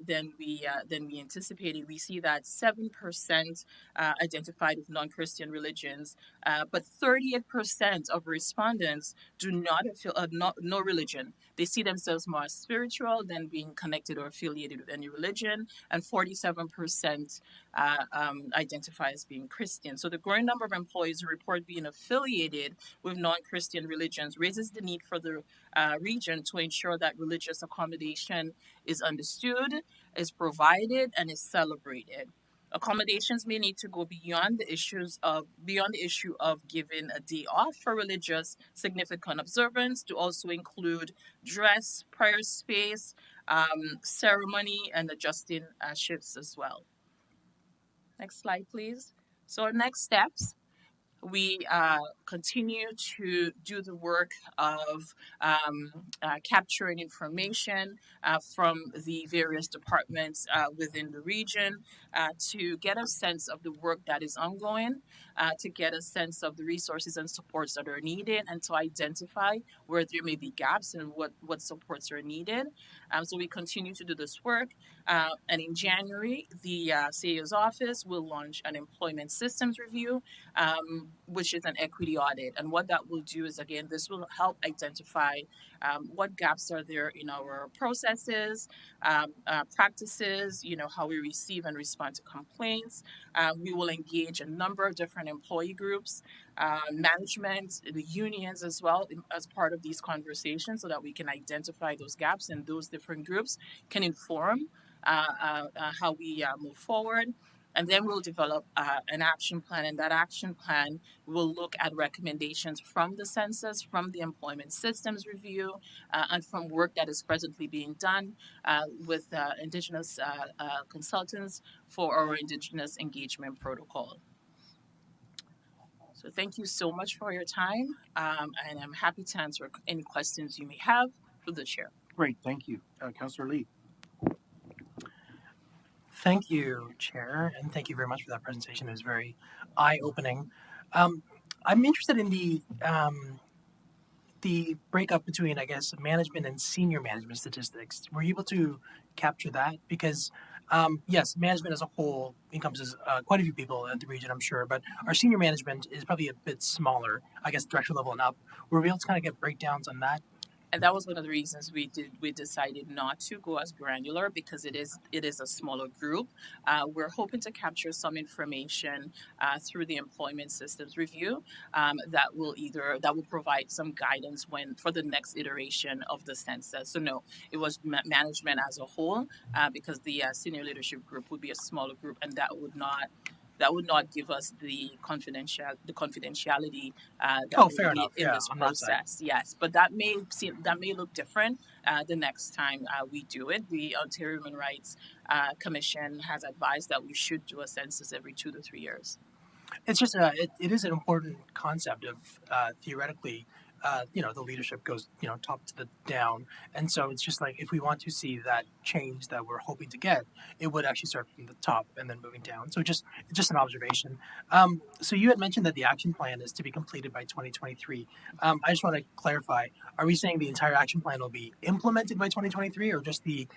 Speaker 17: than we anticipated. We see that 7% identified with non-Christian religions, but 38% of respondents do not feel no religion. They see themselves more spiritual than being connected or affiliated with any religion, and 47% identify as being Christian. So the growing number of employees who report being affiliated with non-Christian religions raises the need for the region to ensure that religious accommodation is understood, is provided, and is celebrated. Accommodations may need to go beyond the issue of giving a day off for religious significant observance to also include dress, prayer space, ceremony, and adjusting shifts as well. Next slide, please. So our next steps, we continue to do the work of capturing information from the various departments within the region to get a sense of the work that is ongoing, to get a sense of the resources and supports that are needed, and to identify where there may be gaps and what supports are needed. So we continue to do this work. And in January, the CAO's office will launch an employment systems review, which is an equity audit. And what that will do is, again, this will help identify what gaps are there in our processes, practices, how we receive and respond to complaints. We will engage a number of different employee groups, management, the unions as well, as part of these conversations, so that we can identify those gaps, and those different groups can inform how we move forward. And then we'll develop an action plan, and that action plan will look at recommendations from the census, from the employment systems review, and from work that is presently being done with Indigenous consultants for our Indigenous engagement protocol. So thank you so much for your time, and I'm happy to answer any questions you may have through the chair.
Speaker 1: Great, thank you. Councillor Lee.
Speaker 6: Thank you, Chair, and thank you very much for that presentation. It was very eye-opening. I'm interested in the breakup between, I guess, management and senior management statistics. Were you able to capture that? Because yes, management as a whole encompasses quite a few people at the region, I'm sure, but our senior management is probably a bit smaller, I guess, director level and up. Were we able to kind of get breakdowns on that?
Speaker 17: And that was one of the reasons we decided not to go as granular, because it is a smaller group. We're hoping to capture some information through the employment systems review that will provide some guidance for the next iteration of the census. So no, it was management as a whole, because the senior leadership group would be a smaller group, and that would not give us the confidentiality that
Speaker 6: fair
Speaker 17: we need
Speaker 6: enough.
Speaker 17: in this process. Yes, but that may look different the next time we do it. The Ontario Human Rights Commission has advised that we should do a census every 2 to 3 years.
Speaker 6: It's just it is an important concept of theoretically. The leadership goes, top to the down. And so it's just like, if we want to see that change that we're hoping to get, it would actually start from the top and then moving down. So it's just an observation. So you had mentioned that the action plan is to be completed by 2023. I just want to clarify, are we saying the entire action plan will be implemented by 2023, or just the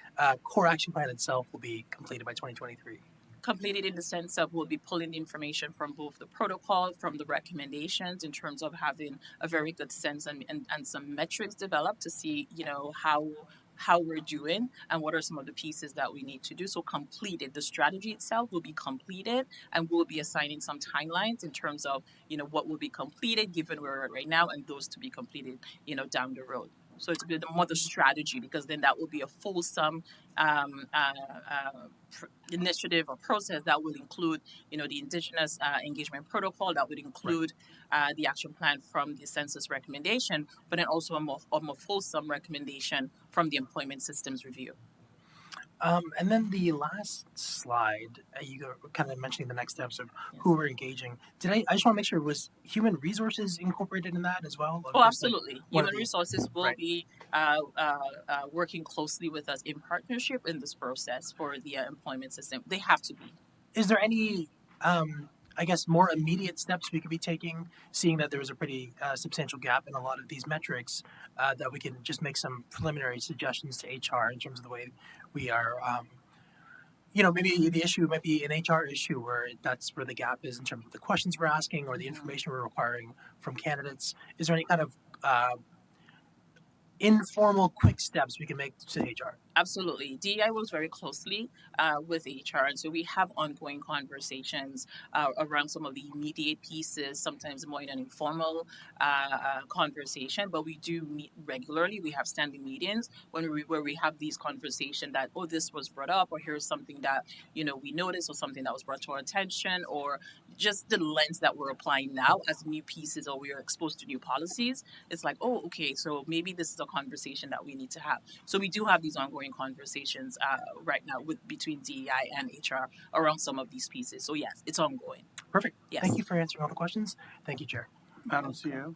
Speaker 6: core action plan itself will be completed by 2023?
Speaker 17: Completed in the sense of we'll be pulling the information from both the protocol, from the recommendations, in terms of having a very good sense and some metrics developed to see, how we're doing and what are some of the pieces that we need to do. So completed, the strategy itself will be completed, and we'll be assigning some timelines in terms of, what will be completed given where we're at right now, and those to be completed, down the road. So it's a bit more the strategy, because then that will be a fulsome initiative or process that will include, the Indigenous engagement protocol, that would include the action plan from the census recommendation, but then also a more fulsome recommendation from the employment systems review.
Speaker 6: And then the last slide, you were kind of mentioning the next steps of who we're engaging. I just want to make sure, was human resources incorporated in that as well?
Speaker 17: Oh, absolutely. Human resources will be working closely with us in partnership in this process for the employment system. They have to be.
Speaker 6: is there any, I guess, more immediate steps we could be taking, seeing that there was a pretty substantial gap in a lot of these metrics, that we can just make some preliminary suggestions to HR in terms of the way we are, maybe the issue might be an HR issue where that's where the gap is in terms of the questions we're asking or the information we're requiring from candidates. Is there any kind of informal, quick steps we can make to HR?
Speaker 17: Absolutely. DEI works very closely with HR, and so we have ongoing conversations around some of the immediate pieces, sometimes more in an informal conversation, but we do meet regularly. We have standing meetings where we have these conversations that, oh, this was brought up, or here's something that, we noticed, or something that was brought to our attention, or just the lens that we're applying now as new pieces, or we are exposed to new policies. It's like, oh, okay, so maybe this is a conversation that we need to have. So we do have these ongoing conversations right now between DEI and HR around some of these pieces. So yes, it's ongoing.
Speaker 6: Perfect.
Speaker 17: Yes.
Speaker 6: Thank you for answering all the questions. Thank you, Chair.
Speaker 1: Madam CEO.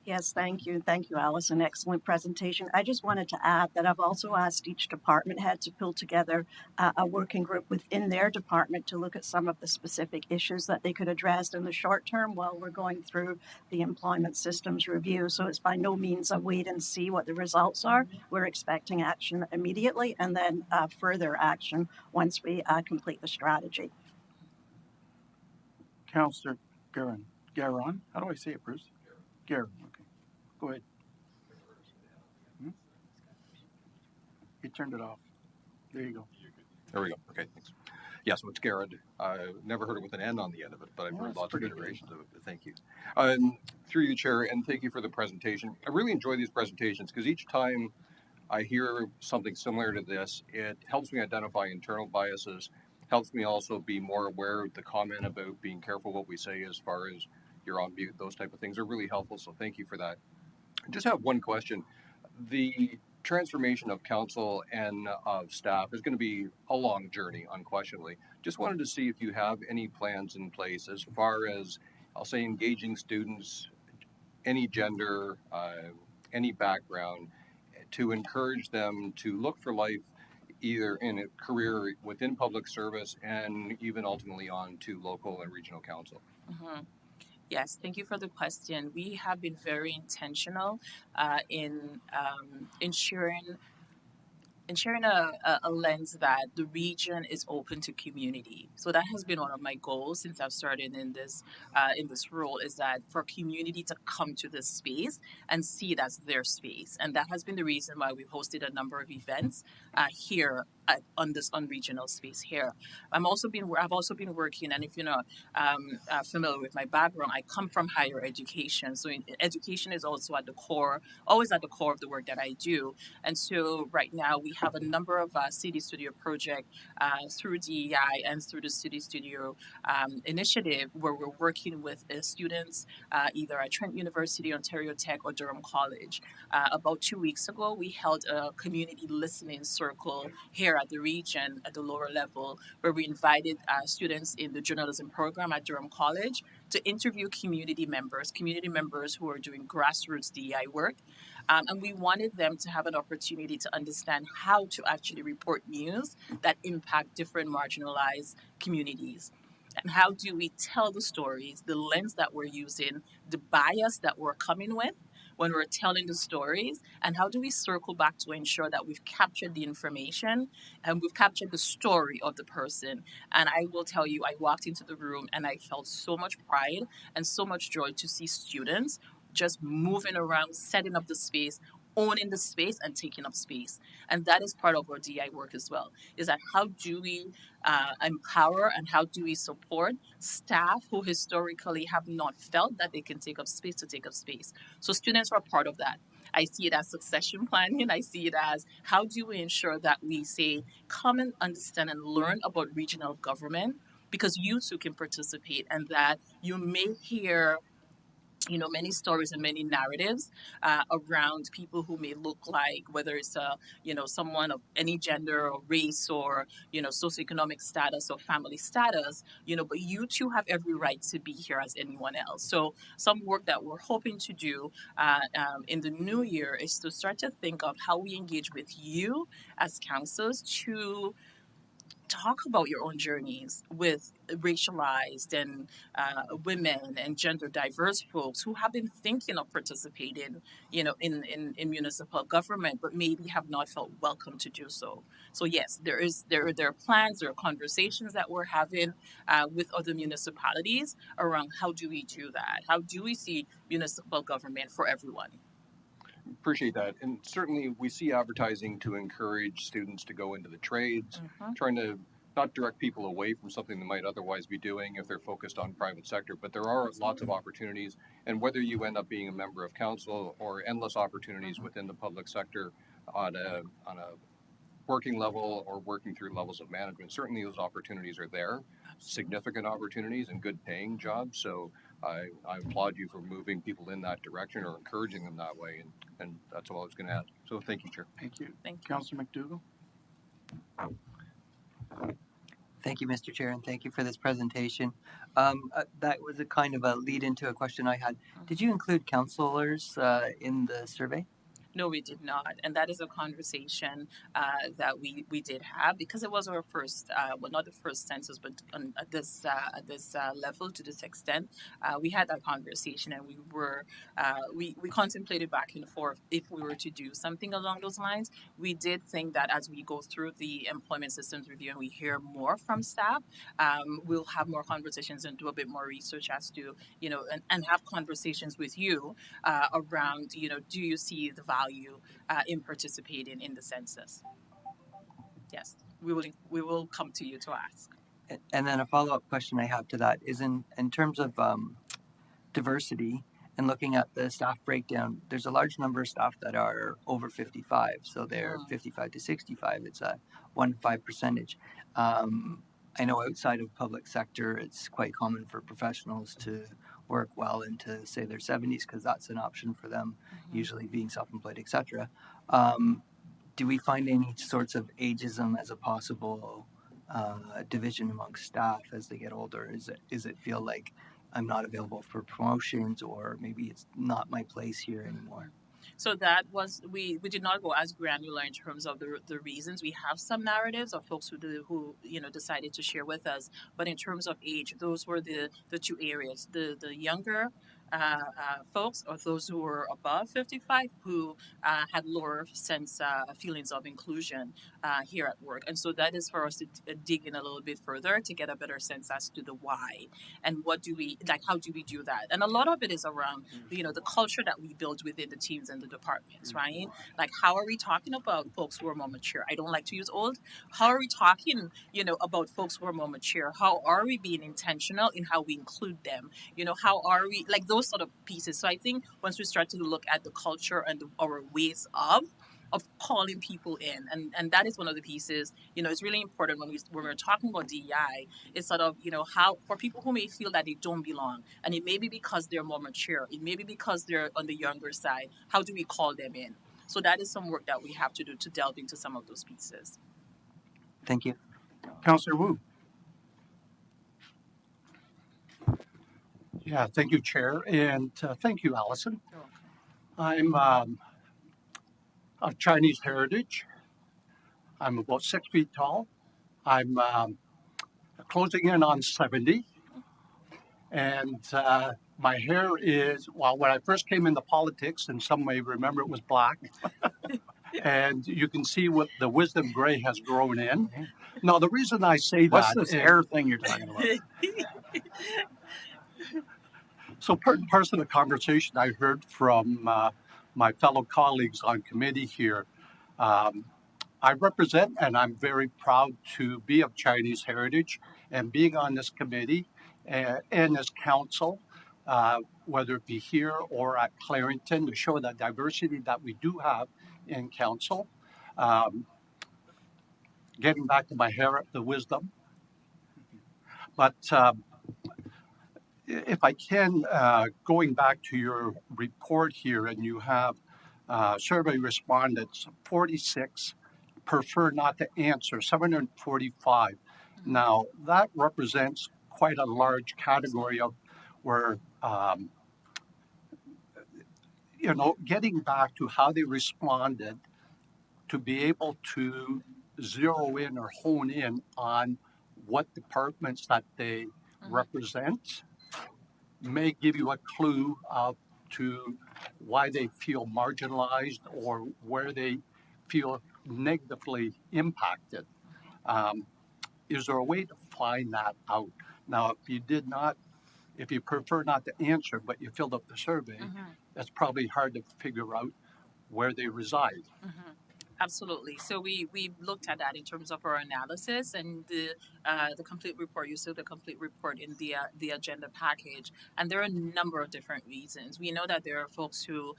Speaker 14: Yes, thank you. Thank you, Allison. Excellent presentation. I just wanted to add that I've also asked each department head to pull together a working group within their department to look at some of the specific issues that they could address in the short term while we're going through the employment systems review. So it's by no means a wait and see what the results are. We're expecting action immediately and then further action once we complete the strategy.
Speaker 1: Councillor Garon. How do I say it, Bruce? Garon. Okay. Go ahead. He turned it off. There you go.
Speaker 2: There we go. Okay, thanks. Yeah, so it's Garrett. Never heard it with an N on the end of it, but I've
Speaker 1: Well,
Speaker 2: heard
Speaker 1: that's
Speaker 2: lots of
Speaker 1: pretty good.
Speaker 2: iterations of it. But thank you. Through you, Chair, and thank you for the presentation. I really enjoy these presentations because each time I hear something similar to this, it helps me identify internal biases, helps me also be more aware of the comment about being careful what we say as far as you're on mute. Those type of things are really helpful, so thank you for that. I just have one question. The transformation of council and of staff is going to be a long journey, unquestionably. Just wanted to see if you have any plans in place as far as, I'll say, engaging students, any gender, any background, to encourage them to look for life either in a career within public service and even ultimately on to local and regional council.
Speaker 17: Mm-hmm. Yes, thank you for the question. We have been very intentional in ensuring a lens that the region is open to community. So that has been one of my goals since I've started in this role, is that for community to come to this space and see it as their space. And that has been the reason why we've hosted a number of events here on regional space here. I've also been working, and if you're not familiar with my background, I come from higher education. So education is also always at the core of the work that I do. And so right now we have a number of City Studio projects through DEI and through the City Studio initiative, where we're working with students either at Trent University, Ontario Tech, or Durham College. About 2 weeks ago, we held a community listening circle here at the region at the lower level, where we invited students in the journalism program at Durham College to interview community members who are doing grassroots DEI work. And we wanted them to have an opportunity to understand how to actually report news that impact different marginalized communities. And how do we tell the stories, the lens that we're using, the bias that we're coming with when we're telling the stories, and how do we circle back to ensure that we've captured the information and we've captured the story of the person. And I will tell you, I walked into the room and I felt so much pride and so much joy to see students just moving around, setting up the space, owning the space and taking up space. And that is part of our DI work as well, is that how do we empower and how do we support staff who historically have not felt that they can take up space to take up space. So students are part of that. I see it as succession planning. I see it as how do we ensure that we say, come and understand and learn about regional government, because you too can participate, and that you may hear many stories and many narratives around people who may look like, whether it's someone of any gender or race or socioeconomic status or family status, but you too have every right to be here as anyone else. So some work that we're hoping to do in the new year is to start to think of how we engage with you as councils to talk about your own journeys with racialized and women and gender diverse folks who have been thinking of participating, in municipal government, but maybe have not felt welcome to do so. So yes, there are plans, there are conversations that we're having with other municipalities around how do we do that? How do we see municipal government for everyone?
Speaker 2: Appreciate that. And certainly we see advertising to encourage students to go into the trades, trying to not direct people away from something they might otherwise be doing if they're focused on private sector, but there are lots of opportunities. And whether you end up being a member of council or endless opportunities within the public sector on a working level or working through levels of management, certainly those opportunities are there, significant opportunities and good paying jobs. So I applaud you for moving people in that direction or encouraging them that way. And that's all I was going to add. So thank you, Chair.
Speaker 1: Thank you.
Speaker 17: Thank you.
Speaker 1: Councilor McDougall?
Speaker 8: Thank you, Mr. Chair, and thank you for this presentation. That was a kind of a lead into a question I had. Did you include councillors in the survey?
Speaker 17: No, we did not, and that is a conversation that we did have because it was our first, well, not the first census, but at this level to this extent, we had that conversation, and we contemplated back and forth if we were to do something along those lines. We did think that as we go through the employment systems review and we hear more from staff, we'll have more conversations and do a bit more research as to and have conversations with you around do you see the value in participating in the census? Yes, we will come to you to ask.
Speaker 8: And then a follow-up question I have to that is in terms of diversity and looking at the staff breakdown, there's a large number of staff that are over 55, so they're 55 to 65. It's a 1 to 5 percentage. I know outside of public sector, it's quite common for professionals to work well into say their 70s because that's an option for them, usually being self-employed, etc. Do we find any sorts of ageism as a possible division amongst staff as they get older? Is it feel like I'm not available for promotions, or maybe it's not my place here anymore?
Speaker 17: So that was we did not go as granular in terms of the reasons. We have some narratives of folks who decided to share with us, but in terms of age, those were the two areas: the younger folks or those who were above 55 who had lower sense feelings of inclusion here at work. And so that is for us to dig in a little bit further to get a better sense as to the why and what do we like, how do we do that? And a lot of it is around the culture that we build within the teams and the departments, right? Like, how are we talking about folks who are more mature? I don't like to use old. How are we talking about folks who are more mature? How are we being intentional in how we include them? How are we, like, those sort of pieces. So I think once we start to look at the culture and our ways of calling people in, and that is one of the pieces. It's really important when we're talking about DEI. It's sort of how, for people who may feel that they don't belong, and it may be because they're more mature, it may be because they're on the younger side. How do we call them in? So that is some work that we have to do to delve into some of those pieces.
Speaker 8: Thank you,
Speaker 1: Councillor Wu.
Speaker 10: Yeah, thank you, Chair, and thank you, Allison. I'm of Chinese heritage. I'm about 6 feet tall. I'm closing in on 70, and my hair is, well, when I first came into politics, and some may remember it was black, and you can see what the wisdom gray has grown in. Now, the reason I say
Speaker 1: What's
Speaker 10: that
Speaker 1: this hair thing you're talking about?
Speaker 10: So part and parcel of the conversation I heard from my fellow colleagues on committee here, I represent, and I'm very proud to be of Chinese heritage, and being on this committee and this council, whether it be here or at Clarington, to show the diversity that we do have in council. Getting back to my hair, the wisdom. But if I can, going back to your report here, and you have survey respondents, 46 prefer not to answer, 745. Now, that represents quite a large category of where, getting back to how they responded to be able to zero in or hone in on what departments that they represent may give you a clue to why they feel marginalized or where they feel negatively impacted. Is there a way to find that out? Now, if you prefer not to answer, but you filled up the survey, that's probably hard to figure out where they reside.
Speaker 17: Absolutely. So we looked at that in terms of our analysis and the complete report. You saw the complete report in the agenda package, and there are a number of different reasons. We know that there are folks who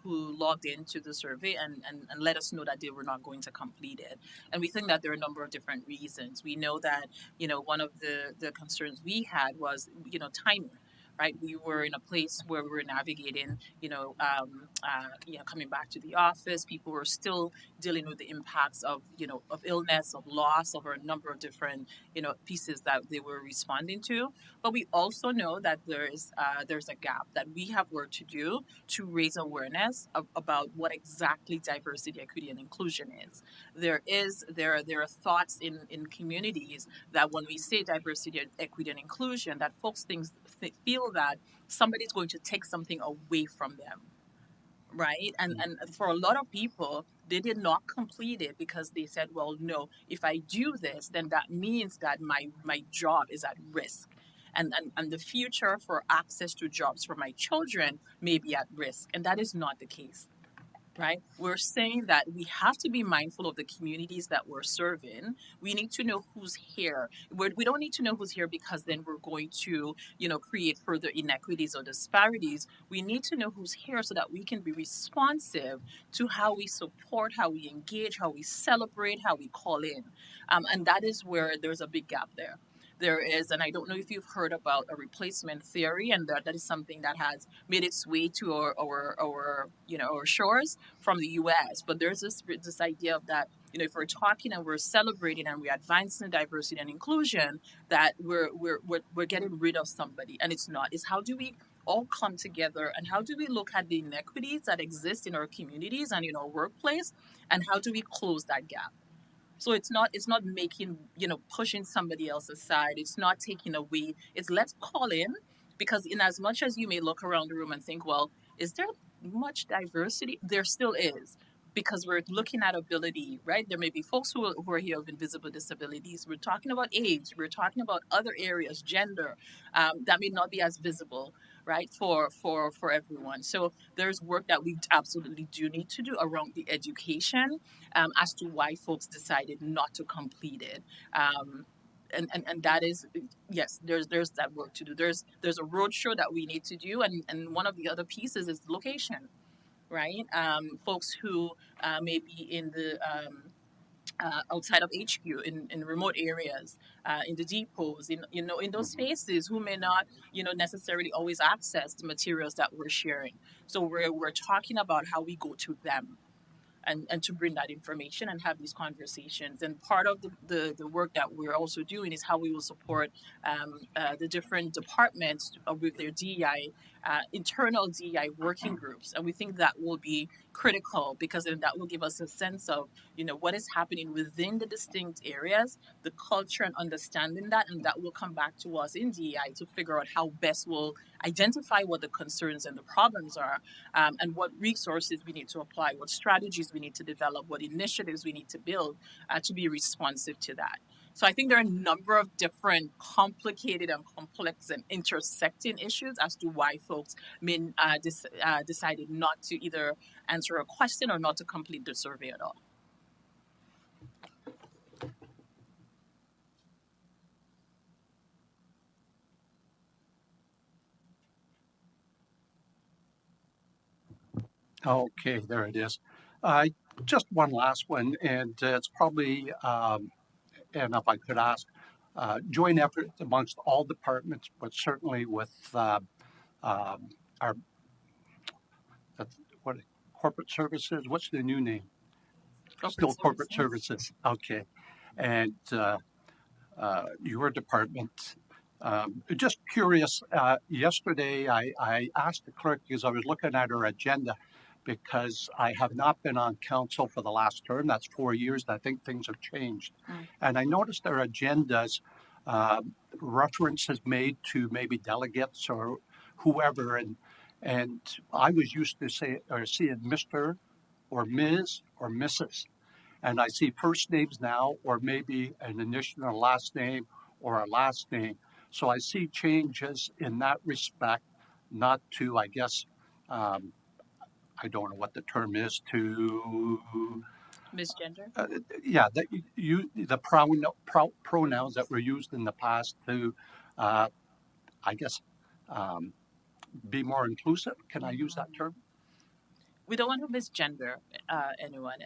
Speaker 17: logged into the survey and let us know that they were not going to complete it, and we think that there are a number of different reasons. We know that one of the concerns we had was timing. Right, we were in a place where we were navigating, coming back to the office. People were still dealing with the impacts of, of illness, of loss, of a number of different, pieces that they were responding to. But we also know that there's a gap that we have work to do to raise awareness about what exactly diversity, equity, and inclusion is. There are thoughts in communities that when we say diversity, equity, and inclusion, that folks feel that somebody's going to take something away from them, right? And for a lot of people, they did not complete it because they said, well, no, if I do this, then that means that my job is at risk. And the future for access to jobs for my children may be at risk. And that is not the case. Right? We're saying that we have to be mindful of the communities that we're serving. We need to know who's here. We don't need to know who's here because then we're going to, create further inequities or disparities. We need to know who's here so that we can be responsive to how we support, how we engage, how we celebrate, how we call in. And that is where there's a big gap there. There is, and I don't know if you've heard about a replacement theory, and that is something that has made its way to our shores from the U.S. But there's this idea of that, if we're talking and we're celebrating and we're advancing diversity and inclusion, that we're getting rid of somebody, and it's not. It's how do we all come together and how do we look at the inequities that exist in our communities and in our workplace, and how do we close that gap? So it's not making, pushing somebody else aside. It's not taking away. It's let's call in, because in as much as you may look around the room and think, well, is there much diversity? There still is, because we're looking at ability, right? There may be folks who are here with invisible disabilities. We're talking about age. We're talking about other areas, gender, that may not be as visible, right, for everyone. So there's work that we absolutely do need to do around the education as to why folks decided not to complete it. And that is, yes, there's that work to do. There's a roadshow that we need to do, and one of the other pieces is location, right? Folks who may be in the outside of HQ, in remote areas, in the depots, in those spaces, who may not, necessarily always access the materials that we're sharing. So we're talking about how we go to them. And to bring that information and have these conversations. And part of the work that we're also doing is how we will support the different departments with their DEI, internal DEI working groups. And we think that will be critical, because then that will give us a sense of, what is happening within the distinct areas, the culture and understanding that, and that will come back to us in DEI to figure out how best we'll identify what the concerns and the problems are, and what resources we need to apply, what strategies we need to develop, what initiatives we need to build to be responsive to that. So I think there are a number of different complicated and complex and intersecting issues as to why folks decided not to either answer a question or not to complete the survey at all.
Speaker 10: Okay, there it is. Just one last one, and it's probably, and if I could ask, joint effort amongst all departments, but certainly with our what corporate services. What's the new name? Still corporate services. Okay, and your department. Just curious. Yesterday, I asked the clerk, because I was looking at her agenda, because I have not been on council for the last term. That's 4 years. And I think things have changed. And I noticed their agendas, reference is made to maybe delegates or whoever. And I was used to seeing Mr. or Ms. or Mrs. And I see first names now, or maybe an initial and a last name or a last name. So I see changes in that respect, not to, I guess, I don't know what the term is, to,
Speaker 17: Misgender?
Speaker 10: yeah, the pronouns that were used in the past to, I guess, be more inclusive. Can I use that term?
Speaker 17: We don't want to misgender anyone,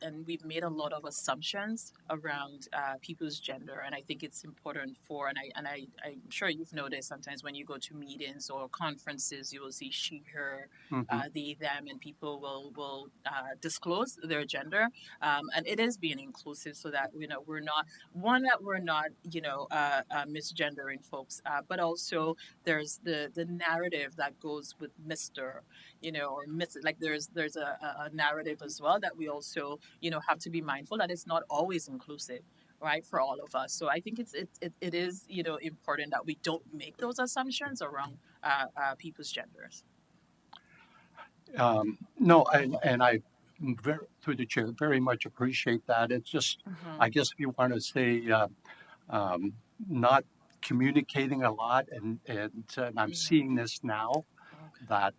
Speaker 17: and we've made a lot of assumptions around people's gender, and I think it's important for I'm sure you've noticed sometimes when you go to meetings or conferences, you will see she, her, they, them, and people will disclose their gender, and it is being inclusive so that we're not misgendering folks, but also there's the narrative that goes with Mr. Or Miss. Like there's a narrative as well that we also have to be mindful that it's not always inclusive, right, for all of us. So I think it is important that we don't make those assumptions around people's genders.
Speaker 10: No, and I, through the chair, very much appreciate that. It's just, I guess if you want to say, not communicating a lot, and I'm seeing this now, that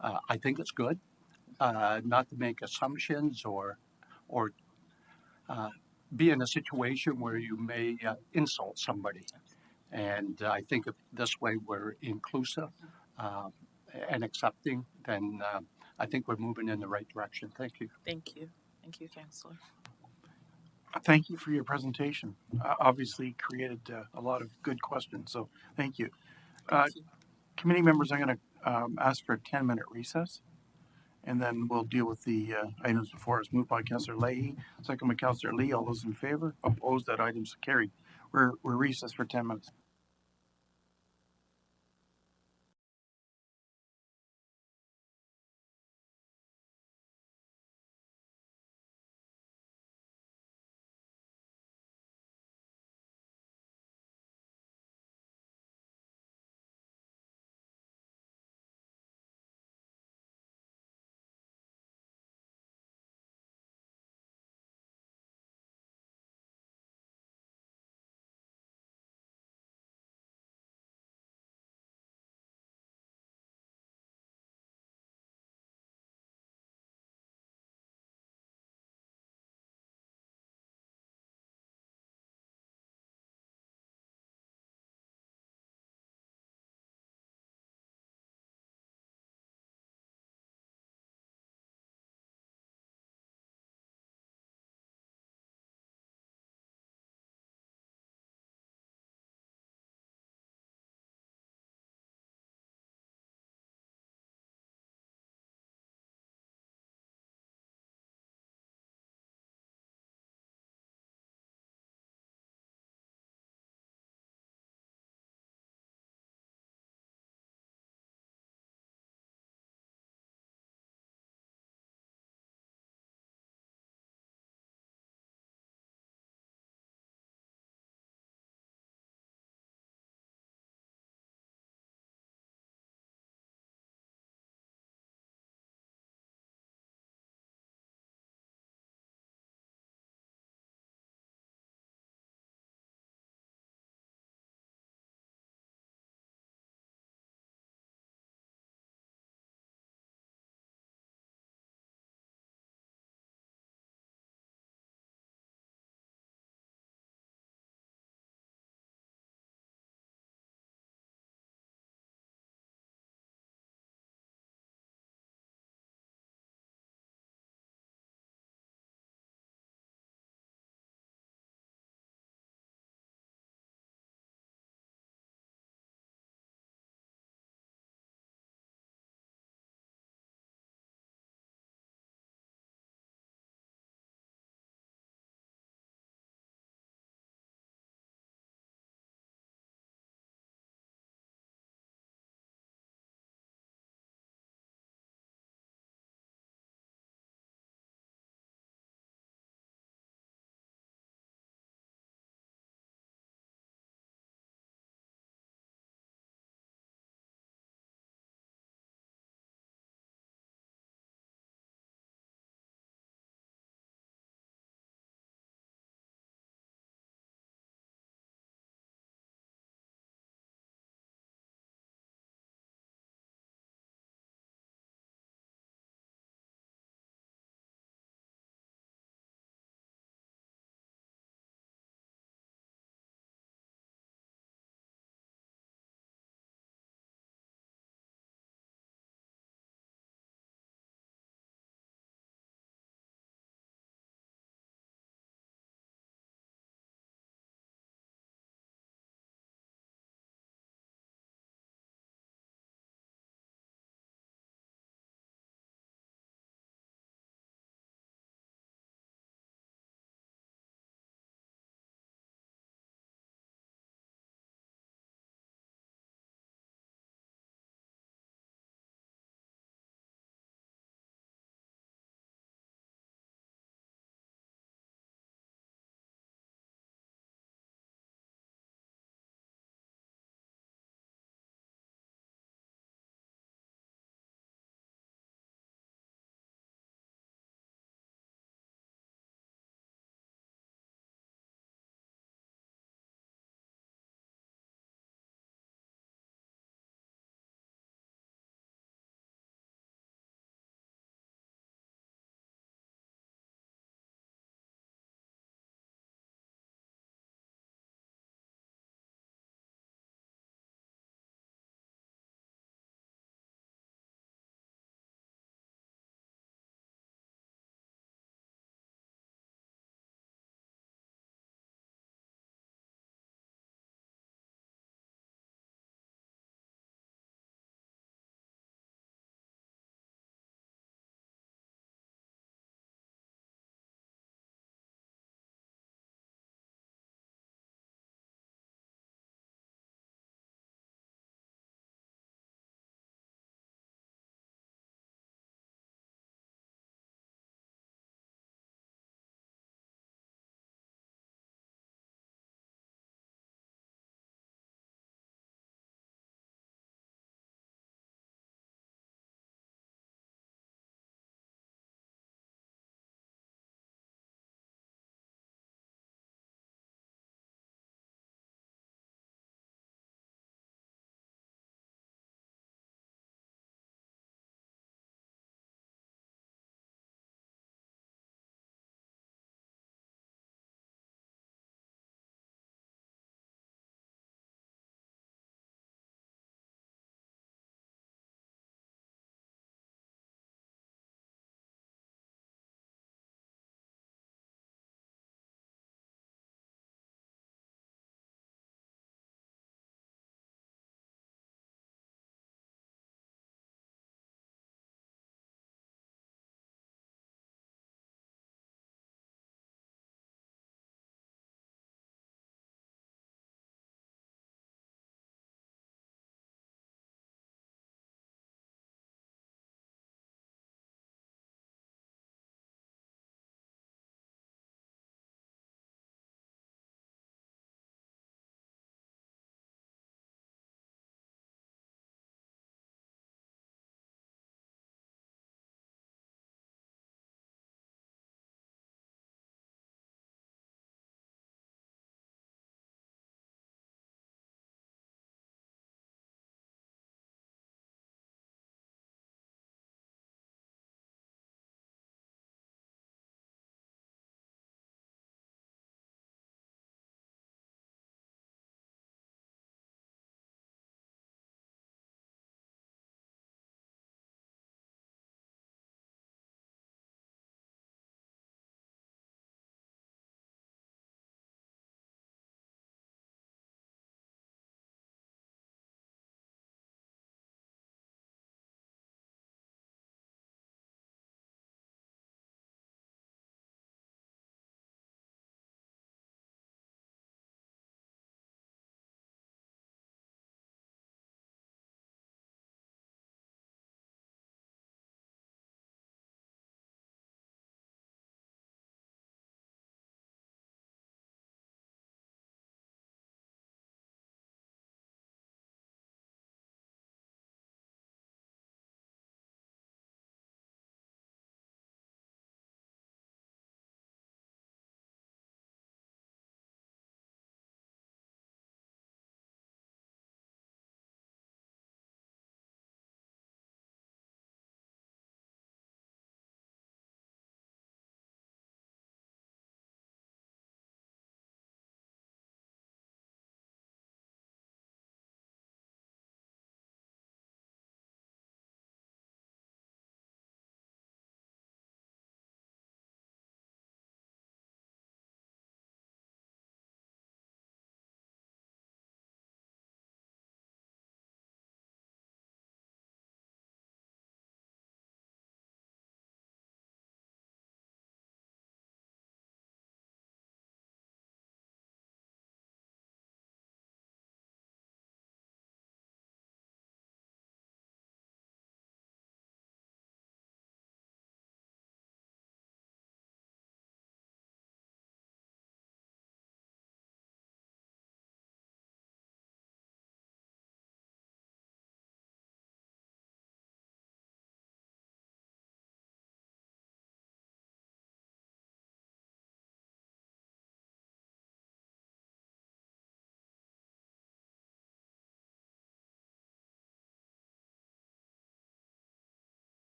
Speaker 10: I think it's good, not to make assumptions or be in a situation where you may insult somebody. And I think if this way we're inclusive and accepting, then I think we're moving in the right direction. Thank you.
Speaker 17: Thank you. Thank you, Councillor.
Speaker 1: Thank you for your presentation. Obviously created a lot of good questions, so thank you.
Speaker 17: Thank you.
Speaker 1: Committee members, I'm going to ask for a 10-minute recess, and then we'll deal with the items before us. Moved by Councillor Leahy, second by Councillor Lee. All those in favor? Opposed? That item's carried. We're recessed for 10 minutes.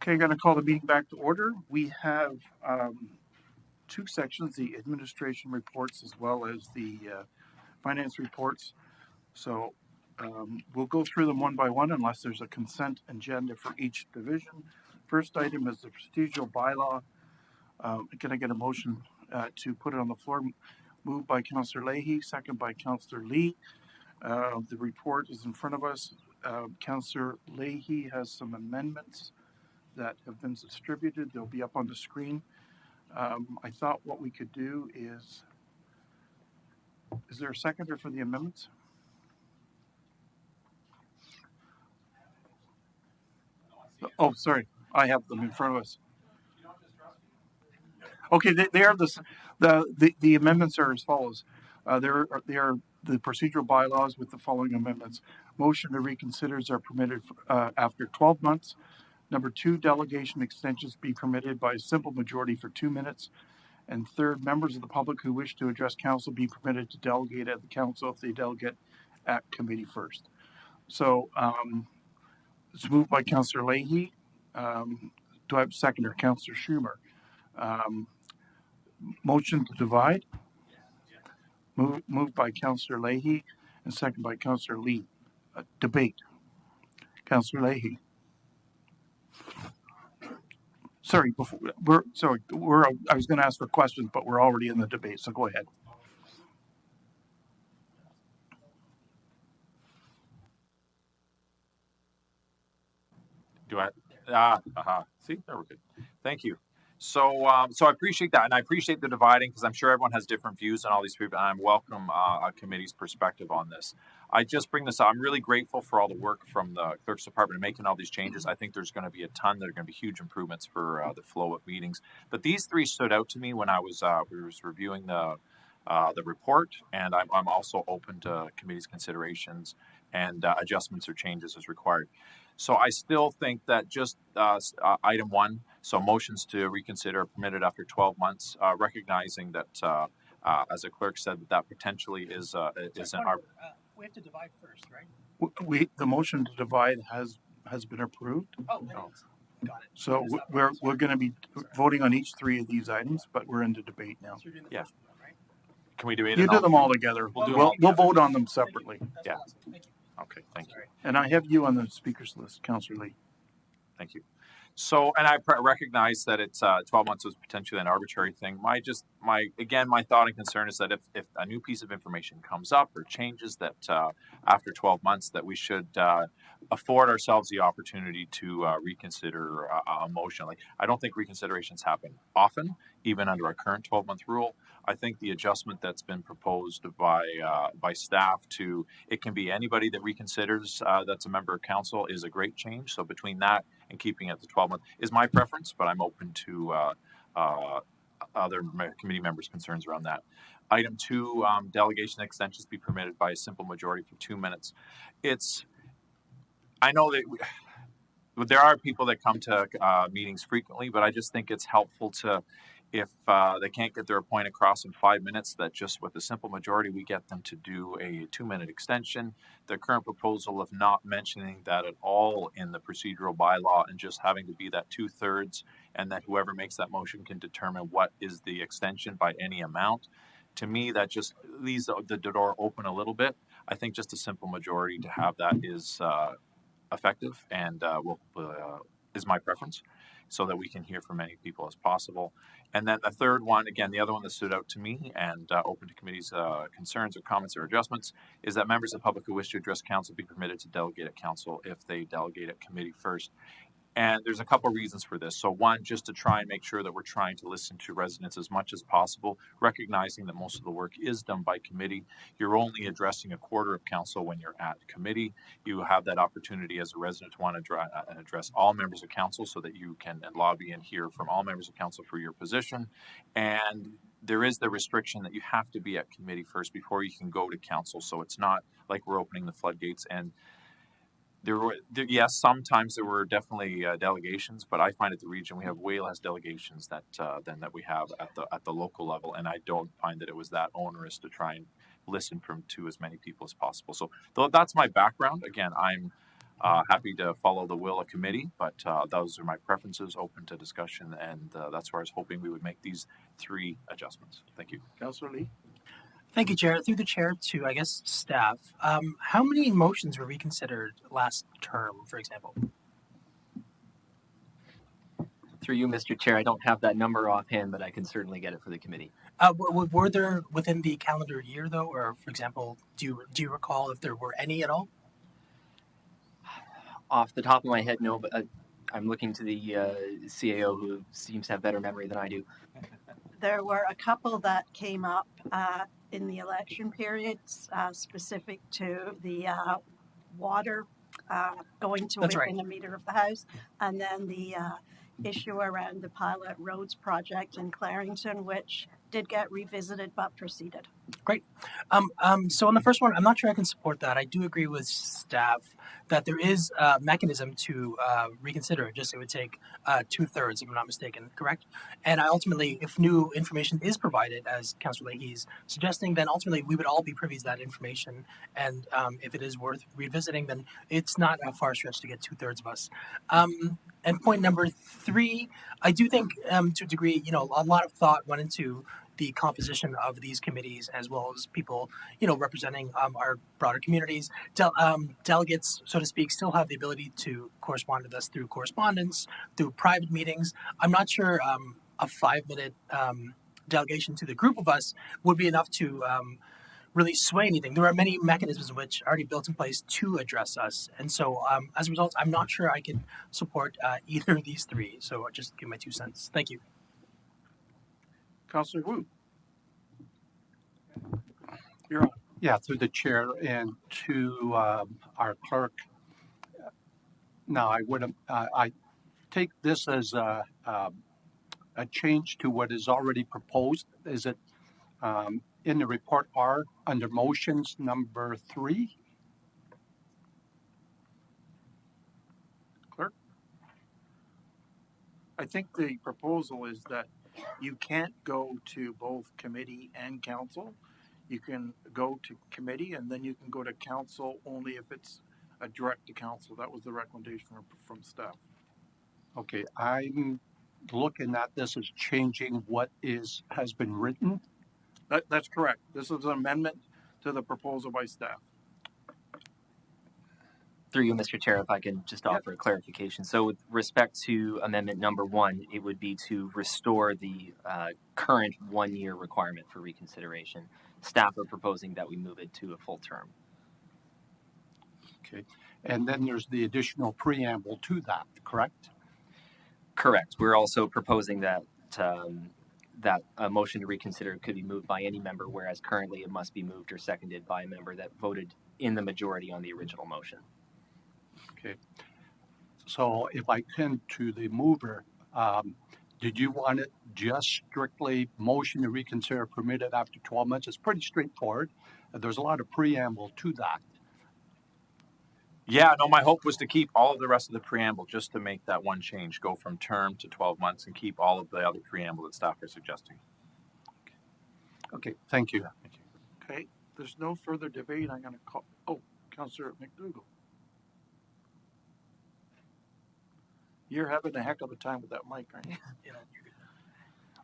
Speaker 1: Okay, going to call the meeting back to order. We have two sections, the administration reports as well as the finance reports. So we'll go through them one by one unless there's a consent agenda for each division. First item is the procedural bylaw. Can I get a motion to put it on the floor? Moved by Councillor Leahy, second by Councillor Lee. The report is in front of us. Councillor Leahy has some amendments that have been distributed. They'll be up on the screen. I thought what we could do is there a seconder for the amendments? Oh, sorry, I have them in front of us. Okay, they are the amendments are as follows. They are the procedural bylaws with the following amendments. Motion to reconsiders are permitted after 12 months. Number 2, delegation extensions be permitted by a simple majority for 2 minutes. And third, members of the public who wish to address council be permitted to delegate at the council if they delegate at committee first. So it's moved by Councillor Leahy. Do I have a seconder? Councillor Schumer. Motion to divide. Moved by Councillor Leahy and second by Councillor Lee. Debate. Councillor Leahy. Sorry, I was going to ask for questions, but we're already in the debate, so go ahead.
Speaker 5: Do I? See, there we're good. Thank you. So I appreciate that, and I appreciate the dividing because I'm sure everyone has different views on all these people, and I welcome a committee's perspective on this. I just bring this up. I'm really grateful for all the work from the clerk's department in making all these changes. I think there's going to be a ton that are going to be huge improvements for the flow of meetings. But these three stood out to me when I was reviewing the report, and I'm also open to committee's considerations and adjustments or changes as required. So I still think that just item 1, so motions to reconsider are permitted after 12 months, recognizing that, as a clerk said, that potentially is an
Speaker 6: we have to divide first, right?
Speaker 1: The motion to divide has been approved.
Speaker 6: Oh, got it.
Speaker 1: So we're going to be voting on each 3 of these items, but we're into debate now.
Speaker 6: So you're doing the
Speaker 5: Yeah.
Speaker 6: first one, right?
Speaker 5: Can we do it?
Speaker 1: You do them all together. We'll vote on them separately.
Speaker 5: Yeah.
Speaker 6: Awesome. Thank you.
Speaker 5: Okay, thank you.
Speaker 1: And I have you on the speakers list, Councillor Lee.
Speaker 5: Thank you. So, and I recognize that it's 12 months was potentially an arbitrary thing. My thought and concern is that if a new piece of information comes up or changes that after 12 months, that we should afford ourselves the opportunity to reconsider a motion. Like, I don't think reconsiderations happen often, even under our current 12-month rule. I think the adjustment that's been proposed by staff to it can be anybody that reconsiders that's a member of council is a great change. So between that and keeping it to 12 months is my preference, but I'm open to other committee members' concerns around that. Item 2, delegation extensions be permitted by a simple majority for 2 minutes. I know that there are people that come to meetings frequently, but I just think it's helpful to, if they can't get their point across in 5 minutes, that just with a simple majority, we get them to do a 2-minute extension. The current proposal of not mentioning that at all in the procedural bylaw and just having to be that 2/3, and that whoever makes that motion can determine what is the extension by any amount. To me, that just leaves the door open a little bit. I think just a simple majority to have that is effective and is my preference, so that we can hear from many people as possible. And then the third one, again, the other one that stood out to me and open to committee's concerns or comments or adjustments, is that members of the public who wish to address council be permitted to delegate at council if they delegate at committee first. And there's a couple of reasons for this. So one, just to try and make sure that we're trying to listen to residents as much as possible, recognizing that most of the work is done by committee. You're only addressing a quarter of council when you're at committee. You have that opportunity as a resident to want to address all members of council so that you can lobby and hear from all members of council for your position. And there is the restriction that you have to be at committee first before you can go to council. So it's not like we're opening the floodgates. And yes, sometimes there were definitely delegations, but I find at the region we have way less delegations than that we have at the local level, and I don't find that it was that onerous to try and listen to as many people as possible. So that's my background. Again, Happy to follow the will of committee, but those are my preferences, open to discussion, and that's where I was hoping we would make these 3 adjustments. Thank you.
Speaker 1: Councillor Lee?
Speaker 6: Thank you, Chair. Through the chair to, I guess, staff. How many motions were reconsidered last term, for example?
Speaker 4: Through you, Mr. Chair, I don't have that number offhand, but I can certainly get it for the committee.
Speaker 6: Were there within the calendar year, though, or for example, do you recall if there were any at all?
Speaker 4: Off the top of my head, no, but I'm looking to the CAO, who seems to have better memory than I do.
Speaker 18: There were a couple that came up in the election periods, specific to the water going to
Speaker 6: That's
Speaker 18: within
Speaker 6: right.
Speaker 18: a meter of the house, and then the issue around the pilot roads project in Clarington, which did get revisited but proceeded.
Speaker 6: Great. So on the first one, I'm not sure I can support that. I do agree with staff that there is a mechanism to reconsider it. Just it would take 2/3, if I'm not mistaken, correct? And I ultimately, if new information is provided, as Councillor Leahy's suggesting, then ultimately we would all be privy to that information. And if it is worth revisiting, then it's not a far stretch to get 2/3 of us. And point number 3, I do think to a degree, a lot of thought went into the composition of these committees, as well as people, representing our broader communities. Delegates, so to speak, still have the ability to correspond with us through correspondence, through private meetings. I'm not sure a 5-minute delegation to the group of us would be enough to really sway anything. There are many mechanisms which are already built in place to address us. And so as a result, I'm not sure I can support either of these 3. So I'll just give my 2 cents. Thank you.
Speaker 1: Councillor Wu? You're on.
Speaker 10: Yeah, through the chair and to our clerk. Now, I take this as a change to what is already proposed. Is it in the report R under motions number 3?
Speaker 1: Clerk? I think the proposal is that you can't go to both committee and council. You can go to committee and then you can go to council only if it's a direct to council. That was the recommendation from staff.
Speaker 10: Okay, I'm looking at this as changing what has been written.
Speaker 1: That's correct. This is an amendment to the proposal by staff.
Speaker 4: Through you, Mr. Chair, if I can just offer a clarification. So with respect to amendment number 1, it would be to restore the current 1-year requirement for reconsideration. Staff are proposing that we move it to a full term.
Speaker 10: Okay, and then there's the additional preamble to that, correct?
Speaker 4: Correct. We're also proposing that that a motion to reconsider could be moved by any member, whereas currently it must be moved or seconded by a member that voted in the majority on the original motion.
Speaker 10: Okay, so if I tend to the mover, did you want it just strictly motion to reconsider permitted after 12 months? It's pretty straightforward. There's a lot of preamble to that.
Speaker 5: Yeah, no, my hope was to keep all of the rest of the preamble, just to make that one change, go from term to 12 months and keep all of the other preamble that staff are suggesting.
Speaker 10: Okay, thank you.
Speaker 1: Okay, there's no further debate. I'm going to call, Councillor McDougall. You're having a heck of a time with that mic, aren't you?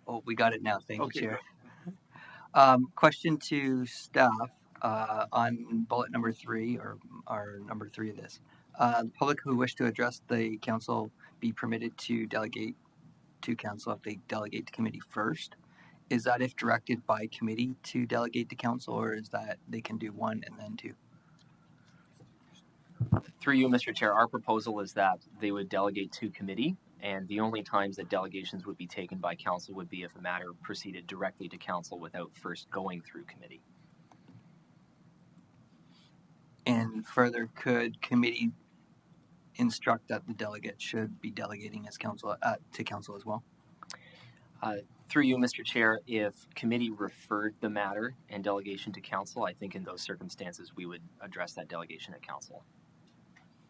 Speaker 8: Oh, we got it now. Thank
Speaker 1: Okay,
Speaker 8: you, Chair. Question to staff on bullet number 3 or number 3 of this. The public who wish to address the council be permitted to delegate to council if they delegate to committee first. Is that if directed by committee to delegate to council, or is that they can do 1 and then 2?
Speaker 4: Through you, Mr. Chair, our proposal is that they would delegate to committee, and the only times that delegations would be taken by council would be if a matter proceeded directly to council without first going through committee.
Speaker 8: And further, could committee instruct that the delegate should be delegating as council to council as well?
Speaker 4: Through you, Mr. Chair, if committee referred the matter and delegation to council, I think in those circumstances we would address that delegation at council.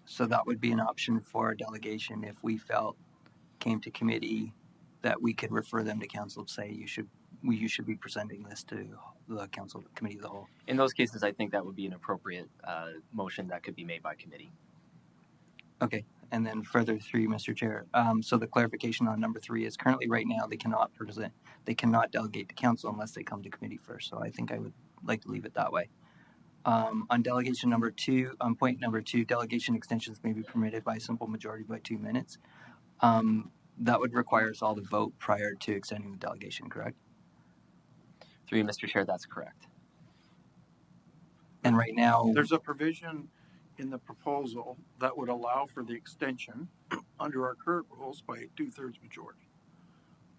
Speaker 8: So that would be an option for a delegation if we felt came to committee that we could refer them to council to say you should be presenting this to the council committee of the whole.
Speaker 4: In those cases, I think that would be an appropriate motion that could be made by committee.
Speaker 8: Okay, and then further through you, Mr. Chair. So the clarification on number 3 is currently right now they cannot delegate to council unless they come to committee first. So I think I would like to leave it that way. On delegation number 2, on point number 2, delegation extensions may be permitted by a simple majority by 2 minutes. That would require us all to vote prior to extending the delegation, correct?
Speaker 4: Through you, Mr. Chair, that's correct.
Speaker 8: And right now,
Speaker 1: There's a provision in the proposal that would allow for the extension under our current rules by a 2/3 majority.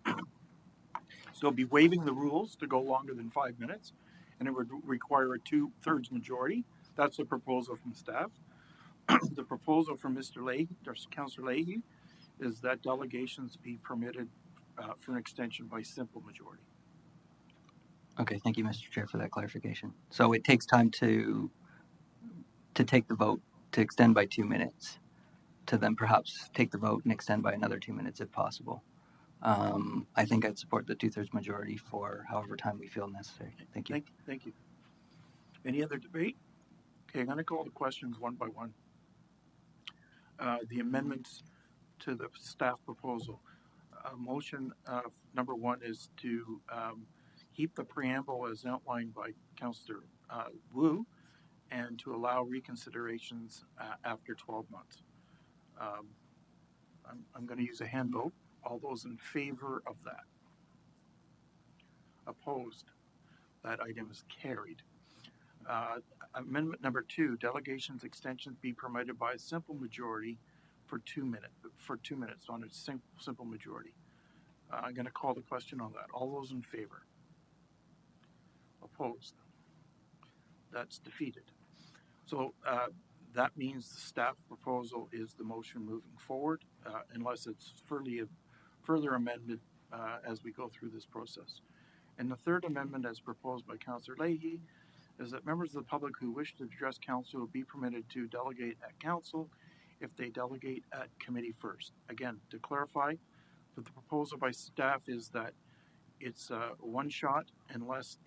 Speaker 1: So it'll be waiving the rules to go longer than 5 minutes, and it would require a 2/3 majority. That's the proposal from staff. The proposal from Mr. Leahy, or Councillor Leahy, is that delegations be permitted for an extension by simple majority.
Speaker 8: okay, thank you, Mr. Chair, for that clarification. So it takes time to take the vote to extend by 2 minutes, to then perhaps take the vote and extend by another 2 minutes if possible. I think I'd support the 2/3 majority for however time we feel necessary. Thank you.
Speaker 1: Thank you. Any other debate? Okay, I'm going to call the questions one by one. The amendments to the staff proposal. Motion number 1 is to keep the preamble as outlined by Councillor Wu and to allow reconsiderations after 12 months. I'm going to use a hand vote. All those in favor of that? Opposed? That item is carried. Amendment number 2, delegations extensions be permitted by a simple majority for 2 minutes on a simple majority. I'm going to call the question on that. All those in favor? Opposed? That's defeated. So that means the staff proposal is the motion moving forward, unless it's further amended as we go through this process. And the third amendment, as proposed by Councillor Leahy, is that members of the public who wish to address council will be permitted to delegate at council if they delegate at committee first. Again, to clarify, the proposal by staff is that it's one shot unless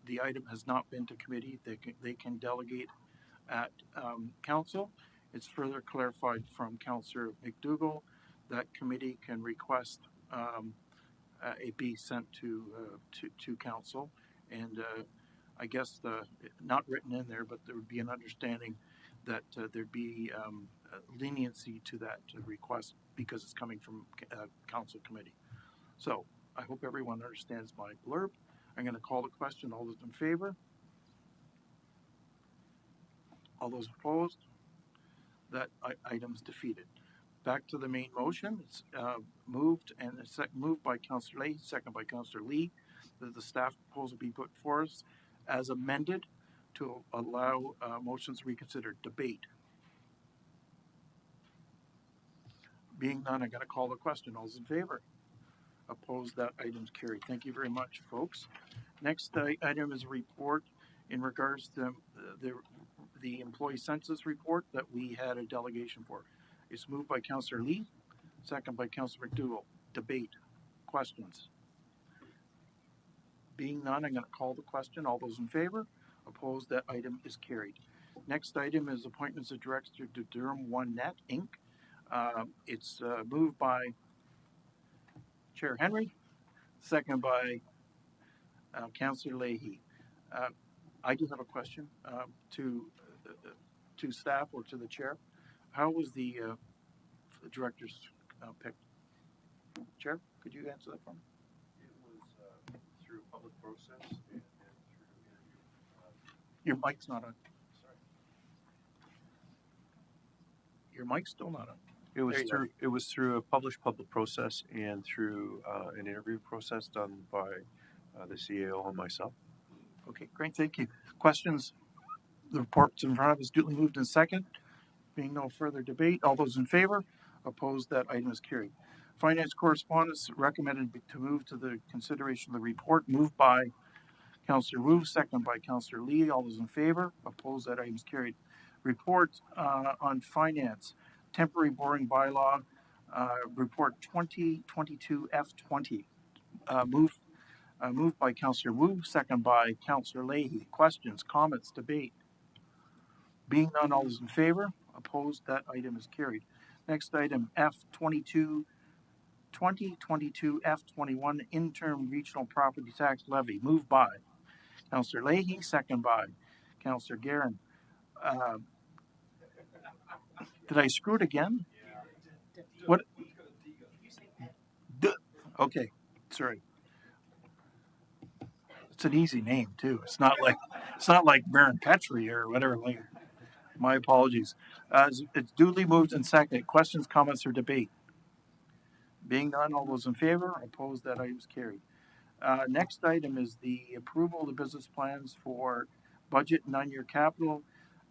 Speaker 1: the item has not been to committee. They can delegate at council. It's further clarified from Councillor McDougall that committee can request it be sent to council, and I guess not written in there, but there would be an understanding that there'd be leniency to that request because it's coming from council committee. So I hope everyone understands my blurb. I'm going to call the question. All those in favor? All those opposed? That item's defeated. Back to the main motion. It's moved by Councillor Leahy, second by Councillor Lee, that the staff proposal be put forth as amended to allow motions to reconsider. Debate. Being none, I'm going to call the question. All those in favor? Opposed? That item's carried. Thank you very much, folks. Next item is a report in regards to the employee census report that we had a delegation for. It's moved by Councillor Lee, second by Councillor McDougall. Debate. Questions? Being none, I'm going to call the question. All those in favor? Opposed? That item is carried. Next item is appointments of director to Durham One Net Inc. It's moved by Chair Henry, second by Councillor Leahy. I do have a question to staff or to the chair. How was the director's picked? Chair, could you answer that for me?
Speaker 16: It was through a public process and through interview.
Speaker 1: Your mic's not on. Sorry. Your mic's still not on.
Speaker 19: It was through a published public process and through an interview process done by the CEO and myself.
Speaker 1: Okay, great, thank you. Questions? The report's in front of us, duly moved in second. Being no further debate, all those in favor? Opposed? That item is carried. Finance correspondence recommended to move to the consideration of the report, moved by Councillor Wu, second by Councillor Lee. All those in favor? Opposed? That item is carried. Report on finance, temporary boring bylaw, report 2022 F20. Moved by Councillor Wu, second by Councillor Leahy. Questions, comments, debate? Being none, all those in favor? Opposed? That item is carried. Next item, F 2022 F21 interim regional property tax levy, moved by Councillor Leahy, second by Councillor Guerin. Uh, did I screw it again? What? Okay, sorry. It's an easy name too. It's not like Baron Petrie or whatever. Like, my apologies. It's duly moved and seconded. Questions, comments, or debate? Being none, all those in favor, opposed, that item is carried. Next item is the approval of the business plans for budget and 9-year capital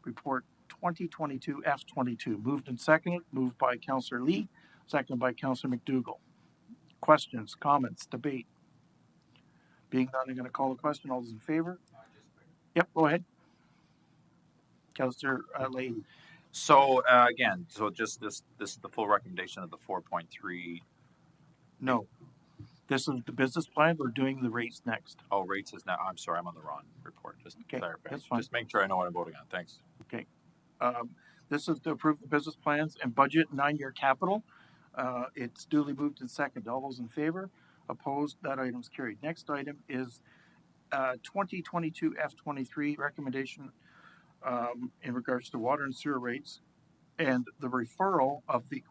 Speaker 1: report 2022 F22. Moved and seconded. Moved by Councillor Lee, seconded by Councillor McDougall. Questions, comments, debate? Being none, I'm going to call the question. All those in favor? Yep, go ahead. Councillor Leahy.
Speaker 5: So again, so just this is the full recommendation of the 4.3.
Speaker 1: No. This is the business plan. We're doing the rates next.
Speaker 5: Oh, rates is now. I'm sorry, I'm on the wrong report. Just
Speaker 1: Okay,
Speaker 5: clarify.
Speaker 1: that's fine.
Speaker 5: Just make sure I know what I'm voting on. Thanks.
Speaker 1: Okay. This is to approve the business plans and budget 9-year capital. It's duly moved and seconded. All those in favor? Opposed? That item's carried. Next item is 2022 F23 recommendation in regards to water and sewer rates and the referral of the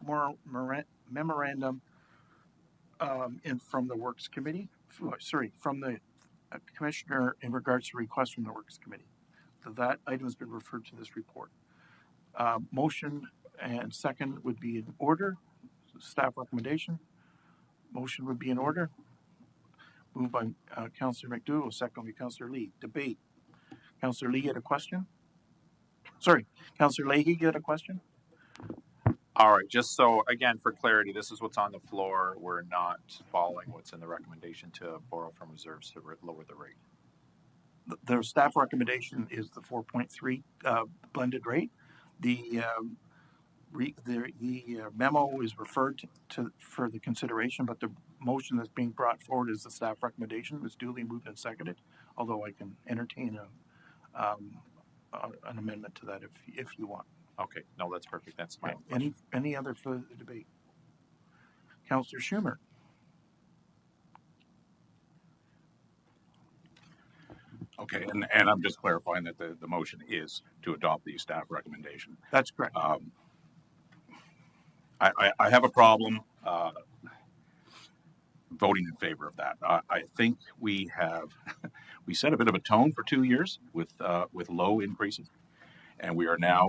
Speaker 1: memorandum from the Works Committee. From the Commissioner in regards to request from the Works Committee. So that item has been referred to this report. Motion and second would be in order. Staff recommendation. Motion would be in order. Moved by Councillor McDougall, second by Councillor Lee. Debate. Councillor Lee had a question? Sorry, Councillor Leahy, you had a question?
Speaker 5: All right, just so again for clarity, this is what's on the floor. We're not following what's in the recommendation to borrow from reserves to lower the rate.
Speaker 1: The staff recommendation is the 4.3 blended rate. The memo is referred to for the consideration, but the motion that's being brought forward is the staff recommendation. It's duly moved and seconded, although I can entertain an amendment to that if you want.
Speaker 5: Okay, no, that's perfect. That's my
Speaker 1: Any other further debate? Councillor Schumer.
Speaker 11: Okay, and I'm just clarifying that the motion is to adopt the staff recommendation.
Speaker 1: That's correct.
Speaker 11: I have a problem voting in favor of that. I think we set a bit of a tone for 2 years with low increases, and we are now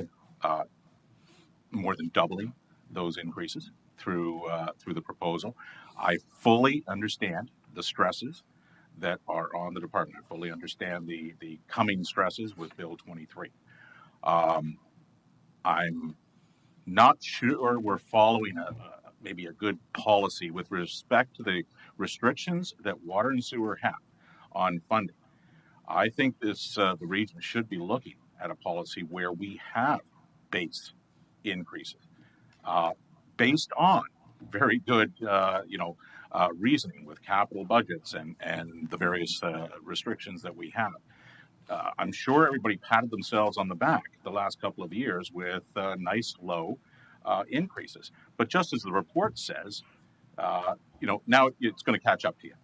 Speaker 11: more than doubling those increases through the proposal. I fully understand the stresses that are on the department. I fully understand the coming stresses with Bill 23. I'm not sure we're following maybe a good policy with respect to the restrictions that water and sewer have on funding. I think the region should be looking at a policy where we have base increases based on very good, reasoning with capital budgets and the various restrictions that we have. I'm sure everybody patted themselves on the back the last couple of years with nice low increases. But just as the report says, now it's going to catch up to you.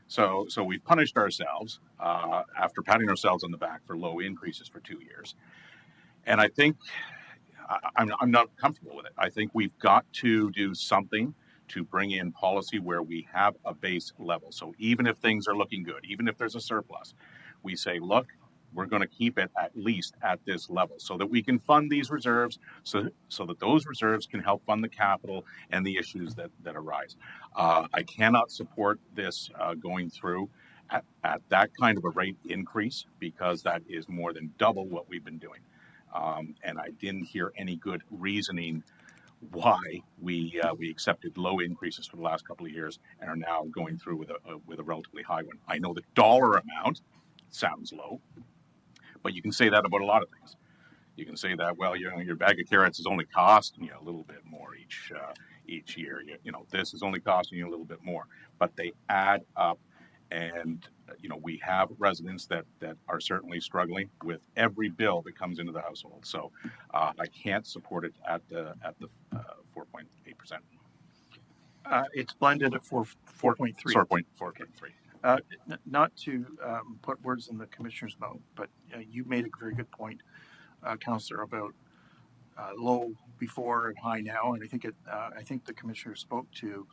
Speaker 11: So we've punished ourselves after patting ourselves on the back for low increases for 2 years. And I think I'm not comfortable with it. I think we've got to do something to bring in policy where we have a base level. So even if things are looking good, even if there's a surplus, we say, look, we're going to keep it at least at this level so that we can fund these reserves, so that those reserves can help fund the capital and the issues that arise. I cannot support this going through at that kind of a rate increase, because that is more than double what we've been doing. And I didn't hear any good reasoning why we accepted low increases for the last couple of years and are now going through with a relatively high one. I know the dollar amount sounds low, but you can say that about a lot of things. You can say that, well, your bag of carrots is only costing you a little bit more each year. This is only costing you a little bit more, but they add up. And we have residents that are certainly struggling with every bill that comes into the household. So I can't support it at the
Speaker 16: 4.8%.
Speaker 1: It's blended at 4.3.
Speaker 16: 4.3.
Speaker 1: Not to put words in the commissioner's mouth, but you made a very good point, Councillor, about low before and high now, and I think the commissioner spoke to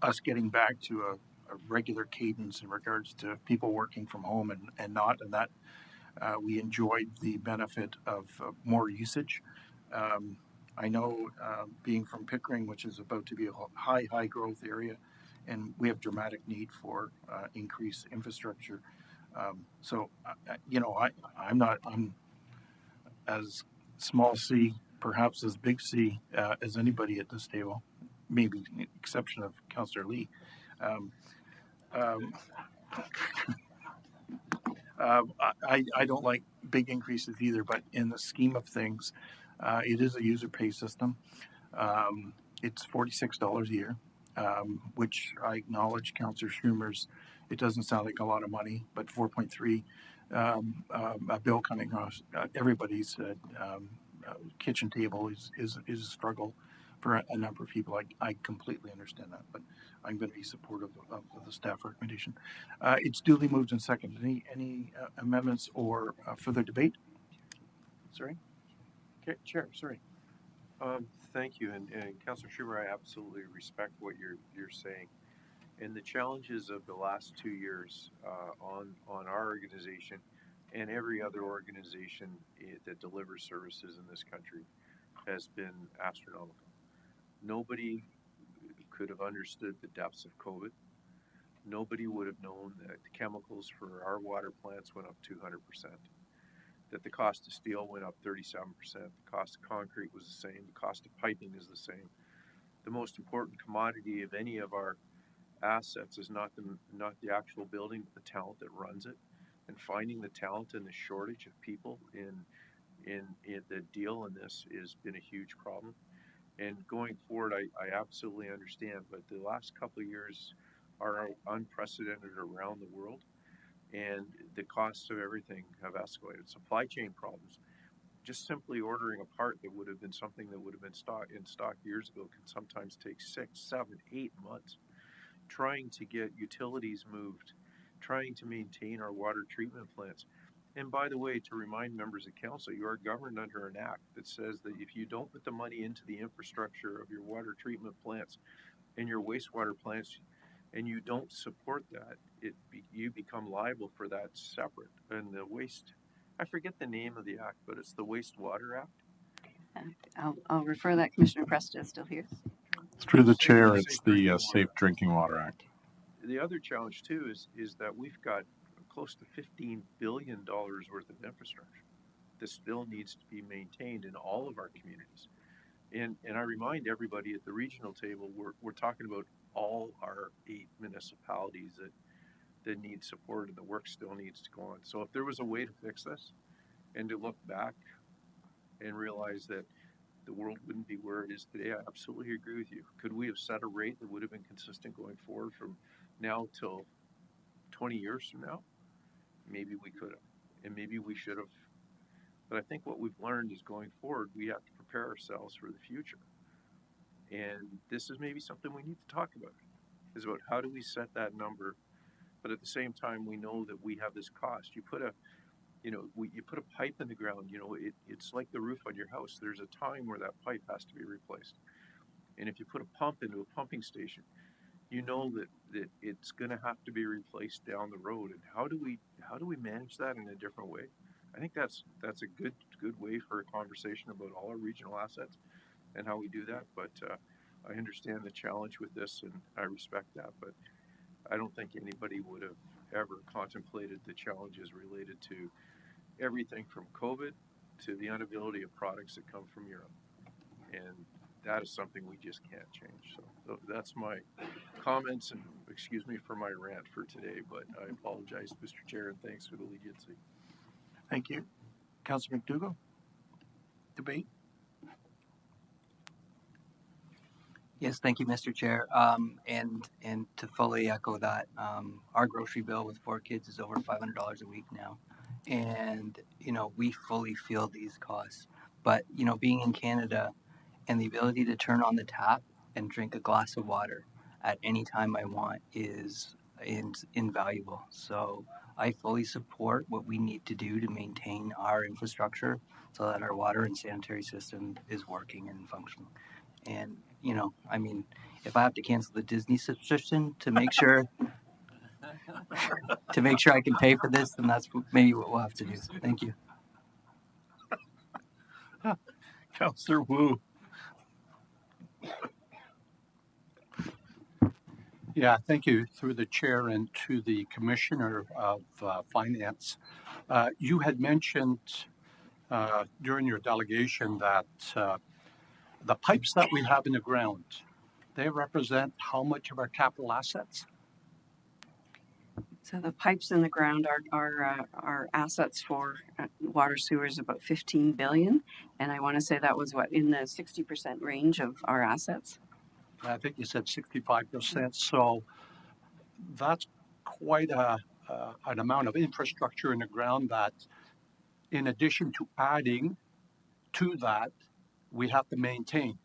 Speaker 1: us getting back to a regular cadence in regards to people working from home and not, and that we enjoyed the benefit of more usage. I know being from Pickering, which is about to be a high growth area, and we have dramatic need for increased infrastructure. I'm as small C, perhaps as big C as anybody at this table, maybe with the exception of Councillor Lee. I don't like big increases either, but in the scheme of things, it is a user pay system. It's $46 a year, which I acknowledge Councillor Schumer's. It doesn't sound like a lot of money, but 4.3, a bill coming across everybody's kitchen table is a struggle for a number of people. I completely understand that, but I'm going to be supportive of the staff recommendation. It's duly moved and seconded. Any amendments or further debate? Sorry? Okay, Chair, sorry.
Speaker 19: Thank you, and Councillor Schumer, I absolutely respect what you're saying, and the challenges of the last 2 years on our organization and every other organization that delivers services in this country has been astronomical. Nobody could have understood the depths of COVID. Nobody would have known that the chemicals for our water plants went up 200%, that the cost of steel went up 37%, the cost of concrete was the same, the cost of piping is the same. The most important commodity of any of our assets is not the actual building, but the talent that runs it. And finding the talent and the shortage of people in the deal in this has been a huge problem. And going forward, I absolutely understand, but the last couple of years are unprecedented around the world, and the costs of everything have escalated. Supply chain problems, just simply ordering a part that would have been something that would have been in stock years ago can sometimes take 6, 7, 8 months. Trying to get utilities moved, trying to maintain our water treatment plants. And by the way, to remind members of council, you are governed under an act that says that if you don't put the money into the infrastructure of your water treatment plants and your wastewater plants, and you don't support that, you become liable for that separate. And the I forget the name of the act, but it's the Wastewater Act.
Speaker 14: I'll refer that. Commissioner Presta is still here.
Speaker 16: Through the chair, it's the Safe Drinking Water Act.
Speaker 19: The other challenge too is that we've got close to $15 billion worth of infrastructure that still needs to be maintained in all of our communities. And I remind everybody at the regional table, we're talking about all our 8 municipalities that need support, and the work still needs to go on. So if there was a way to fix this and to look back and realize that the world wouldn't be where it is today, I absolutely agree with you. Could we have set a rate that would have been consistent going forward from now till 20 years from now? Maybe we could have, and maybe we should have. But I think what we've learned is going forward, we have to prepare ourselves for the future. And this is maybe something we need to talk about, is about how do we set that number, but at the same time, we know that we have this cost. You put a pipe in the ground, it's like the roof on your house. There's a time where that pipe has to be replaced. And if you put a pump into a pumping station, you know that it's going to have to be replaced down the road. And how do we manage that in a different way? I think that's a good way for a conversation about all our regional assets and how we do that. But I understand the challenge with this, and I respect that. But I don't think anybody would have ever contemplated the challenges related to everything from COVID to the inability of products that come from Europe. And that is something we just can't change. So that's my comments, and excuse me for my rant for today, but I apologize, Mr. Chair, and thanks for the leniency.
Speaker 1: Thank you. Councillor McDougall? Debate?
Speaker 8: Yes, thank you, Mr. Chair. And to fully echo that, our grocery bill with 4 kids is over $500 a week now. And, we fully feel these costs. But, being in Canada, and the ability to turn on the tap and drink a glass of water at any time I want is invaluable. So I fully support what we need to do to maintain our infrastructure so that our water and sanitary system is working and functioning. And, you know, I mean, if I have to cancel the Disney subscription to make sure I can pay for this, then that's maybe what we'll have to do. Thank you.
Speaker 1: Councillor Wu.
Speaker 10: Yeah, thank you through the chair and to the Commissioner of Finance. You had mentioned during your delegation that the pipes that we have in the ground, they represent how much of our capital assets?
Speaker 14: So the pipes in the ground are assets for water sewers about 15 billion, and I want to say that was what in the 60% range of our assets.
Speaker 10: I think you said 65%. So that's quite an amount of infrastructure in the ground that, in addition to adding to that, we have to maintain.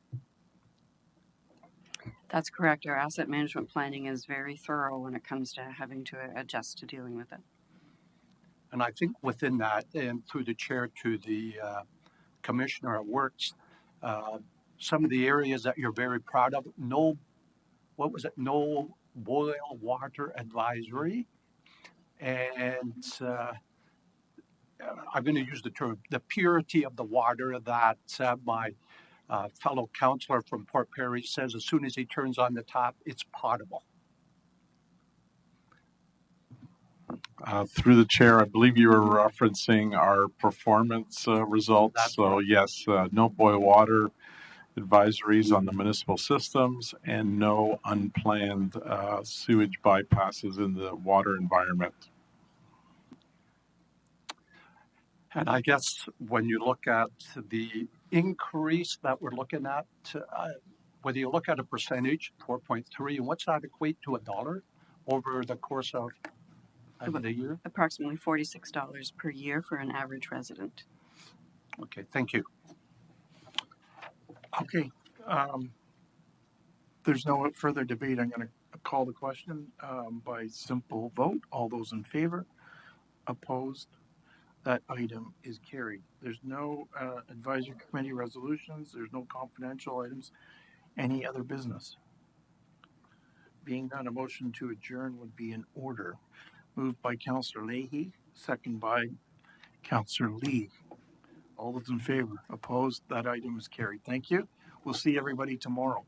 Speaker 14: That's correct. Our asset management planning is very thorough when it comes to having to adjust to dealing with it.
Speaker 10: And I think within that, and through the chair to the Commissioner at Works, some of the areas that you're very proud of, no boil water advisory, and I'm going to use the term, the purity of the water that my fellow councillor from Port Perry says as soon as he turns on the tap, it's potable.
Speaker 16: Through the chair, I believe you were referencing our performance results.
Speaker 10: That's
Speaker 16: so
Speaker 10: right.
Speaker 16: yes, no boil water advisories on the municipal systems and no unplanned sewage bypasses in the water environment.
Speaker 10: And I guess when you look at the increase that we're looking at, whether you look at a percentage, 4.3, and what's that equate to $1 over the course of the year?
Speaker 14: Approximately $46 per year for an average resident.
Speaker 10: Okay, thank you.
Speaker 1: Okay, there's no further debate. I'm going to call the question by simple vote. All those in favor? Opposed? That item is carried. There's no advisory committee resolutions. There's no confidential items. Any other business? Being done, a motion to adjourn would be in order. Moved by Councillor Leahy, second by Councillor Lee. All those in favor? Opposed? That item is carried. Thank you. We'll see everybody tomorrow.